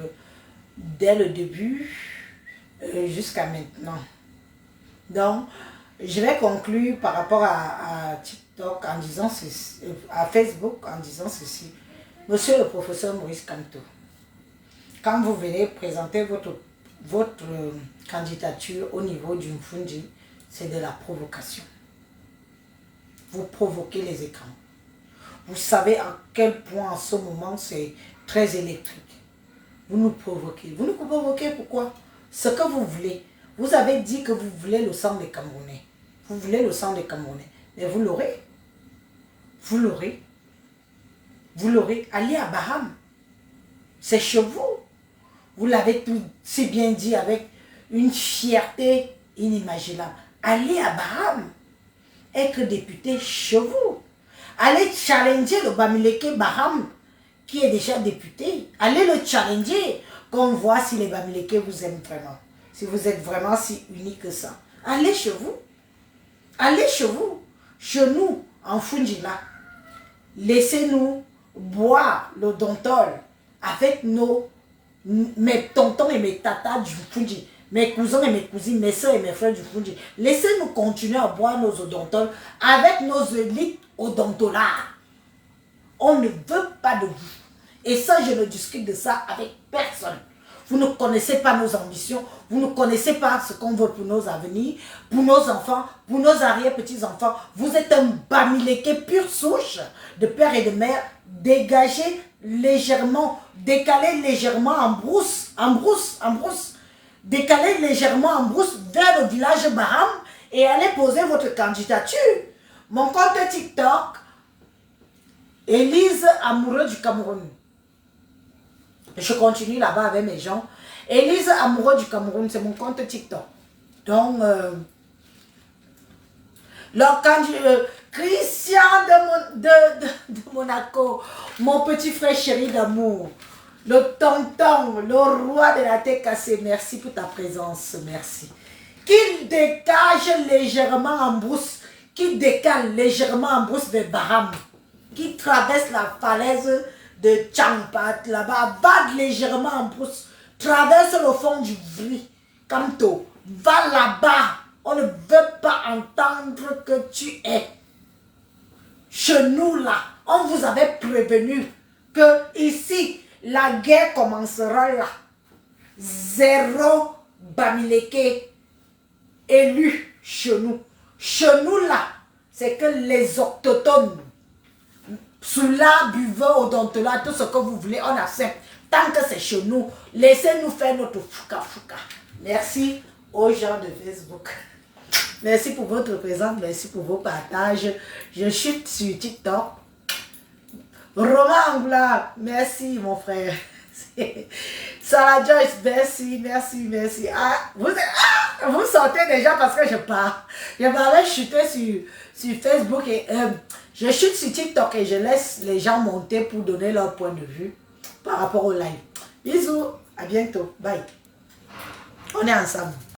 dès le début jusqu'à maintenant. Donc, je vais conclure par rapport à TikTok en disant ceci, à Facebook en disant ceci. Monsieur le professeur Maurice Kamto, quand vous venez présenter votre candidature au niveau du Mfundi, c'est de la provocation. Vous provoquez les écrans. Vous savez à quel point en ce moment c'est très électrique. Vous nous provoquez. Vous nous provoquez pourquoi? Ce que vous voulez. Vous avez dit que vous voulez le sang des Camerounais. Vous voulez le sang des Camerounais. Mais vous l'aurez. Vous l'aurez. Vous l'aurez. Allez à Baham. C'est chez vous. Vous l'avez tout si bien dit avec une fierté inimaginable. Allez à Baham. Être député chez vous. Allez challenger le Bamileke Baham, qui est déjà député. Allez le challenger, qu'on voit si les Bamileke vous aiment vraiment. Si vous êtes vraiment si unis que ça. Allez chez vous. Allez chez vous. Chez nous, en Fundjila. Laissez-nous boire le Dontol avec nos mes tontons et mes tatas du Fuji, mes cousins et mes cousines, mes soeurs et mes frères du Fuji. Laissez-nous continuer à boire nos odontol avec nos élites odontolars. On ne veut pas de vous. Et ça, je ne discute de ça avec personne. Vous ne connaissez pas nos ambitions, vous ne connaissez pas ce qu'on veut pour nos avenirs, pour nos enfants, pour nos arrière-petits-enfants. Vous êtes un bamileke pure souche de père et de mère, dégagé légèrement, décalé légèrement en brousse, décalé légèrement en brousse vers le village Baham et allez poser votre candidature. Mon compte TikTok, Élise Amoureux du Cameroun. Je continue là-bas avec mes gens. Élise Amoureux du Cameroun, c'est mon compte TikTok. Donc, Christian de Monaco, mon petit frère chéri d'amour, le tonton, le roi de la tête cassée, merci pour ta présence, merci. Qu'il dégage légèrement en brousse, qui décale légèrement en brousse vers Baham, qui traverse la falaise de Champat, là-bas, vague légèrement en brousse, traverse le fond du Vri, Kamto, va là-bas. On ne veut pas entendre que tu es chez nous là. On vous avait prévenu que ici, la guerre commencera là. Zéro Bamileke élu chez nous. Chez nous là, c'est que les autochtones, Soula, buveur, odontola, tout ce que vous voulez, on accepte. Tant que c'est chez nous, laissez-nous faire notre fouka. Merci aux gens de Facebook. Merci pour votre présence, merci pour vos partages. Je chute sur TikTok. Romain Angla, merci mon frère. Sarah Joyce, merci. Ah, vous sortez déjà parce que je pars. Je m'avais chuté sur Facebook et je chute sur TikTok et je laisse les gens monter pour donner leur point de vue par rapport au live. Bisous, à bientôt, bye. On est ensemble.